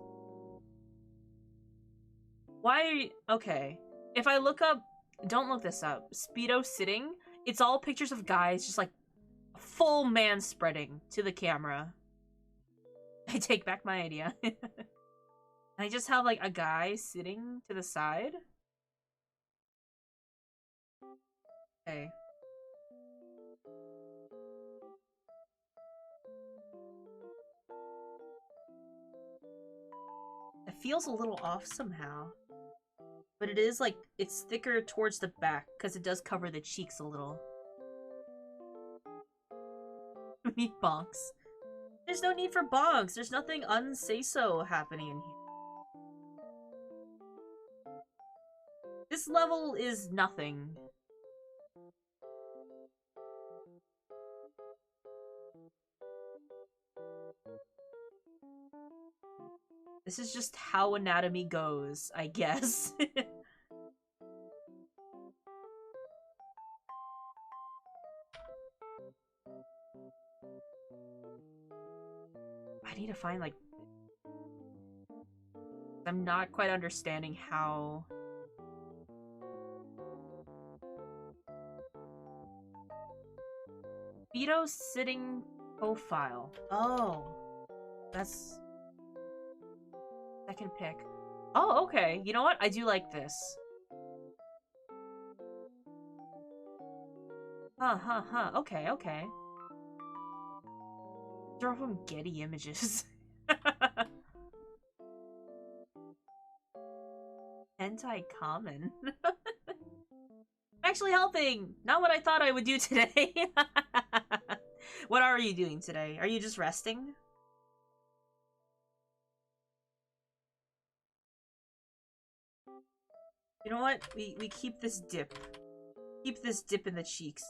Why are you... Okay. If I look up... Don't look this up. Speedo sitting. It's all pictures of guys just, like, full man spreading to the camera. I take back my idea. I just have, like, a guy sitting to the side. Okay. It feels a little off somehow. But it is, like, it's thicker towards the back, because it does cover the cheeks a little. We need bonks. There's no need for bonks. There's nothing unsay-so happening in here. This level is nothing. This is just how anatomy goes, I guess. I need to find, like... I'm not quite understanding how... Speedo sitting profile. Oh. That's... Second pick. Oh, okay. You know what? I do like this. Okay, okay. They're all from Getty Images. Anti-common. Actually helping! Not what I thought I would do today. What are you doing today? Are you just resting? You know what? We keep this dip. Keep this dip in the cheeks.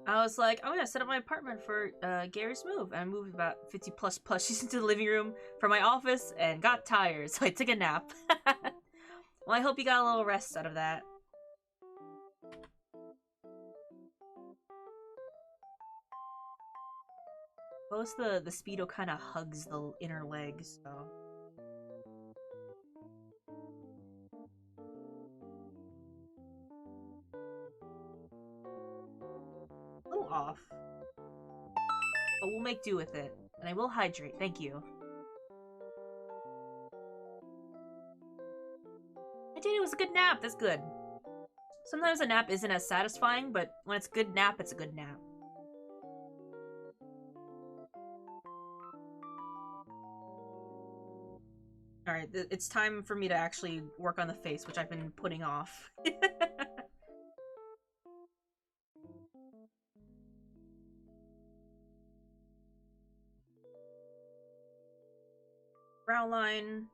I was like, I'm gonna set up my apartment for Gary's move. And I moved about 50 plus plushies into the living room from my office and got tired, so I took a nap. Well, I hope you got a little rest out of that. Most the Speedo kind of hugs the inner legs, so. A little off. But we'll make do with it. And I will hydrate, thank you. I did, it was a good nap, that's good. Sometimes a nap isn't as satisfying, but when it's a good nap, it's a good nap. Alright, it's time for me to actually work on the face, which I've been putting off. Brow line,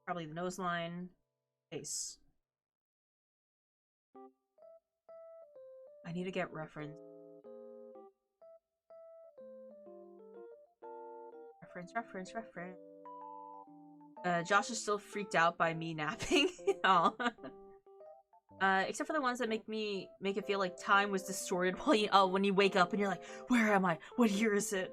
probably the nose line, face. I need to get reference. Reference. Josh is still freaked out by me napping. Oh. Except for the ones that make it feel like time was distorted while when you wake up and you're like, where am I? What year is it?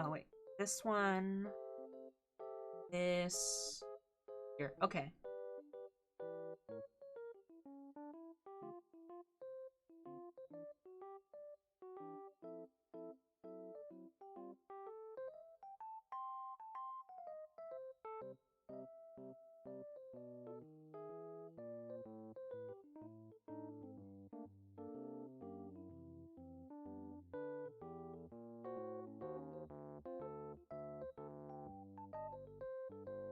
Oh wait, this one. This here. Okay.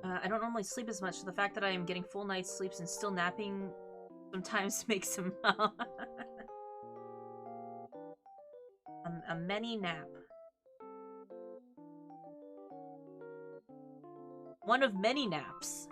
I don't normally sleep as much, so the fact that I am getting full night's sleeps and still napping sometimes makes him a many nap. One of many naps.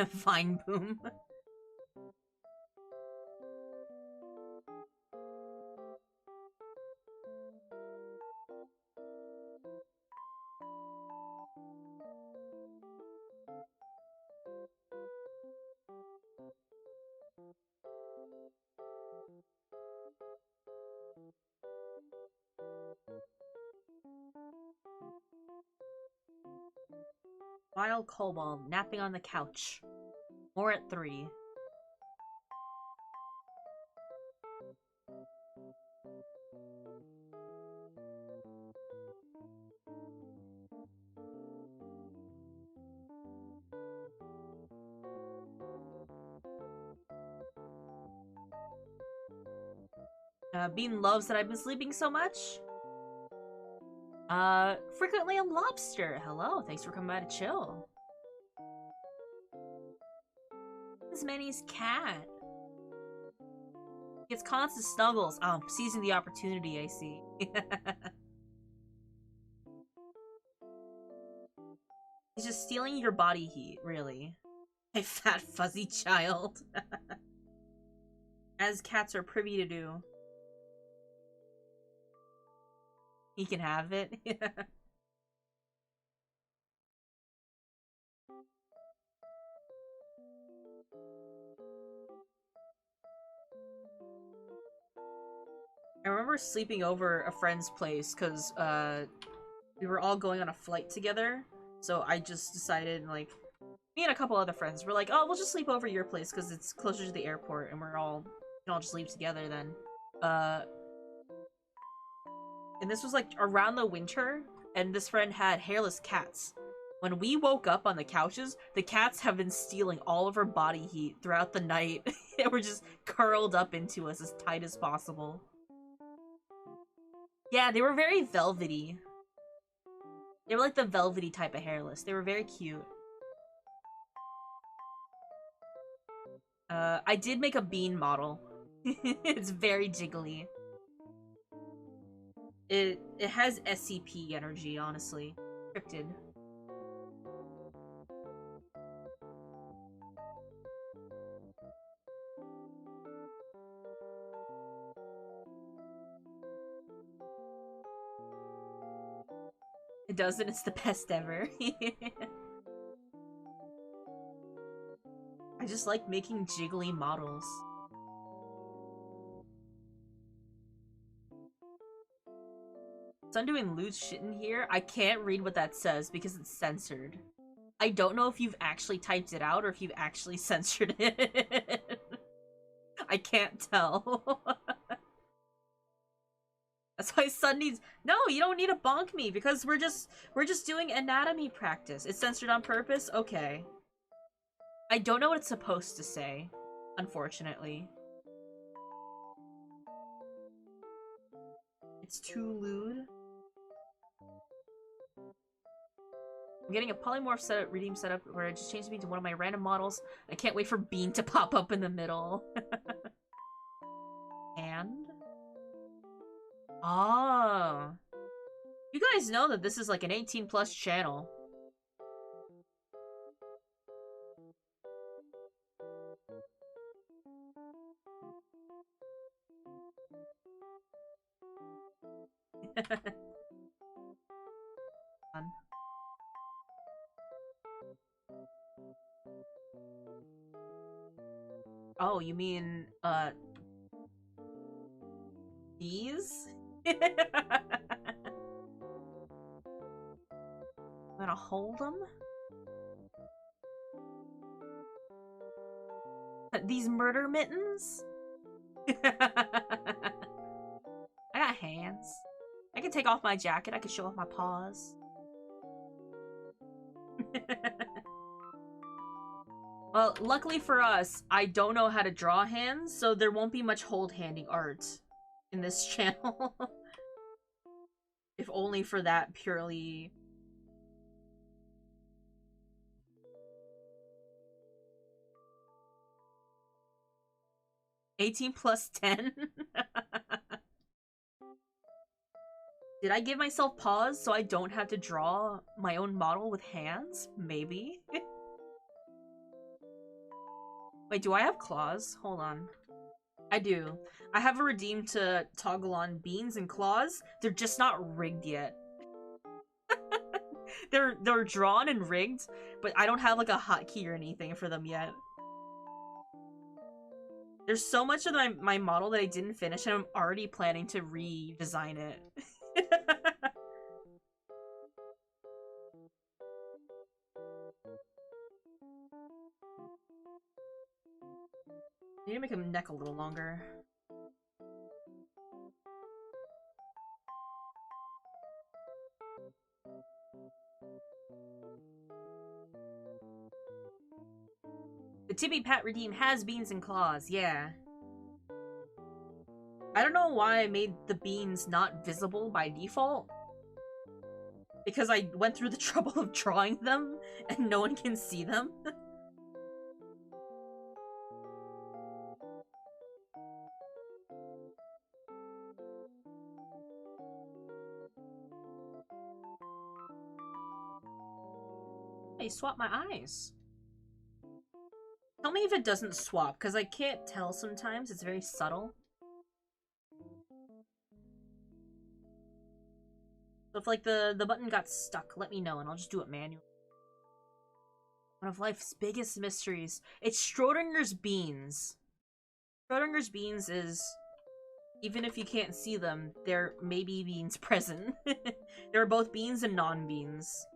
Fine boom. Wild Kobold napping on the couch. More at 3. Bean loves that I've been sleeping so much. Frequently a lobster. Hello, thanks for coming by to chill. This is Manny's cat. Gets constant snuggles. Oh, seizing the opportunity, I see. He's just stealing your body heat, really. My fat fuzzy child. As cats are privy to do. He can have it. I remember sleeping over a friend's place because we were all going on a flight together. So I just decided, like, me and a couple other friends were like, oh, we'll just sleep over your place because it's closer to the airport and we can all just sleep together then. Uh, and this was like around the winter, and this friend had hairless cats. When we woke up on the couches, the cats have been stealing all of our body heat throughout the night. They were just curled up into us as tight as possible. Yeah, they were very velvety. They were like the velvety type of hairless. They were very cute. I did make a bean model. It's very jiggly. It has SCP energy, honestly. Cryptid. It doesn't, it's the best ever. I just like making jiggly models. So I'm doing lewd shit in here. I can't read what that says because it's censored. I don't know if you've actually typed it out or if you've actually censored it. I can't tell. That's why Sun needs— No, you don't need to bonk me because we're just doing anatomy practice. It's censored on purpose? Okay. I don't know what it's supposed to say, unfortunately. It's too lewd. I'm getting a polymorph redeem setup where it just changed me to one of my random models. I can't wait for Bean to pop up in the middle. And? Oh. You guys know that this is like an 18+ channel. Oh, you mean, these? I'm gonna hold them? These murder mittens? I got hands. I can take off my jacket, I can show off my paws. Well, luckily for us, I don't know how to draw hands, so there won't be much hold-handing art in this channel. If only for that purely... (18+10)? Did I give myself pause so I don't have to draw my own model with hands? Maybe? Wait, do I have claws? Hold on. I do. I have a redeem to toggle on beans and claws. They're just not rigged yet. They're drawn and rigged, but I don't have like a hotkey or anything for them yet. There's so much of my model that I didn't finish, and I'm already planning to redesign it. I need to make him neck a little longer. The Tibby Pat redeem has beans and claws, yeah. I don't know why I made the beans not visible by default. Because I went through the trouble of drawing them, and no one can see them. Hey, swap my eyes. Tell me if it doesn't swap, because I can't tell sometimes. It's very subtle. So if like the button got stuck, let me know and I'll just do it manually. One of life's biggest mysteries. It's Schrodinger's beans. Schrodinger's beans is, even if you can't see them, there may be beans present. There are both beans and non-beans.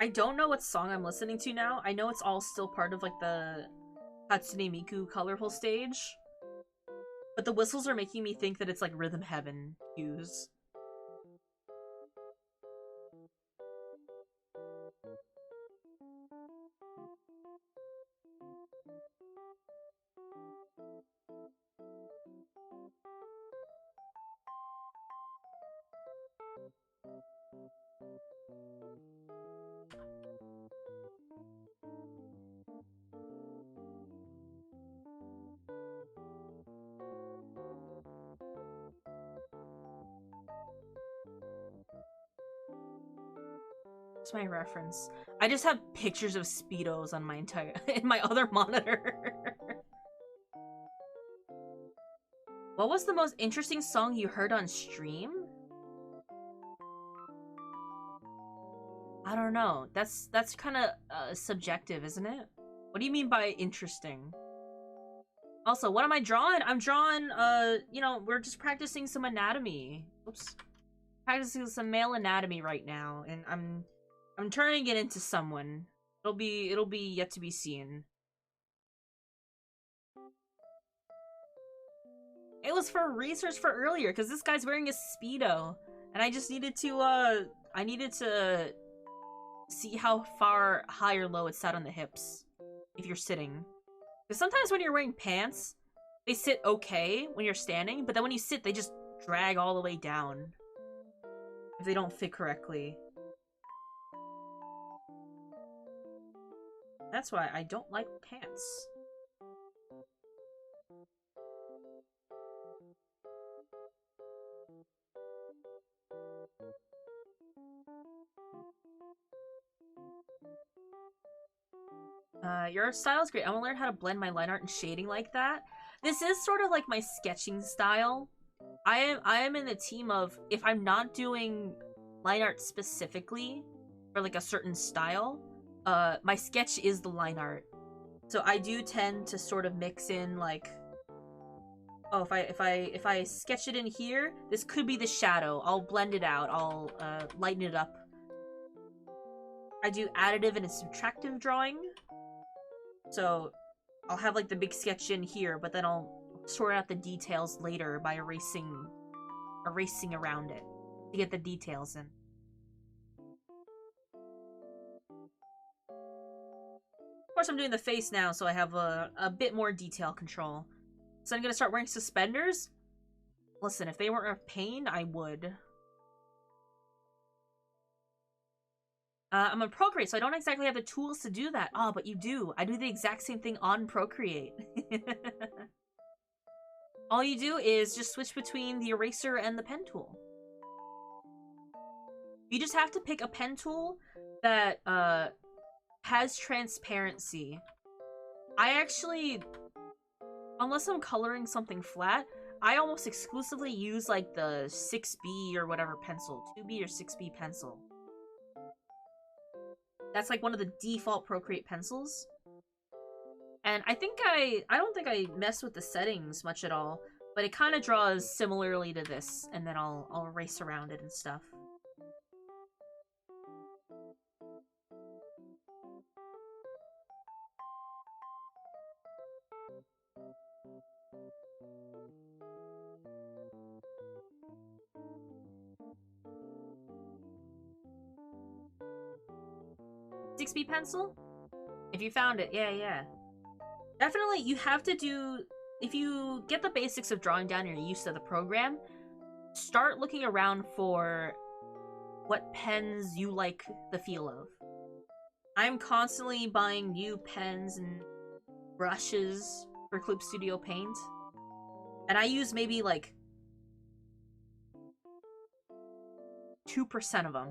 I don't know what song I'm listening to now. I know it's all still part of like the Hatsune Miku colorful stage. But the whistles are making me think that it's like Rhythm Heaven cues. That's my reference. I just have pictures of Speedos on my entire in my other monitor. What was the most interesting song you heard on stream? I don't know. That's kind of subjective, isn't it? What do you mean by interesting? Also, what am I drawing? I'm drawing, you know, we're just practicing some anatomy. Oops. Practicing some male anatomy right now, and I'm turning it into someone. It'll be yet to be seen. It was for research for earlier, because this guy's wearing a Speedo. And I just needed to, I needed to see how far high or low it sat on the hips. If you're sitting. Because sometimes when you're wearing pants, they sit okay when you're standing, but then when you sit, they just drag all the way down. If they don't fit correctly. That's why I don't like pants. Your style is great. I want to learn how to blend my line art and shading like that. This is sort of like my sketching style. I am in the team of, if I'm not doing line art specifically for like a certain style, my sketch is the line art. So I do tend to sort of mix in like, oh, if I sketch it in here, this could be the shadow. I'll blend it out. I'll lighten it up. I do additive and subtractive drawing. So I'll have like the big sketch in here, but then I'll sort out the details later by erasing around it to get the details in. Of course, I'm doing the face now, so I have a bit more detail control. So I'm gonna start wearing suspenders. Listen, if they weren't a pain, I would. I'm on Procreate, so I don't exactly have the tools to do that. Oh, but you do. I do the exact same thing on Procreate. All you do is just switch between the eraser and the pen tool. You just have to pick a pen tool that has transparency. I actually, unless I'm coloring something flat, I almost exclusively use like the 6B or whatever pencil. 2B or 6B pencil. That's like one of the default Procreate pencils. And I don't think I mess with the settings much at all, but it kind of draws similarly to this, and then I'll erase around it and stuff. $6B pencil? If you found it, yeah. Definitely, you have to do... If you get the basics of drawing down and you're used to the program, start looking around for what pens you like the feel of. I'm constantly buying new pens and brushes for Clip Studio Paint. And I use maybe like 2% of them.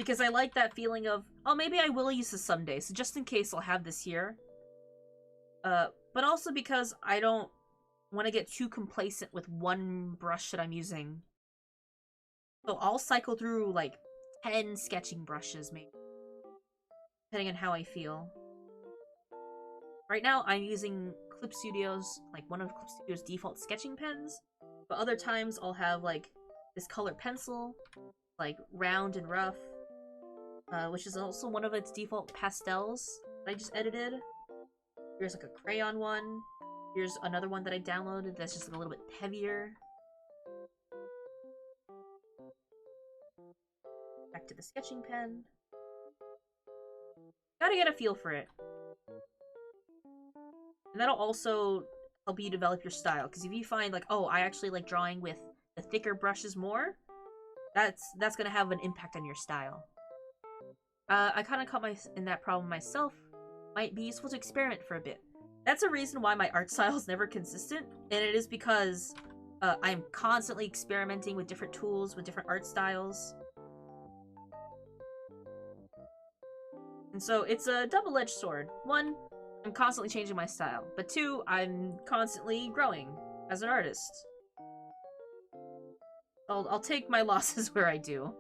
Because I like that feeling of, oh, maybe I will use this someday, so just in case I'll have this here. But also because I don't want to get too complacent with one brush that I'm using. So I'll cycle through, like, 10 sketching brushes, maybe. Depending on how I feel. Right now, I'm using Clip Studio's, like, one of Clip Studio's default sketching pens. But other times, I'll have, like, this colored pencil, like, round and rough. Which is also one of its default pastels that I just edited. Here's, like, a crayon one. Here's another one that I downloaded that's just like, a little bit heavier. Back to the sketching pen. Gotta get a feel for it. And that'll also help you develop your style. Because if you find, like, oh, I actually like drawing with the thicker brushes more, that's gonna have an impact on your style. I kind of caught in that problem myself. Might be useful to experiment for a bit. That's a reason why my art style is never consistent, and it is because I'm constantly experimenting with different tools, with different art styles. And so it's a double-edged sword. One, I'm constantly changing my style, but two, I'm constantly growing as an artist. I'll take my losses where I do.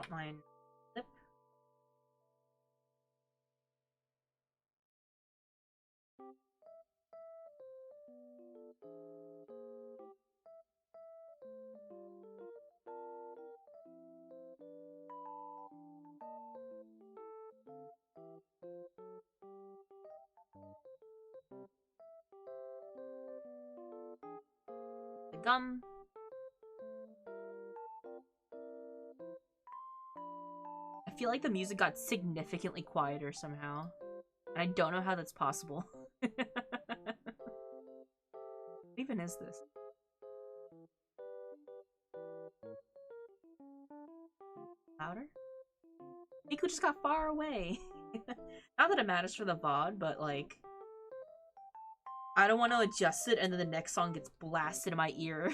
Outline lip. The gum. I feel like the music got significantly quieter somehow. And I don't know how that's possible. What even is this? Louder? Miku just got far away. Not that it matters for the VOD, but like... I don't want to adjust it and then the next song gets blasted in my ear.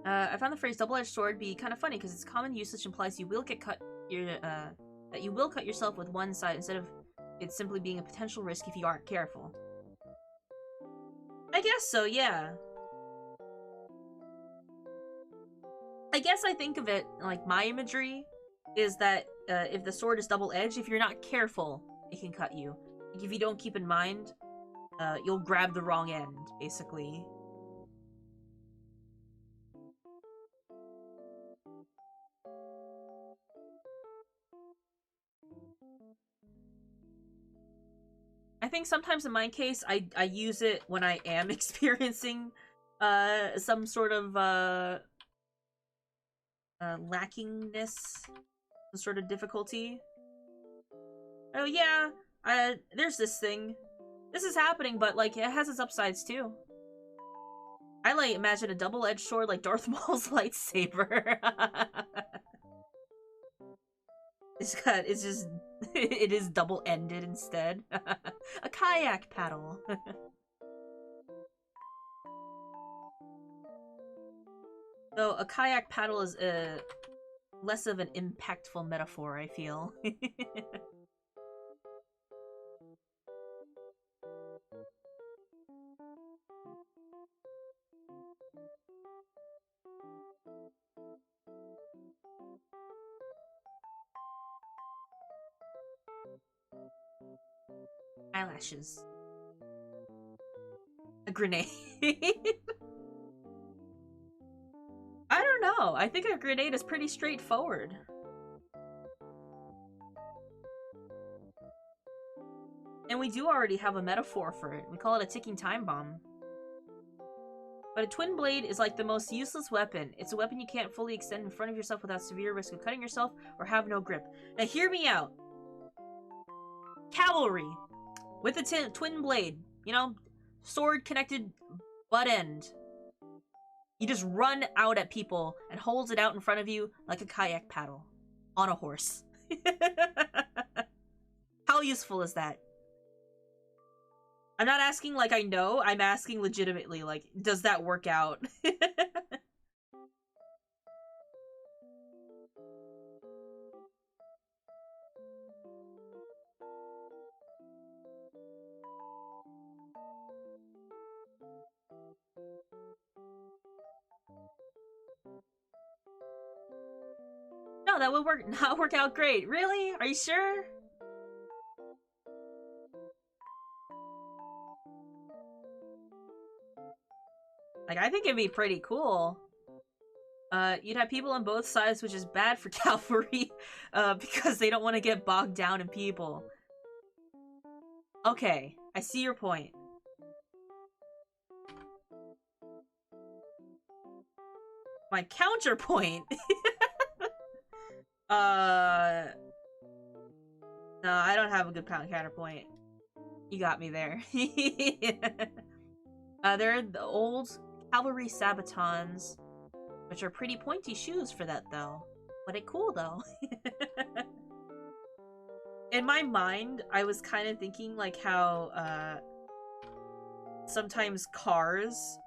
I found the phrase double-edged sword be kind of funny because its common usage implies you will get cut that you will cut yourself with one side instead of it simply being a potential risk if you aren't careful. I guess so, yeah. I guess I think of it, like, my imagery is that if the sword is double-edged, if you're not careful, it can cut you. Like, if you don't keep in mind, you'll grab the wrong end, basically. I think sometimes in my case, I use it when I am experiencing some sort of lackingness, some sort of difficulty. Oh yeah, there's this thing. This is happening, but like it has its upsides too. I like imagine a double-edged sword like Darth Maul's lightsaber. It's just, it is double-ended instead. A kayak paddle. Though a kayak paddle is less of an impactful metaphor, I feel. Eyelashes. A grenade. I don't know. I think a grenade is pretty straightforward. And we do already have a metaphor for it. We call it a ticking time bomb. But a twin blade is like the most useless weapon. It's a weapon you can't fully extend in front of yourself without severe risk of cutting yourself or have no grip. Now hear me out. Cavalry with a twin blade. You know, sword connected butt end. You just run out at people and holds it out in front of you like a kayak paddle. On a horse. How useful is that? I'm not asking like I know, I'm asking legitimately, like, does that work out? No, that would not work out great. Really? Are you sure? Like, I think it'd be pretty cool. You'd have people on both sides, which is bad for cavalry, because they don't want to get bogged down in people. Okay, I see your point. My counterpoint. No, I don't have a good counterpoint. You got me there. They're the old cavalry sabatons, which are pretty pointy shoes for that, though. But it's cool, though. In my mind, I was kind of thinking, like, how, sometimes cars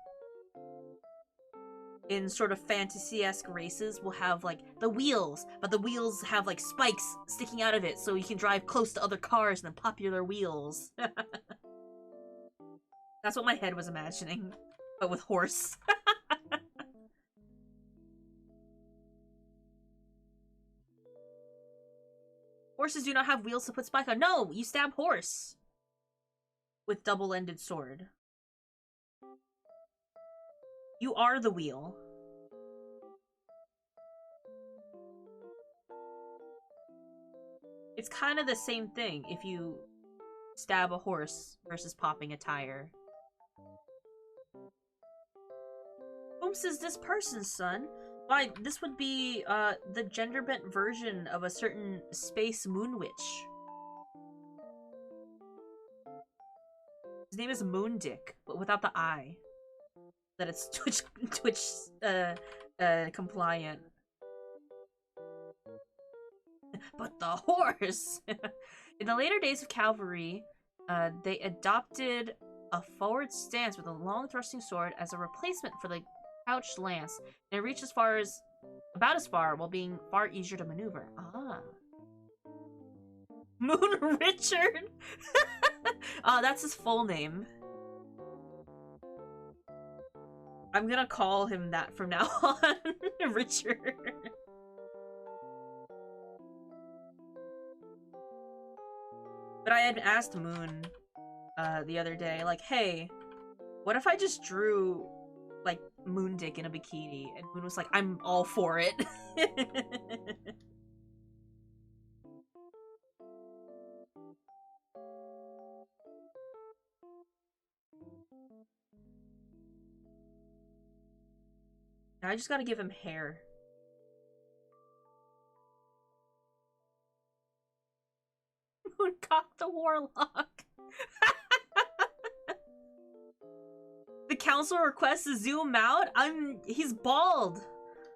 in sort of fantasy-esque races will have, like, the wheels, but the wheels have, like, spikes sticking out of it, so you can drive close to other cars and then pop your wheels. That's what my head was imagining, but with horse. Horses do not have wheels to put spike on. No, you stab horse with double-ended sword. You are the wheel. It's kind of the same thing if you stab a horse versus popping a tire. Whomst is this person's son? Why, this would be, the gender-bent version of a certain space moon witch. His name is Moondick, but without the I. That it's Twitch, compliant. But the horse! In the later days of cavalry, they adopted a forward stance with a long thrusting sword as a replacement for the crouched lance, and it reached about as far, while being far easier to maneuver. Ah. Moon Richard? That's his full name. I'm gonna call him that from now on. Richard. But I had asked Moon, the other day, like, hey, what if I just drew, like, Moondick in a bikini? And Moon was like, I'm all for it. I just gotta give him hair. Mooncock the Warlock. The council requests to zoom out. He's bald.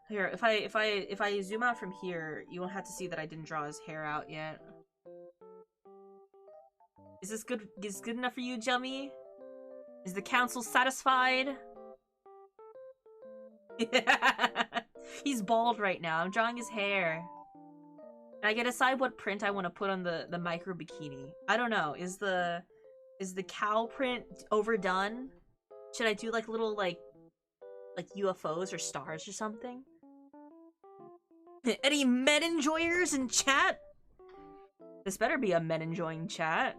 Here, if I zoom out from here, you won't have to see that I didn't draw his hair out yet. Is this good? Is this good enough for you, Jummy? Is the council satisfied? He's bald right now. I'm drawing his hair. And I can decide what print I want to put on the micro bikini. I don't know. Is the cow print overdone? Should I do like little like UFOs or stars or something? Any men enjoyers in chat? This better be a men enjoying chat.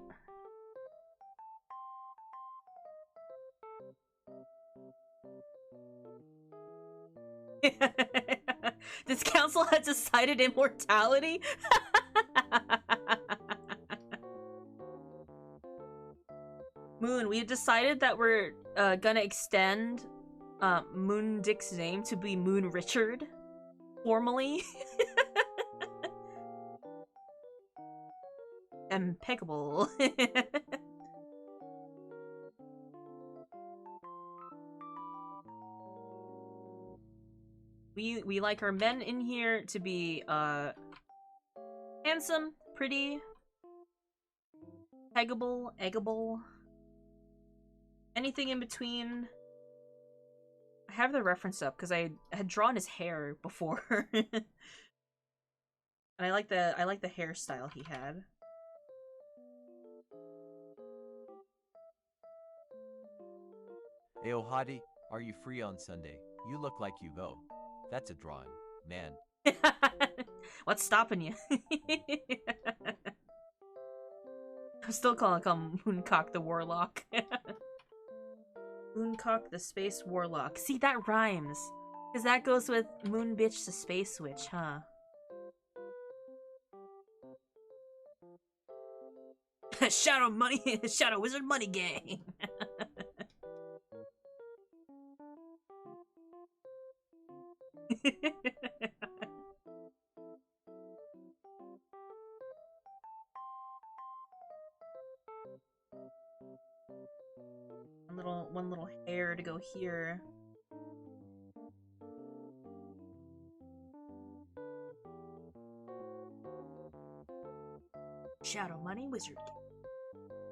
This council has decided immortality? Moon, we have decided that we're gonna extend Moondick's name to be Moon Richard. Formally. Impeccable. we like our men in here to be handsome, pretty, peggable, eggable, anything in between. I have the reference up because I had drawn his hair before. And I like the hairstyle he had. Ayo Hadi, are you free on Sunday? You look like you go. That's a drawing, man. What's stopping you? I'm still calling him Mooncock the Warlock. Mooncock the Space Warlock. See, that rhymes. Because that goes with Moon Bitch the Space Witch, huh? Shadow Money, Shadow Wizard Money Gang. One little hair to go here. Shadow Money Wizard Gang.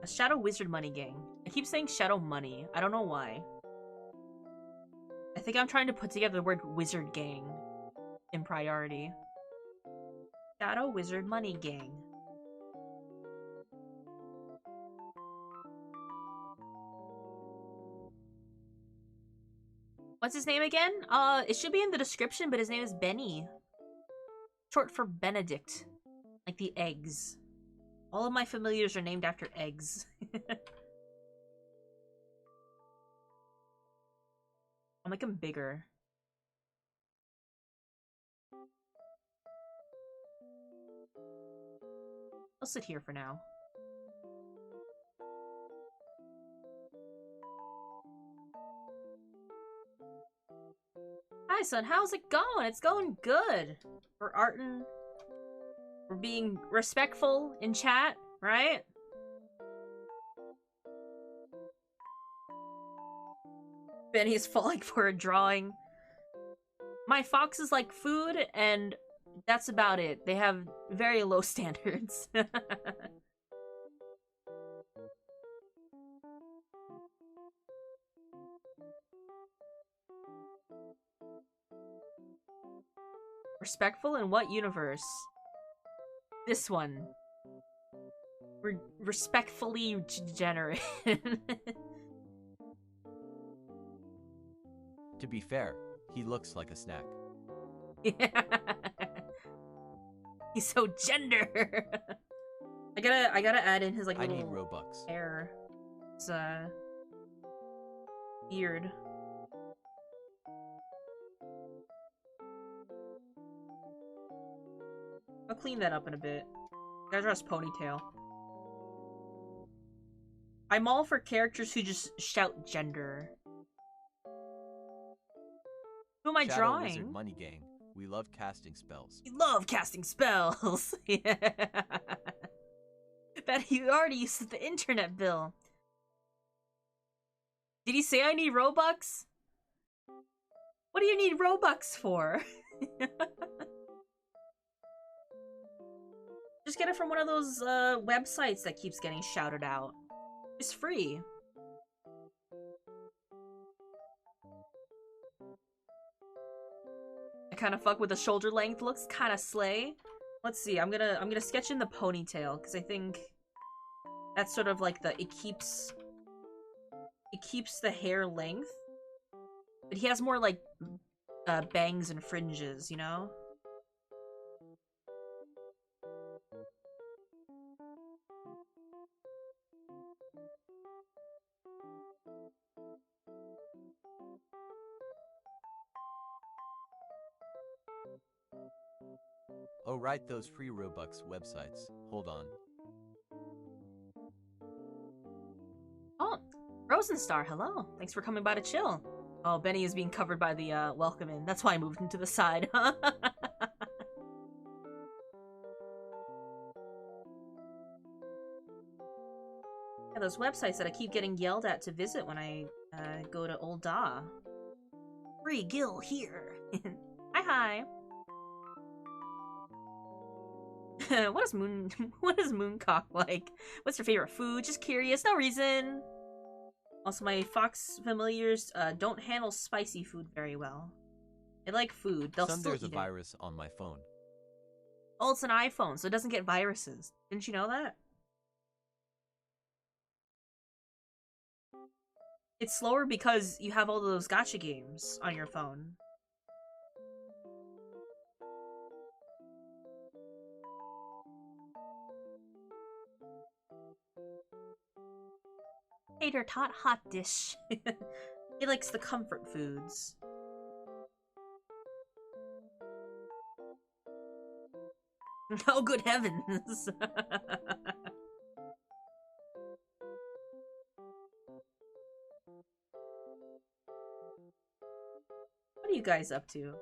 A Shadow Wizard Money Gang. I keep saying Shadow Money. I don't know why. I think I'm trying to put together the word Wizard Gang in priority. Shadow Wizard Money Gang. What's his name again? It should be in the description, but his name is Benny. Short for Benedict. Like the eggs. All of my familiars are named after eggs. I'll make him bigger. I'll sit here for now. Hi, son. How's it going? It's going good. We're arting. We're being respectful in chat, right? Benny's falling for a drawing. My foxes like food, and that's about it. They have very low standards. Respectful in what universe? This one. We're respectfully degenerate. To be fair, he looks like a snack. Yeah. He's so gender. I gotta add in his like little I need Robux. hair. It's beard. I'll clean that up in a bit. Gotta draw his ponytail. I'm all for characters who just shout gender. Who am I Shadow drawing? Wizard Money Gang. We love casting spells. You love casting spells. Yeah. Bet you already used the internet, Bill. Did he say I need Robux? What do you need Robux for? Just get it from one of those websites that keeps getting shouted out. It's free. I kind of fuck with the shoulder length. Looks kind of slay. Let's see. I'm gonna sketch in the ponytail because I think that's sort of like it keeps the hair length, but he has more like bangs and fringes, you know. Oh, right, those free Robux websites. Hold on. Oh, Rosenstar, hello. Thanks for coming by to chill. Oh, Benny is being covered by the welcome in. That's why I moved him to the side. Yeah, those websites that I keep getting yelled at to visit when I go to Old Da. Free Gil here. Hi, Hi. What is Mooncock like? What's your favorite food? Just curious, no reason. Also, my fox familiars don't handle spicy food very well. They like food. They'll still There's eat a virus on my phone. Oh, it's an iPhone, so it doesn't get viruses. Didn't you know that? It's slower because you have all those gacha games on your phone. Tater tot hot dish. He likes the comfort foods. Oh, good heavens. What are you guys up to?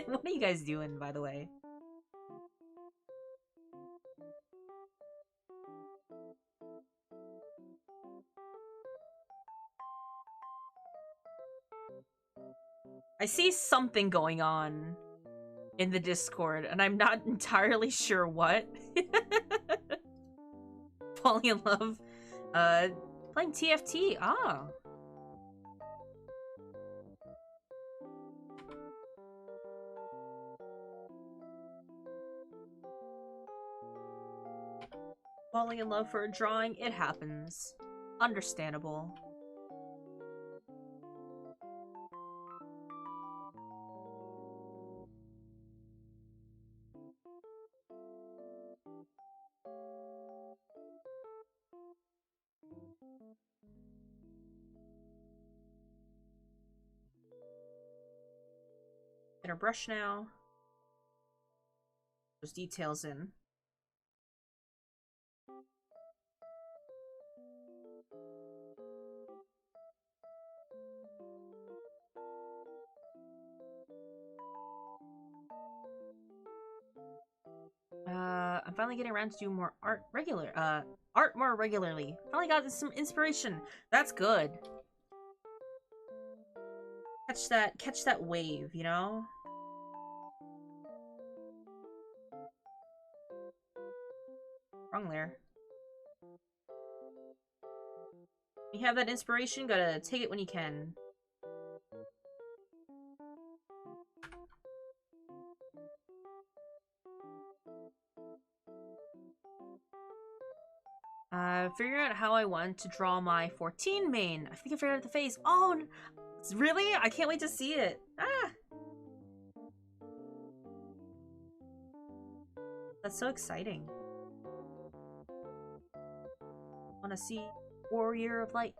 What are you guys doing, by the way? I see something going on in the Discord, and I'm not entirely sure what. Falling in love. Playing TFT. Ah. Falling in love for a drawing, it happens. Understandable. Get our brush now. Those details in. I'm finally getting around to do more art more regularly. Finally got some inspiration. That's good. Catch that wave, you know? Wrong there. You have that inspiration, gotta take it when you can. Figuring out how I want to draw my 14 main. I think I figured out the face. Oh, really? I can't wait to see it. Ah! That's so exciting. Wanna see Warrior of Light?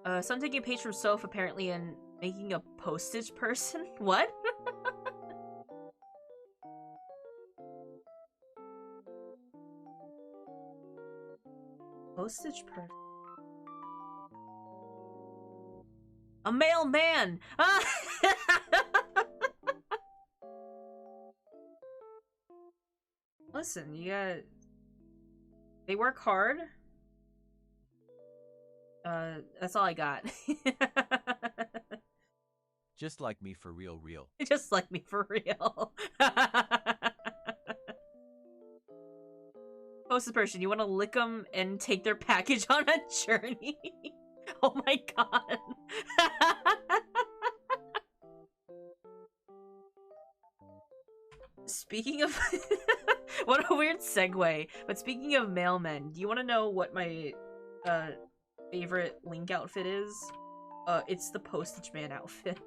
So I'm taking a page from Soph apparently and making a postage person? What? Postage person. A mailman! Ah! Listen, you got... They work hard. That's all I got. Just like me for real. Just like me for real. Posted person, you want to lick them and take their package on a journey? Oh my god. Speaking of... What a weird segue. But speaking of mailmen, do you want to know what my favorite Link outfit is? It's the Postage Man outfit.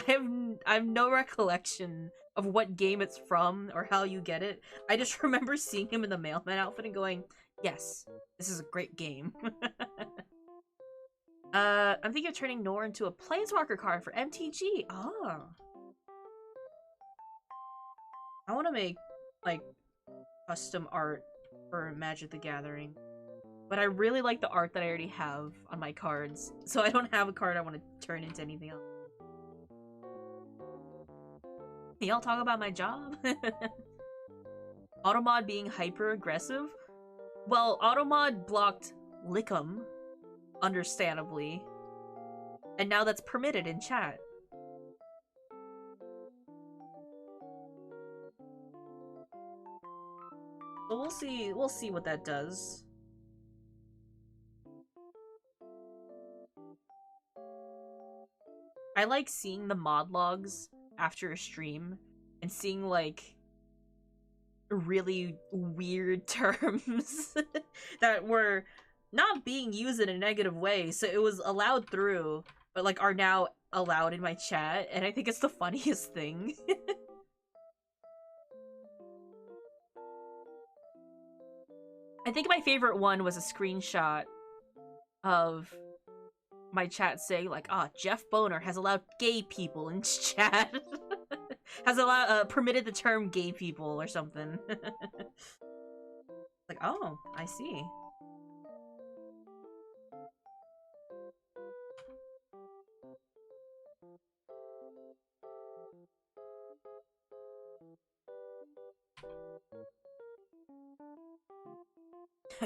I have no recollection of what game it's from or how you get it. I just remember seeing him in the mailman outfit and going, yes, this is a great game. I'm thinking of turning Nor into a Planeswalker card for MTG. Ah. I want to make, like, custom art for Magic the Gathering. But I really like the art that I already have on my cards. So I don't have a card I want to turn into anything else. Y'all talk about my job? Automod being hyper-aggressive? Well, Automod blocked Lickum, understandably. And now that's permitted in chat. So we'll see what that does. I like seeing the mod logs after a stream and seeing like really weird terms that were not being used in a negative way, so it was allowed through, but like are now allowed in my chat, and I think it's the funniest thing. I think my favorite one was a screenshot of my chat saying like, Jeff Boner has allowed gay people in chat. Has allowed permitted the term gay people or something. Like, oh, I see.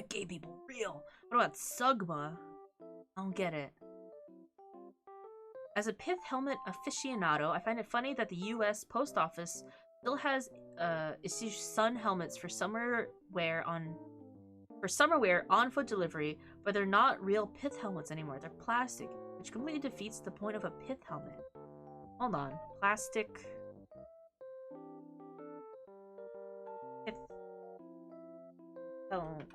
Gay people real. What about Sugma? I don't get it. As a pith helmet aficionado, I find it funny that the US Post Office still has issues sun helmets for summer wear on foot delivery, but they're not real pith helmets anymore. They're plastic, which completely defeats the point of a pith helmet. Hold on. Plastic pith helmet.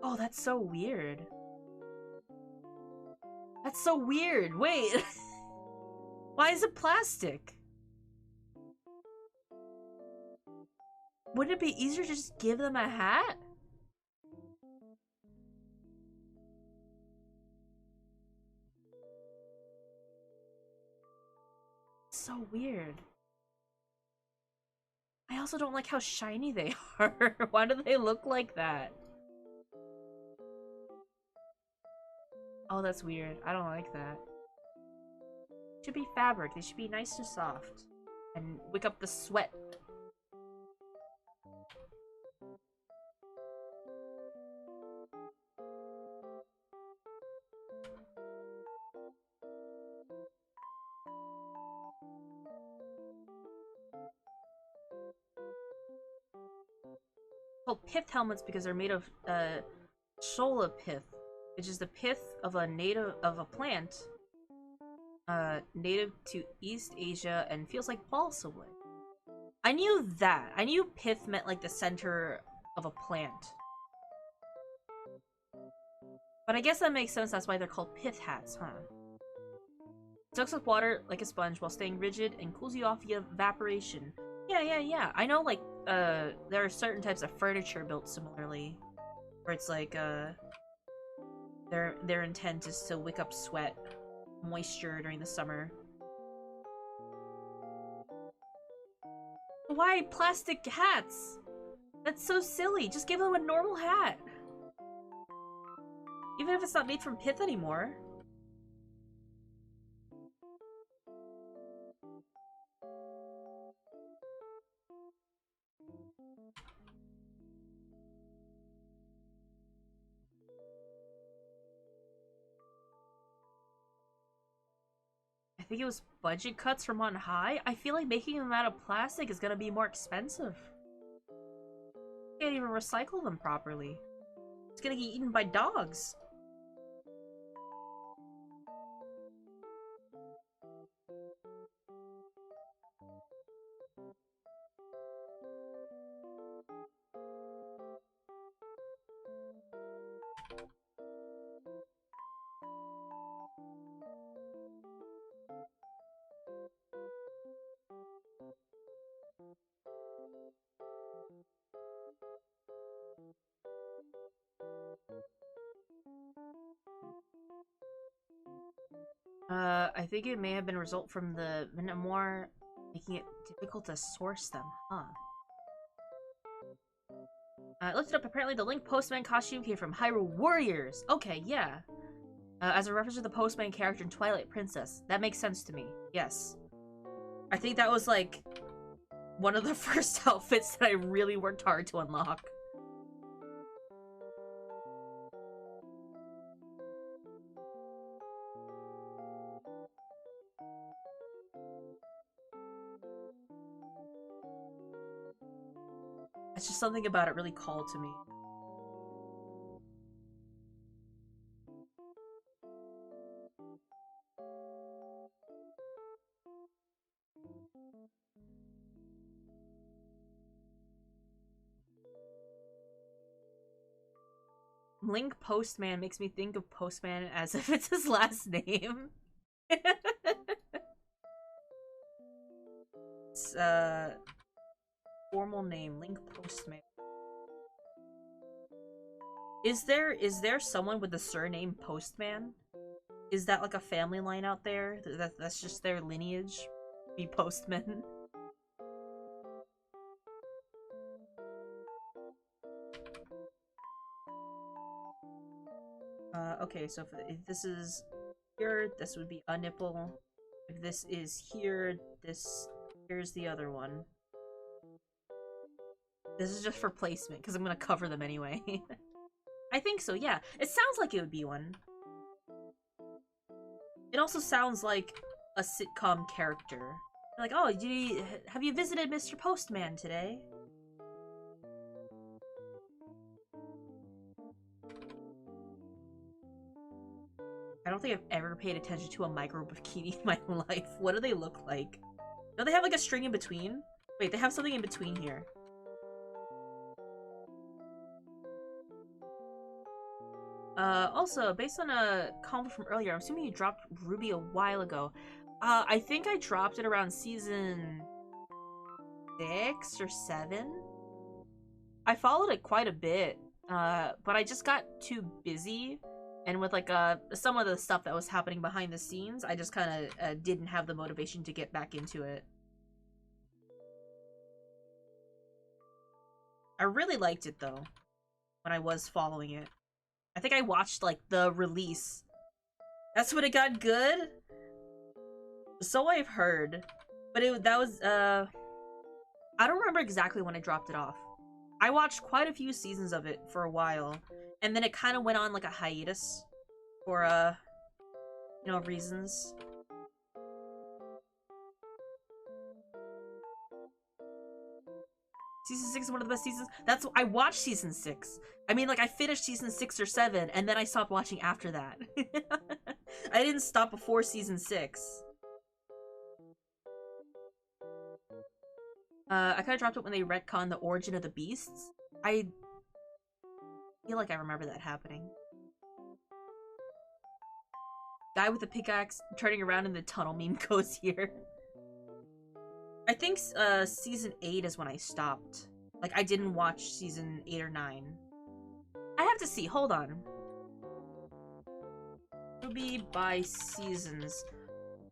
Oh, that's so weird. That's so weird. Wait. Why is it plastic? Wouldn't it be easier to just give them a hat? So weird. I also don't like how shiny they are. Why do they look like that? Oh, that's weird. I don't like that. Should be fabric. They should be nice and soft. And wick up the sweat. Called pith helmets because they're made of shola pith, which is the pith of a plant native to East Asia and feels like balsa wood. I knew that. I knew pith meant like the center of a plant. But I guess that makes sense. That's why they're called pith hats, huh? It soaks up water like a sponge while staying rigid and cools you off via evaporation. Yeah. I know, like, there are certain types of furniture built similarly, where it's like, their intent is to wick up sweat, moisture during the summer. Why plastic hats? That's so silly. Just give them a normal hat. Even if it's not made from pith anymore. I think it was budget cuts from on high. I feel like making them out of plastic is gonna be more expensive. You can't even recycle them properly. It's gonna get eaten by dogs. I think it may have been a result from the Minamore making it difficult to source them, huh? I looked it up. Apparently the Link Postman costume came from Hyrule Warriors. Okay, yeah. As a reference to the Postman character in Twilight Princess. That makes sense to me. Yes. I think that was, like, one of the first outfits that I really worked hard to unlock. It's just something about it really called to me. Link Postman makes me think of Postman as if it's his last name. It's, formal name, Link Postman. Is there someone with the surname Postman? Is that like a family line out there? That's just their lineage? Be postmen? Okay, so if this is here, this would be a nipple. If this is here, here's the other one. This is just for placement, because I'm gonna cover them anyway. I think so, yeah. It sounds like it would be one. It also sounds like a sitcom character. Like, oh, have you visited Mr. Postman today? I don't think I've ever paid attention to a micro bikini in my life. What do they look like? Do they have like a string in between? Wait, they have something in between here. Also, based on a comment from earlier, I'm assuming you dropped Ruby a while ago. I think I dropped it around season 6 or 7. I followed it quite a bit, but I just got too busy, and with like some of the stuff that was happening behind the scenes, I just kind of didn't have the motivation to get back into it. I really liked it though, when I was following it. I think I watched like the release. That's when it got good? So I've heard. But that was I don't remember exactly when I dropped it off. I watched quite a few seasons of it for a while, and then it kind of went on like a hiatus for you know, reasons. Season 6 is one of the best seasons. I watched season 6. I mean, like, I finished season 6 or 7, and then I stopped watching after that. I didn't stop before season 6. I kind of dropped it when they retconned the origin of the beasts. I feel like I remember that happening. Guy with the pickaxe turning around in the tunnel meme goes here. I think season 8 is when I stopped. Like, I didn't watch season 8 or 9. I have to see. Hold on. It'll be by seasons.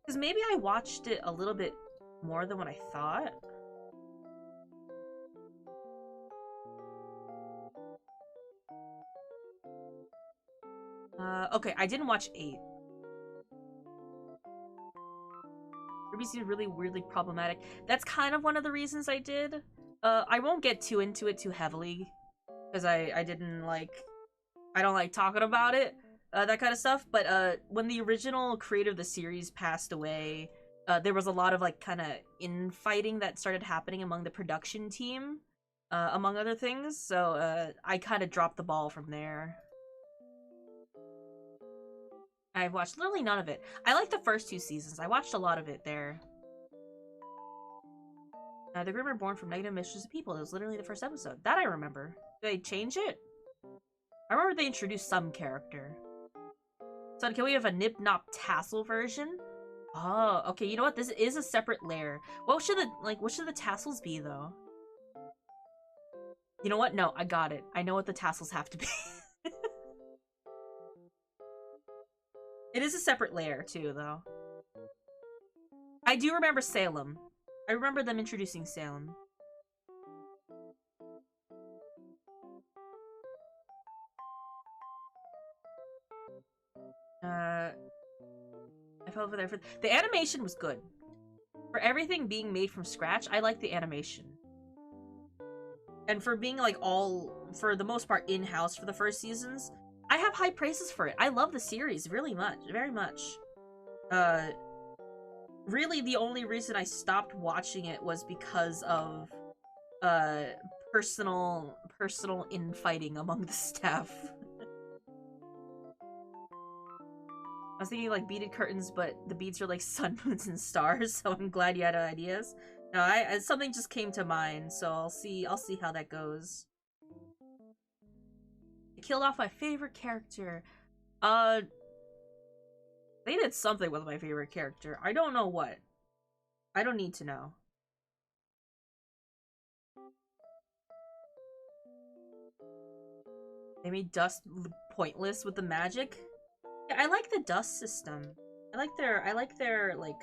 Because maybe I watched it a little bit more than what I thought. Okay, I didn't watch 8. Ruby seemed really weirdly problematic. That's kind of one of the reasons I did. I won't get too into it too heavily, because I don't like talking about it, that kind of stuff. But when the original creator of the series passed away, there was a lot of like kind of infighting that started happening among the production team, among other things. So I kind of dropped the ball from there. I've watched literally none of it. I like the first 2 seasons. I watched a lot of it there. The Grim are born from negative mixtures of people. It was literally the first episode. That I remember. Did they change it? I remember they introduced some character. So can we have a Nip Nop tassel version? Oh, okay. You know what? This is a separate layer. What should the tassels be though? You know what? No, I got it. I know what the tassels have to be. It is a separate layer, too, though. I do remember Salem. I remember them introducing Salem. I fell over there for... The animation was good. For everything being made from scratch, I like the animation. And for being, like, for the most part, in-house for the first seasons... I have high praises for it. I love the series really much, very much. Really the only reason I stopped watching it was because of personal infighting among the staff. I was thinking like beaded curtains, but the beads are like sun, moons, and stars. So I'm glad you had ideas. No, something just came to mind, so I'll see how that goes. I killed off my favorite character. They did something with my favorite character. I don't know what. I don't need to know. They made dust pointless with the magic. Yeah, I like the dust system. I like their like.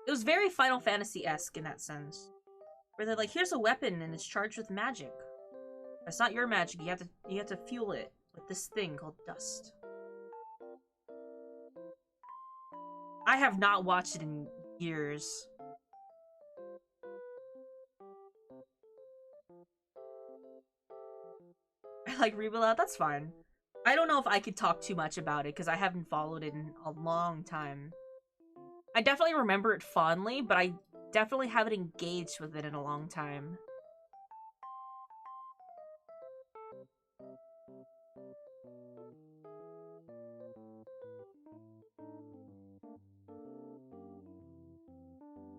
It was very Final Fantasy-esque in that sense, where they're like, here's a weapon and it's charged with magic. It's not your magic. You have to fuel it with this thing called dust. I have not watched it in years. I like Rebuild. That's fine. I don't know if I could talk too much about it because I haven't followed it in a long time. I definitely remember it fondly, but I definitely haven't engaged with it in a long time.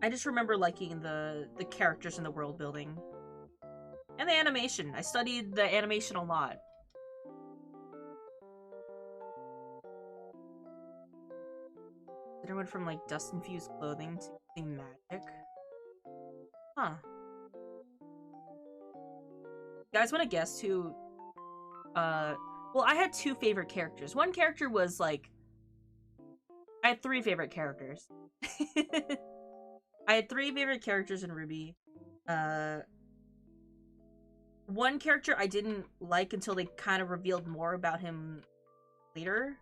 I just remember liking the characters and the world building. And the animation. I studied the animation a lot. It went from like dust-infused clothing to using magic. Huh. You guys want to guess who... well, I had two favorite characters. One character was like... I had three favorite characters. I had three favorite characters in RWBY. One character I didn't like until they kind of revealed more about him later.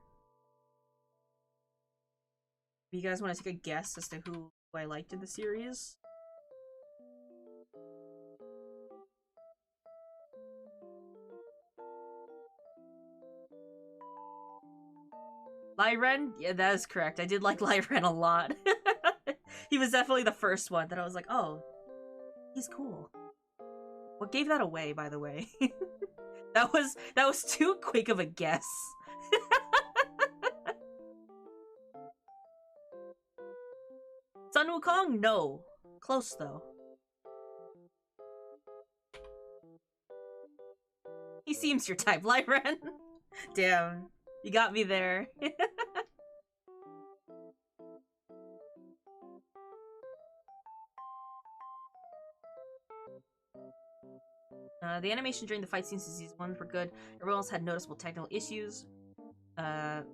You guys want to take a guess as to who I liked in the series? Lyren? Yeah, that is correct. I did like Lyren a lot. He was definitely the first one that I was like, oh, he's cool. What gave that away, by the way? That was too quick of a guess. Sun Wukong? No. Close, though. He seems your type, Lyren. Damn. You got me there. The animation during the fight scenes in Season 1 were good. Everyone else had noticeable technical issues. The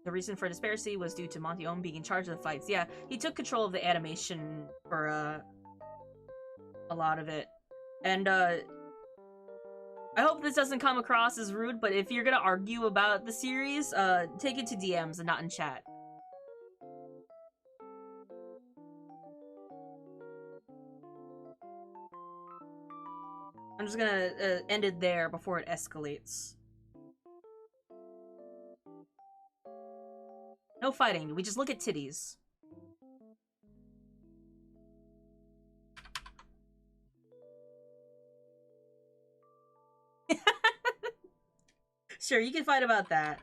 reason for disparity was due to Monty Oum being in charge of the fights. Yeah, he took control of the animation for a lot of it. And I hope this doesn't come across as rude, but if you're gonna argue about the series, take it to DMs and not in chat. I'm just gonna end it there before it escalates. No fighting, we just look at titties. Sure, you can fight about that.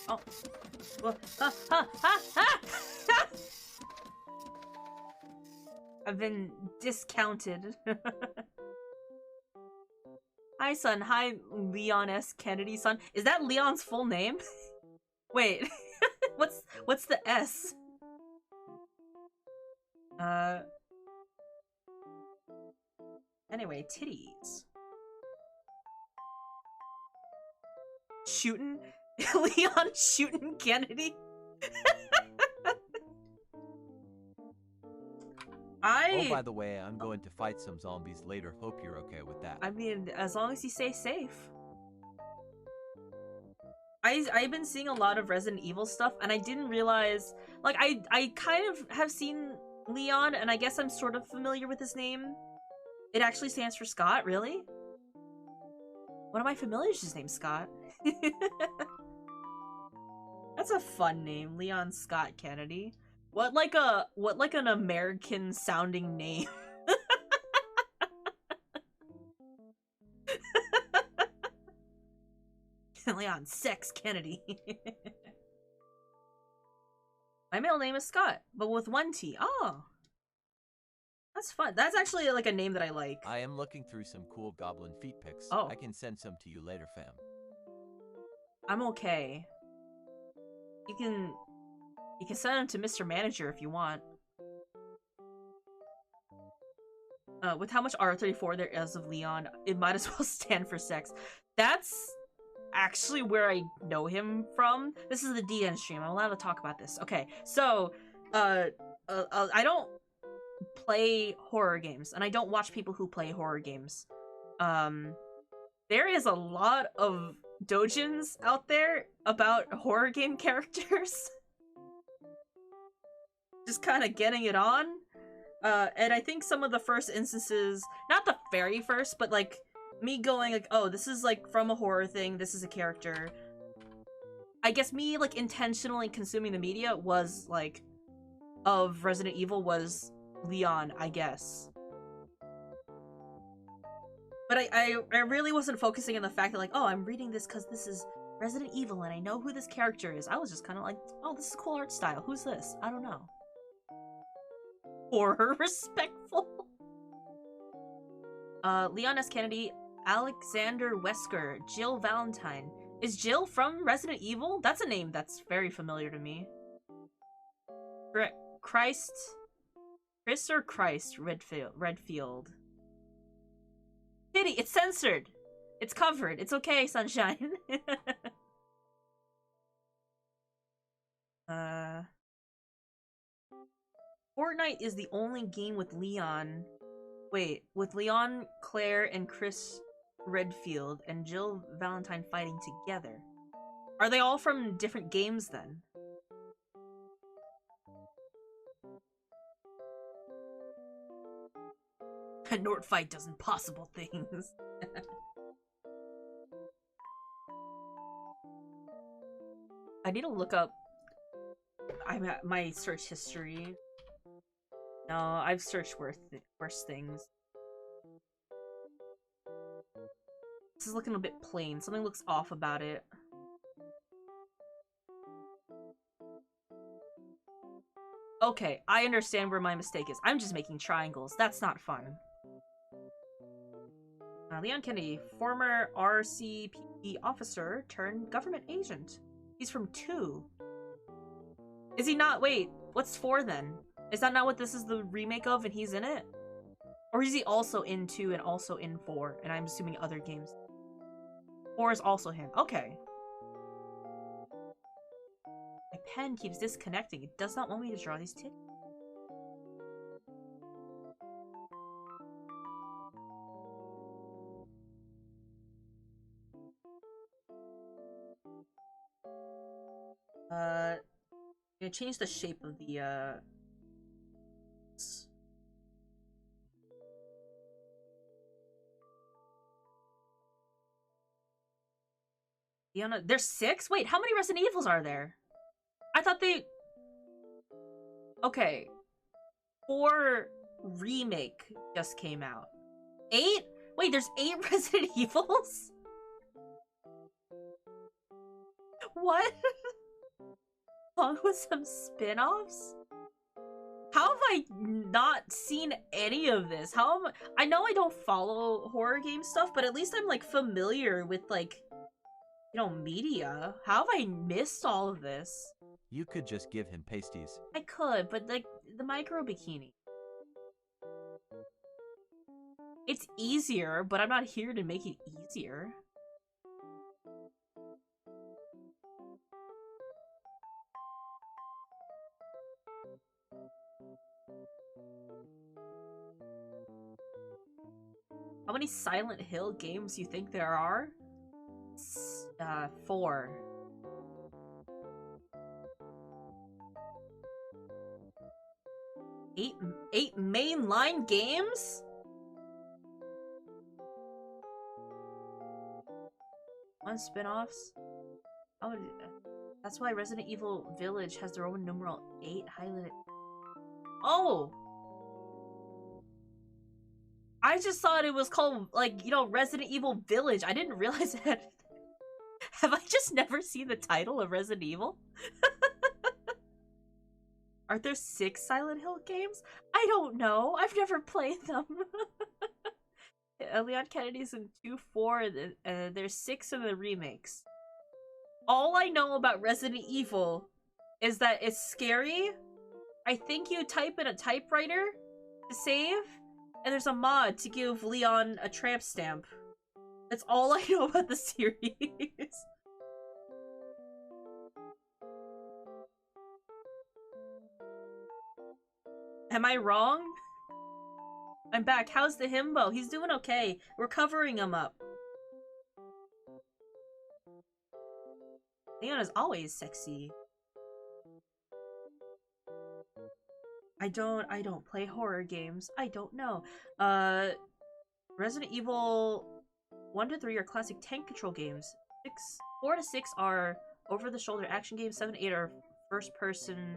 Oh. Well, I've been discounted. Hi, son. Hi, Leon S. Kennedy, son. Is that Leon's full name? Wait. What's the S? Anyway, titties. Shootin'? Leon shootin' Kennedy? Oh, by the way, I'm going to fight some zombies later. Hope you're okay with that. I mean, as long as you stay safe. I've been seeing a lot of Resident Evil stuff, and I didn't realize, like, I kind of have seen Leon, and I guess I'm sort of familiar with his name. It actually stands for Scott, really? One of my familiars' name's Scott. That's a fun name, Leon Scott Kennedy. What like an American sounding name? Leon Sex Kennedy. My middle name is Scott, but with one T. Oh. That's fun. That's actually like a name that I like. I am looking through some cool goblin feet pics. Oh. I can send some to you later, fam. I'm okay. You can send them to Mr. Manager if you want. With how much R34 there is of Leon, it might as well stand for sex. That's actually where I know him from. This is the degen stream. I'm allowed to talk about this. Okay, so, I don't play horror games, and I don't watch people who play horror games. There is a lot of dojins out there about horror game characters. Just kind of getting it on. And I think some of the first instances, not the very first, but like me going like, oh, this is like from a horror thing, this is a character. I guess me like intentionally consuming the media was like, of Resident Evil was Leon, I guess. But I really wasn't focusing on the fact that like, oh, I'm reading this because this is Resident Evil and I know who this character is. I was just kind of like, oh, this is cool art style. Who's this? I don't know. Horror respectful. Leon S. Kennedy, Alexander Wesker, Jill Valentine. Is Jill from Resident Evil? That's a name that's very familiar to me. Chris or Christ Redfield. Kitty, it's censored. It's covered. It's okay, sunshine. Fortnite is the only game with Leon. Wait, with Leon, Claire, and Chris Redfield and Jill Valentine fighting together. Are they all from different games then? Nordfight does impossible things. I need to look up my search history. No, I've searched worse things. This is looking a bit plain. Something looks off about it. Okay, I understand where my mistake is. I'm just making triangles. That's not fun. Leon Kennedy, former RCP officer turned government agent. He's from 2. Is he not? Wait, what's 4 then? Is that not what this is the remake of and he's in it? Or is he also in 2 and also in 4? And I'm assuming other games. 4 is also him. Okay. My pen keeps disconnecting. It does not want me to draw these titties. I'm gonna change the shape of the, There's 6? Wait, how many Resident Evils are there? I thought they... Okay. 4 remake just came out. 8? Wait, there's 8 Resident Evils? What? Along with some spin-offs? How have I not seen any of this? How am I know I don't follow horror game stuff, but at least I'm like familiar with like, you know, media. How have I missed all of this? You could just give him pasties. I could, but like the micro bikini. It's easier, but I'm not here to make it easier. How many Silent Hill games do you think there are? 4. Eight mainline games? One spin-offs? Oh, that's why Resident Evil Village has their own numeral 8 highlighted. Oh! I just thought it was called, like, you know, Resident Evil Village. I didn't realize it had... Have I just never seen the title of Resident Evil? Are there 6 Silent Hill games? I don't know. I've never played them. Leon Kennedy's in 2, 4, there's 6 in the remakes. All I know about Resident Evil is that it's scary. I think you type in a typewriter to save, and there's a mod to give Leon a tramp stamp. That's all I know about the series. Am I wrong? I'm back. How's the himbo? He's doing okay. We're covering him up. Leon is always sexy. I don't play horror games. I don't know. Resident Evil 1 to 3 are classic tank control games. 4 to 6 are over-the-shoulder action games. 7 to 8 are first-person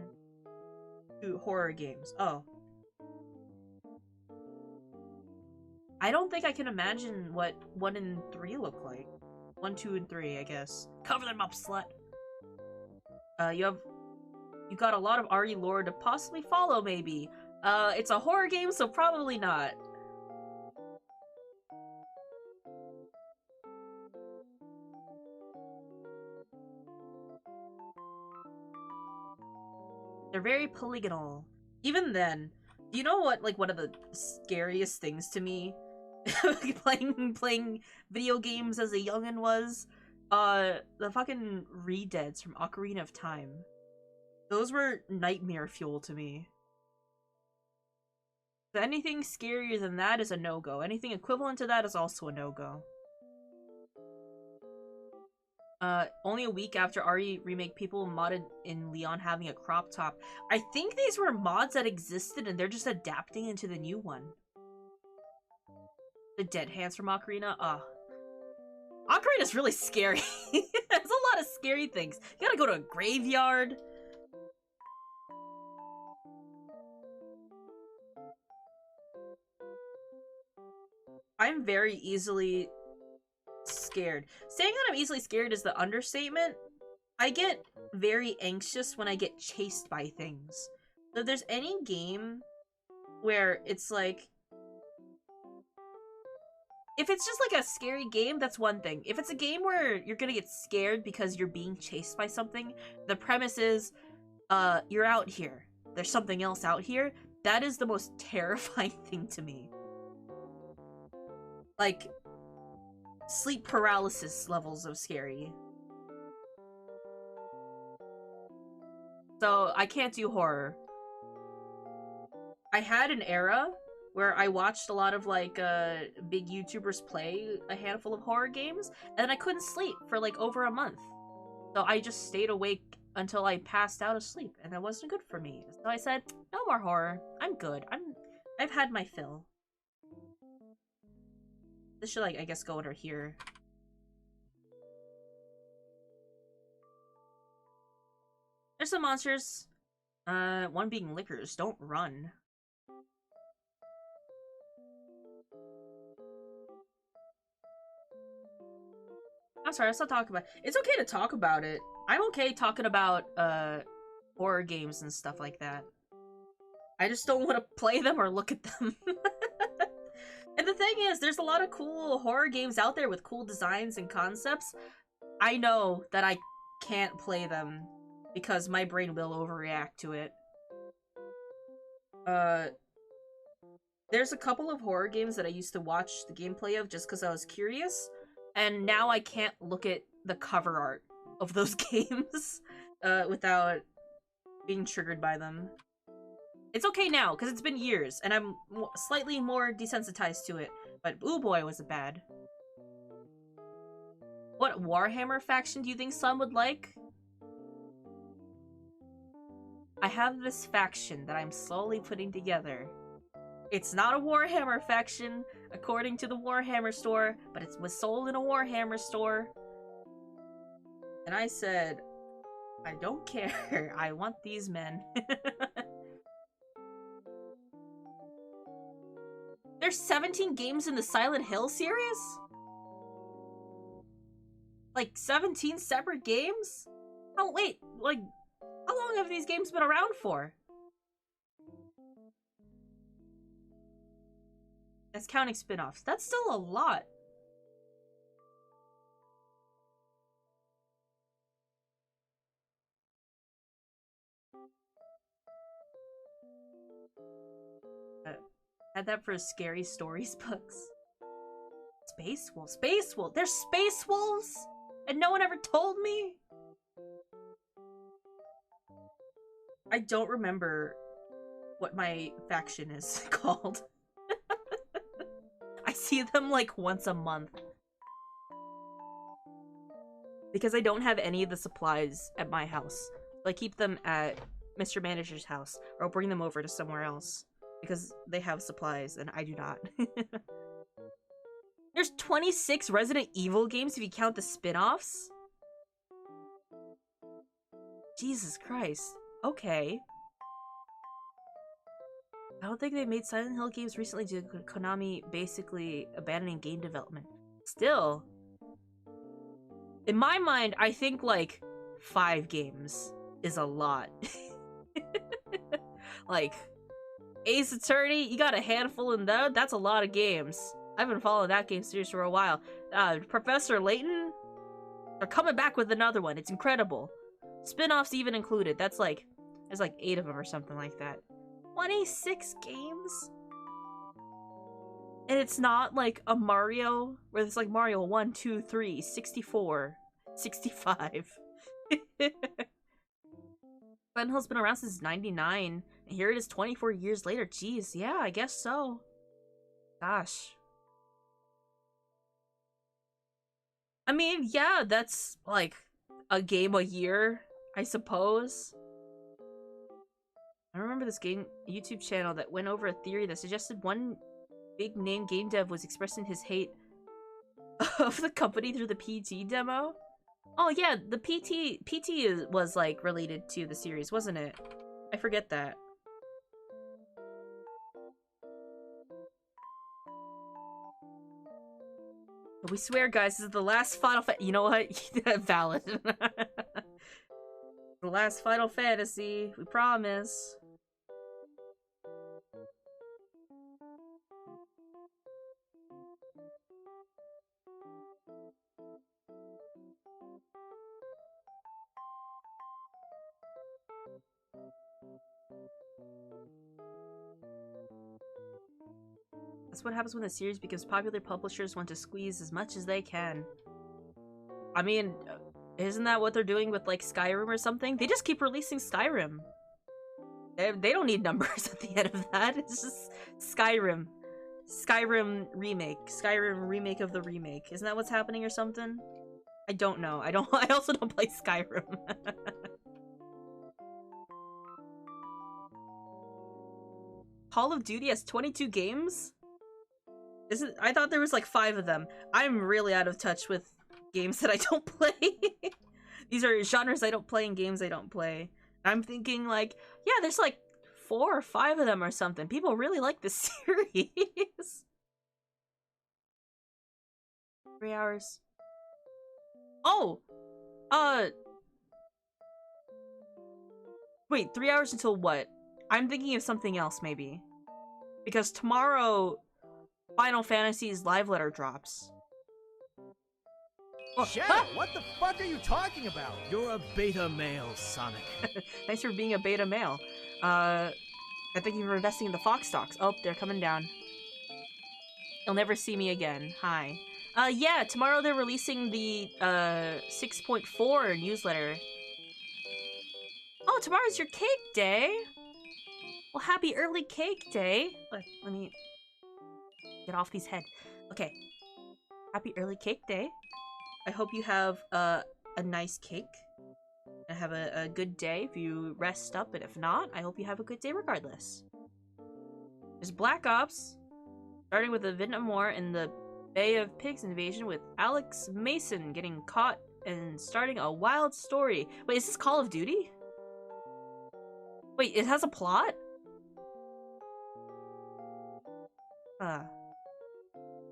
horror games. Oh. I don't think I can imagine what 1 and 3 look like. 1, 2, and 3, I guess. Cover them up, slut! You got a lot of RE lore to possibly follow, maybe. It's a horror game, so probably not. They're very polygonal. Even then, do you know what, like, one of the scariest things to me playing video games as a youngin' was? The fucking Re-Deads from Ocarina of Time. Those were nightmare fuel to me. So anything scarier than that is a no-go. Anything equivalent to that is also a no-go. Only a week after RE Remake, people modded in Leon having a crop top. I think these were mods that existed and they're just adapting into the new one. The dead hands from Ocarina? Ocarina's really scary. There's a lot of scary things. You gotta go to a graveyard. I'm very easily scared. Saying that I'm easily scared is the understatement. I get very anxious when I get chased by things. So if there's any game where it's like... If it's just like a scary game, that's one thing. If it's a game where you're gonna get scared because you're being chased by something, the premise is, you're out here. There's something else out here. That is the most terrifying thing to me. Like, sleep paralysis levels of scary. So, I can't do horror. I had an era where I watched a lot of, like, big YouTubers play a handful of horror games, and then I couldn't sleep for, like, over a month. So I just stayed awake until I passed out of sleep, and that wasn't good for me. So I said, no more horror. I'm good. I've had my fill. This should, like, I guess go under here. There's some monsters. One being lickers. Don't run. I'm sorry, let's not talk about it. It's okay to talk about it. I'm okay talking about, horror games and stuff like that. I just don't want to play them or look at them. And the thing is, there's a lot of cool horror games out there with cool designs and concepts. I know that I can't play them because my brain will overreact to it. There's a couple of horror games that I used to watch the gameplay of just because I was curious, and now I can't look at the cover art of those games without being triggered by them. It's okay now, because it's been years, and I'm slightly more desensitized to it, but ooh boy, was it bad. What Warhammer faction do you think some would like? I I have this faction that I'm slowly putting together. It's not a Warhammer faction, according to the Warhammer store, but it was sold in a Warhammer store. And I said, I don't care. I want these men. There's 17 games in the Silent Hill series? Like 17 separate games? Oh wait, like, how long have these games been around for? That's counting spin-offs. That's still a lot. Had that for Scary Stories books. Space Wolves. Space Wolves. There's Space Wolves? And no one ever told me? I don't remember what my faction is called. I see them like once a month. Because I don't have any of the supplies at my house. So I keep them at Mr. Manager's house. Or I'll bring them over to somewhere else. Because they have supplies and I do not. There's 26 Resident Evil games if you count the spin-offs? Jesus Christ. Okay. I don't think they made Silent Hill games recently due to Konami basically abandoning game development. Still, in my mind, I think like 5 games is a lot. Like, Ace Attorney, you got a handful in there? That's a lot of games. I've been following that game series for a while. Professor Layton? They're coming back with another one. It's incredible. Spin-offs even included. There's like 8 of them or something like that. 26 games? And it's not like a Mario, where it's like Mario 1, 2, 3, 64, 65. Silent Hill's been around since 99, and here it is 24 years later. Jeez, yeah, I guess so. Gosh. I mean, yeah, that's like a game a year, I suppose. I remember this game YouTube channel that went over a theory that suggested one big name game dev was expressing his hate of the company through the PT demo. Oh yeah, the PT was like related to the series, wasn't it? I forget that. But we swear, guys, this is the last Final Fantasy. You know what? Valid. The last Final Fantasy. We promise. That's what happens when a series becomes popular. Publishers want to squeeze as much as they can. I mean, isn't that what they're doing with, like, Skyrim or something? They just keep releasing Skyrim. They don't need numbers at the end of that. It's just Skyrim. Skyrim remake. Skyrim remake of the remake. Isn't that what's happening or something? I don't know. I also don't play Skyrim. Call of Duty has 22 games? I thought there was like 5 of them. I'm really out of touch with games that I don't play. These are genres I don't play and games I don't play. I'm thinking like, yeah, there's like 4 or 5 of them or something. People really like this series. 3 hours. Oh! Wait, 3 hours until what? I'm thinking of something else, maybe. Because tomorrow, Final Fantasy's live letter drops. Oh, Shadow, what the fuck are you talking about? You're a beta male, Sonic. Thanks for being a beta male. I thank you for investing in the Fox stocks. Oh, they're coming down. You'll never see me again. Hi. Yeah, tomorrow they're releasing the, 6.4 newsletter. Oh, tomorrow's your cake day! Well, happy early cake day! Let me get off these head. Okay. Happy early cake day. I hope you have, a nice cake. have a good day if you rest up, and if not, I hope you have a good day regardless. There's Black Ops, starting with the Vietnam War and the Bay of Pigs invasion with Alex Mason getting caught and starting a wild story. Wait, is this Call of Duty? Wait, it has a plot?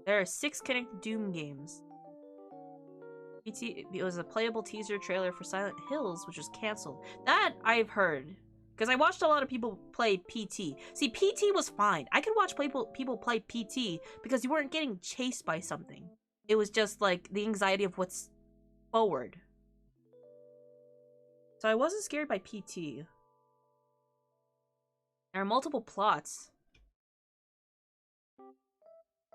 There are 6 connected Doom games. It was a playable teaser trailer for Silent Hills, which was cancelled. That I've heard. Because I watched a lot of people play PT. See, PT was fine. I could watch people play PT because you weren't getting chased by something. It was just like the anxiety of what's forward. So I wasn't scared by PT. There are multiple plots.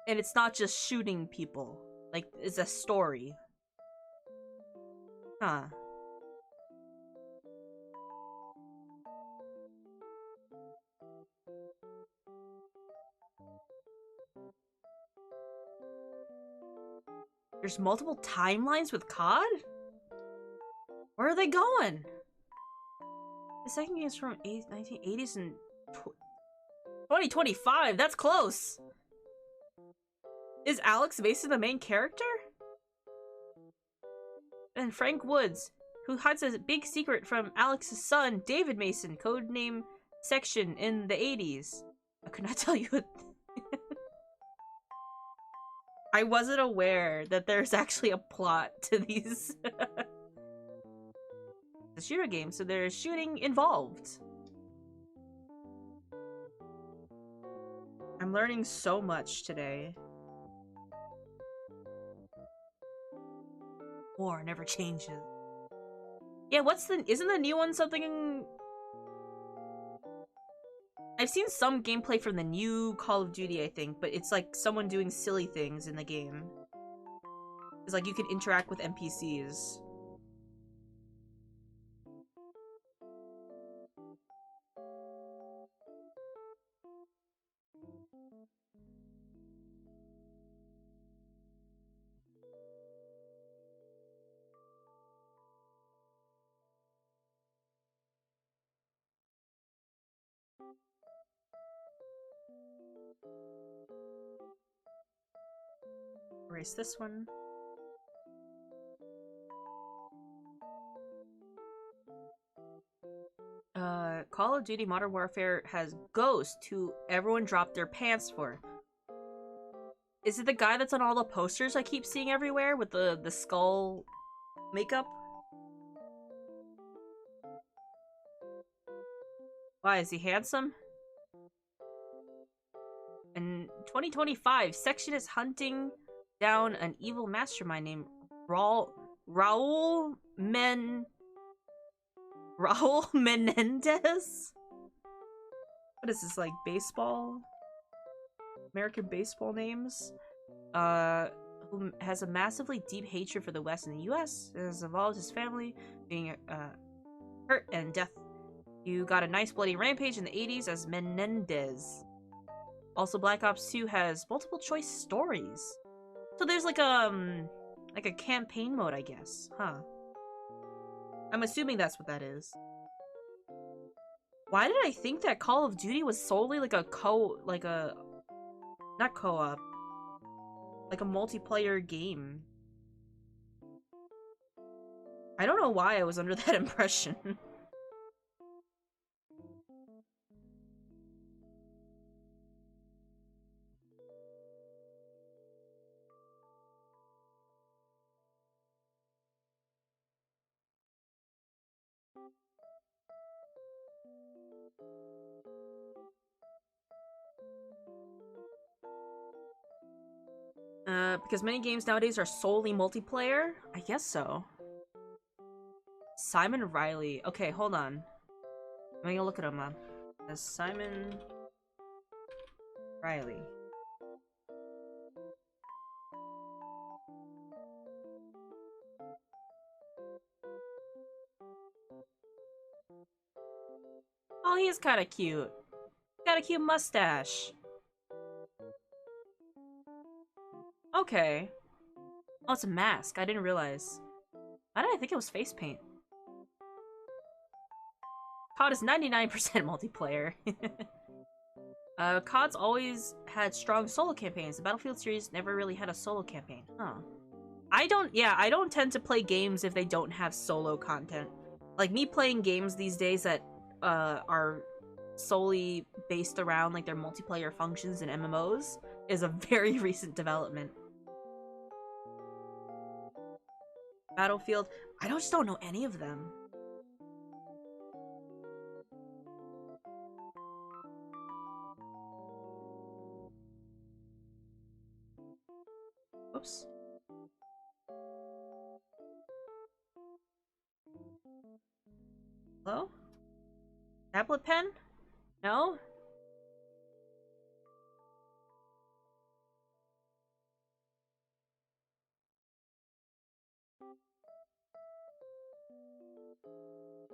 And it's not just shooting people. Like, it's a story. Huh. There's multiple timelines with COD? Where are they going? The second game is from 1980s and 2025. That's close. Is Alex Mason the main character? And Frank Woods, who hides a big secret from Alex's son, David Mason, codename Section in the 80s. I could not tell you what... I wasn't aware that there's actually a plot to these. It's a shooter game, so there's shooting involved. I'm learning so much today. War never changes. Yeah, isn't the new one something... I've seen some gameplay from the new Call of Duty, I think, but it's like someone doing silly things in the game. It's like you can interact with NPCs. Erase this one. Call of Duty Modern Warfare has Ghost, who everyone dropped their pants for. Is it the guy that's on all the posters I keep seeing everywhere with the skull makeup? Why, is he handsome? In 2025, Section is hunting down an evil mastermind named Raul Menendez? What is this, like baseball? American baseball names? Who has a massively deep hatred for the West and the US, and has involved his family being hurt and death. You got a nice bloody rampage in the 80s as Menendez. Also, Black Ops 2 has multiple choice stories. So there's like a campaign mode, I guess. Huh. I'm assuming that's what that is. Why did I think that Call of Duty was solely like a not co-op, like a multiplayer game? I don't know why I was under that impression. Because many games nowadays are solely multiplayer? I guess so. Simon Riley. Okay, hold on. I'm gonna look at him up. Simon Riley. Oh, he is kind of cute. Got a cute mustache. Okay. Oh, it's a mask. I didn't realize. Why did I think it was face paint? COD is 99% multiplayer. COD's always had strong solo campaigns. The Battlefield series never really had a solo campaign. Huh. I don't tend to play games if they don't have solo content. Like, me playing games these days that are solely based around, like, their multiplayer functions and MMOs is a very recent development. Battlefield, I just don't know any of them. Oops. Hello? Tablet pen? No?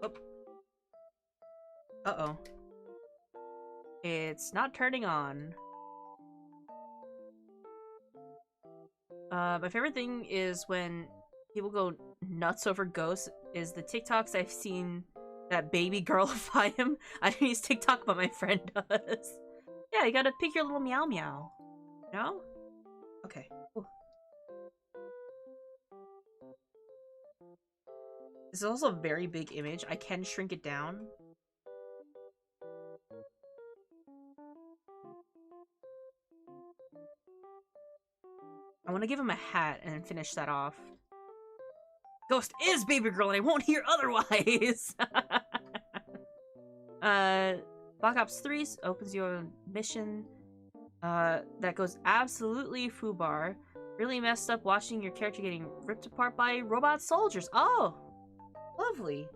Oh. Uh-oh. It's not turning on. My favorite thing is when people go nuts over ghosts is the TikToks I've seen that baby girlify him. I don't use TikTok, but my friend does. Yeah, you gotta pick your little meow meow. No? Okay. Ooh. This is also a very big image. I can shrink it down. I want to give him a hat and then finish that off. Ghost is baby girl and I won't hear otherwise! Black Ops 3 opens you a mission that goes absolutely foobar. Really messed up watching your character getting ripped apart by robot soldiers. Oh! Lovely.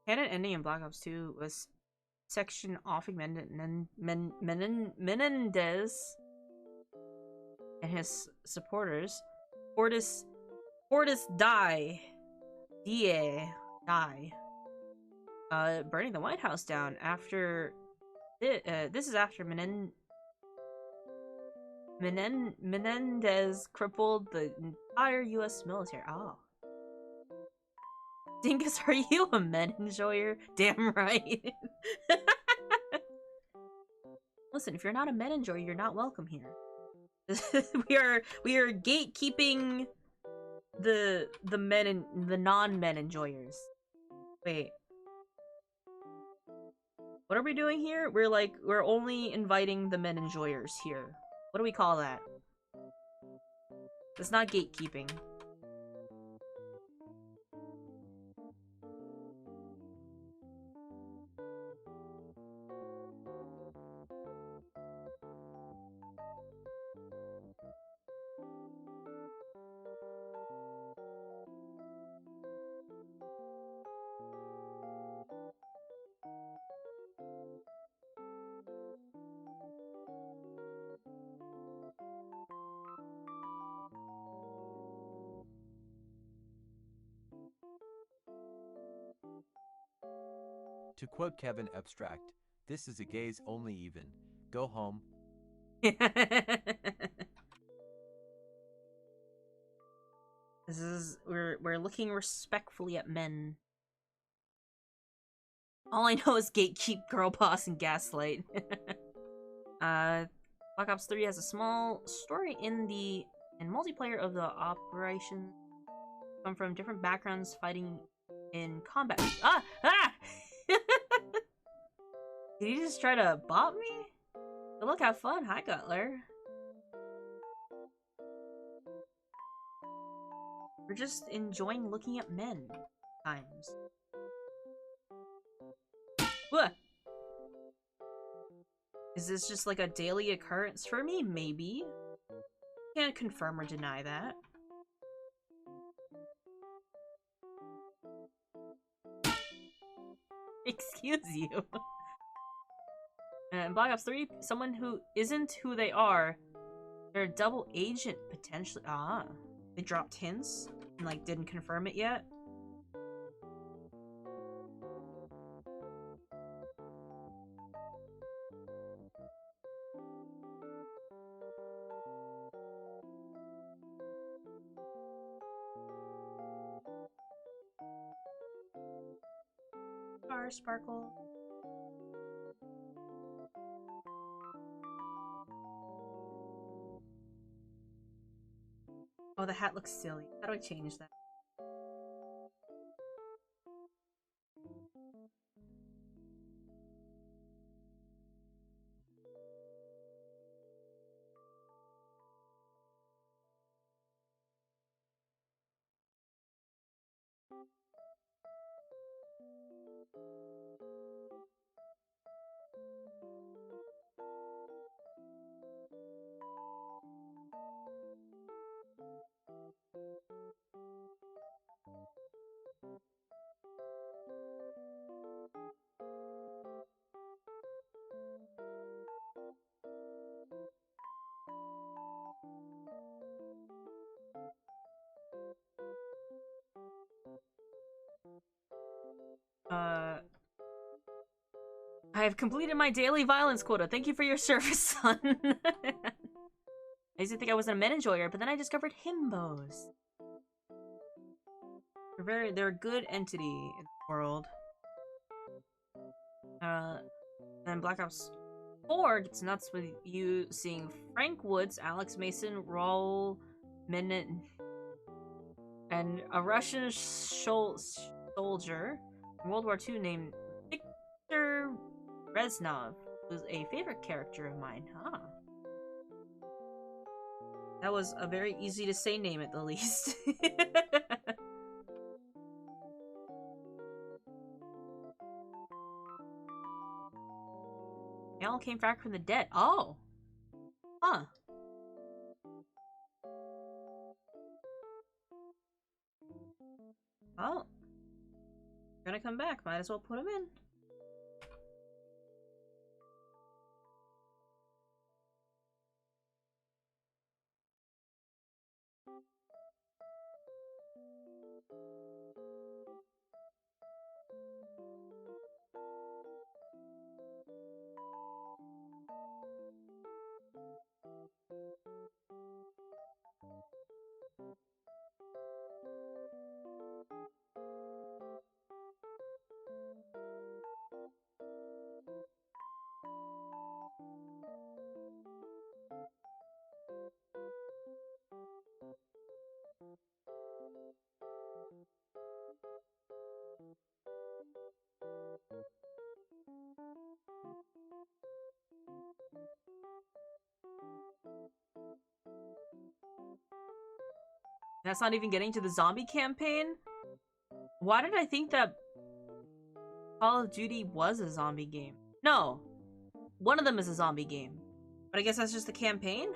Canon ending in Black Ops 2 was section offing Menendez and his supporters. Fortis die. Die. Burning the White House down after this is after Menendez crippled the entire US military. Oh. Dingus, are you a men enjoyer? Damn right. Listen, if you're not a men enjoyer, you're not welcome here. we are gatekeeping the non-men enjoyers. Wait. What are we doing here? We're only inviting the men enjoyers here. What do we call that? It's not gatekeeping. To quote Kevin Abstract, this is a gays only even. Go home. We're looking respectfully at men. All I know is gatekeep, girl boss, and gaslight. Black Ops 3 has a small story in multiplayer of the operation. Come from different backgrounds fighting in combat. Ah! Did he just try to bop me? Good luck, have fun. Hi, Gutler. We're just enjoying looking at men. Times. What? Is this just like a daily occurrence for me? Maybe. Can't confirm or deny that. Excuse you. And Black Ops 3, someone who isn't who they are, they're a double agent, potentially. Ah. They dropped hints and, like, didn't confirm it yet. Star Sparkle. Oh, the hat looks silly. How do I change that? I have completed my daily violence quota. Thank you for your service, son. I used to think I wasn't a men enjoyer, but then I discovered himbos. They're a good entity in the world. And Black Ops 4 gets nuts with you seeing Frank Woods, Alex Mason, Raul Minute, and a Russian soldier in World War II named Victor Reznov, who's a favorite character of mine. Huh. That was a very easy to say name at the least. They all came back from the dead. Oh. Huh. Oh. Gonna come back. Might as well put him in. That's not even getting to the zombie campaign? Why did I think that Call of Duty was a zombie game? No. One of them is a zombie game. But I guess that's just the campaign?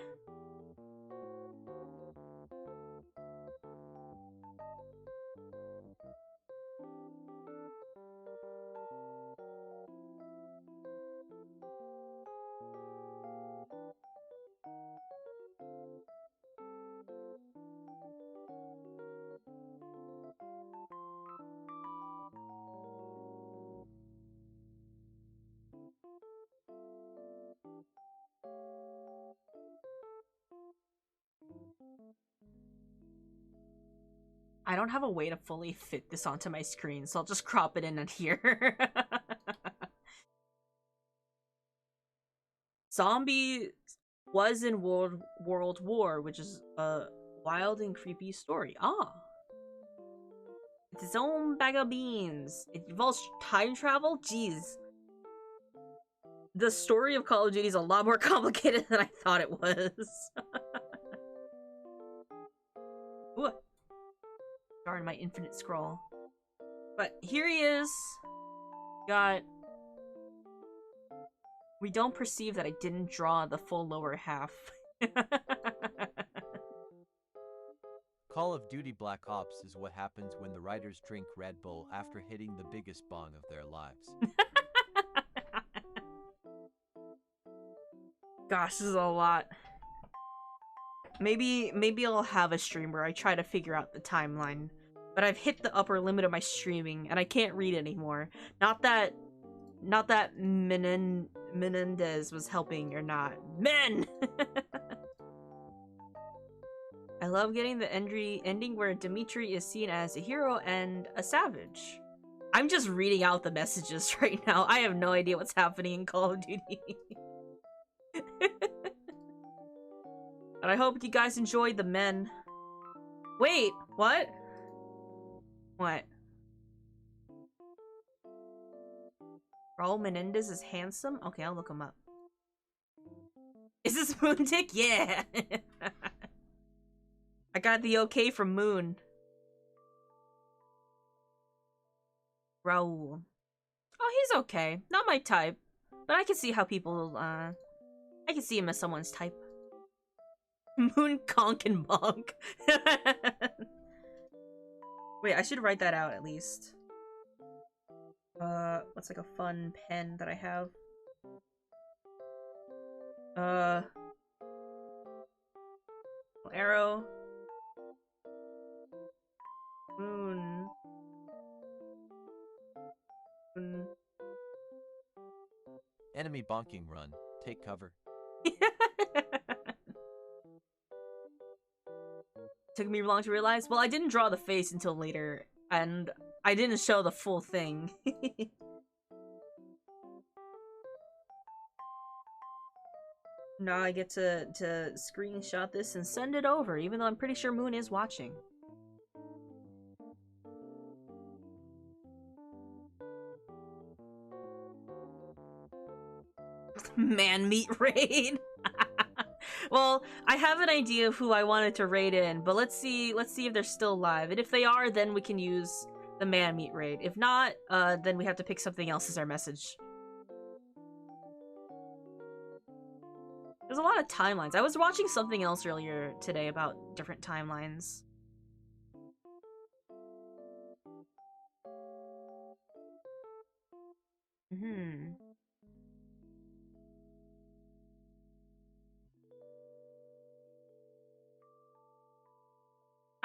I don't have a way to fully fit this onto my screen, so I'll just crop it in here. Zombie was in World War, which is a wild and creepy story. Ah. It's its own bag of beans. It involves time travel? Jeez. The story of Call of Duty is a lot more complicated than I thought it was. Ooh. Darn my infinite scroll. But here he is. We don't perceive that I didn't draw the full lower half. Call of Duty Black Ops is what happens when the writers drink Red Bull after hitting the biggest bong of their lives. Gosh, this is a lot. Maybe I'll have a stream where I try to figure out the timeline. But I've hit the upper limit of my streaming, and I can't read anymore. Not that Menendez was helping or not. Men! I love getting the ending where Dimitri is seen as a hero and a savage. I'm just reading out the messages right now. I have no idea what's happening in Call of Duty. But I hope you guys enjoyed the men. Wait, what? What? Raul Menendez is handsome? Okay, I'll look him up. Is this Moon Dick? Yeah! I got the okay from Moon. Raul. Oh, he's okay. Not my type. But I can see how people, I can see him as someone's type. Moon Conk and Monk. Wait, I should write that out at least. What's like a fun pen that I have? Arrow. Moon. Moon. Enemy bonking run. Take cover. Took me long to realize. Well, I didn't draw the face until later, and I didn't show the full thing. Now I get to screenshot this and send it over, even though I'm pretty sure Moon is watching. Man meat raid. Well, I have an idea of who I wanted to raid in, but let's see if they're still alive. And if they are, then we can use the man meat raid. If not, then we have to pick something else as our message. There's a lot of timelines. I was watching something else earlier today about different timelines.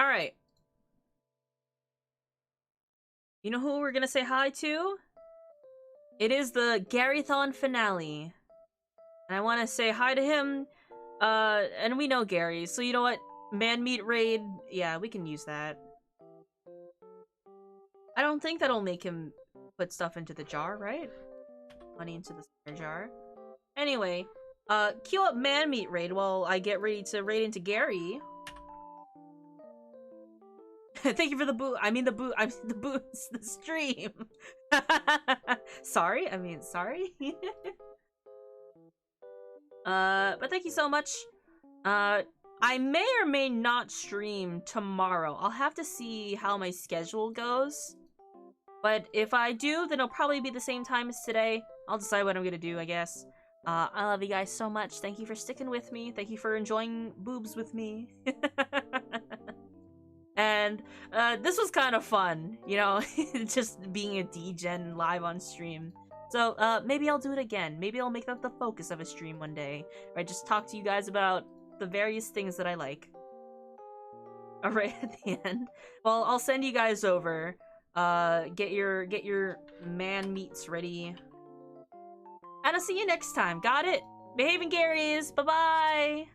Alright. You know who we're gonna say hi to? It is the Garython finale. And I want to say hi to him. And we know Gary, so you know what? Man meat raid, yeah, we can use that. I don't think that'll make him put stuff into the jar, right? Money into the jar. Anyway, queue up man meat raid while I get ready to raid into Gary. Thank you for the boot. I mean the boots, the stream. Sorry. But thank you so much. I may or may not stream tomorrow. I'll have to see how my schedule goes. But if I do, then it'll probably be the same time as today. I'll decide what I'm gonna do, I guess. I love you guys so much. Thank you for sticking with me. Thank you for enjoying boobs with me. And this was kind of fun, you know, just being a degen live on stream. So maybe I'll do it again. Maybe I'll make that the focus of a stream one day, where I just talk to you guys about the various things that I like. Alright, at the end. Well, I'll send you guys over. Get your man meats ready. And I'll see you next time. Got it? Behaving Garys. Bye-bye.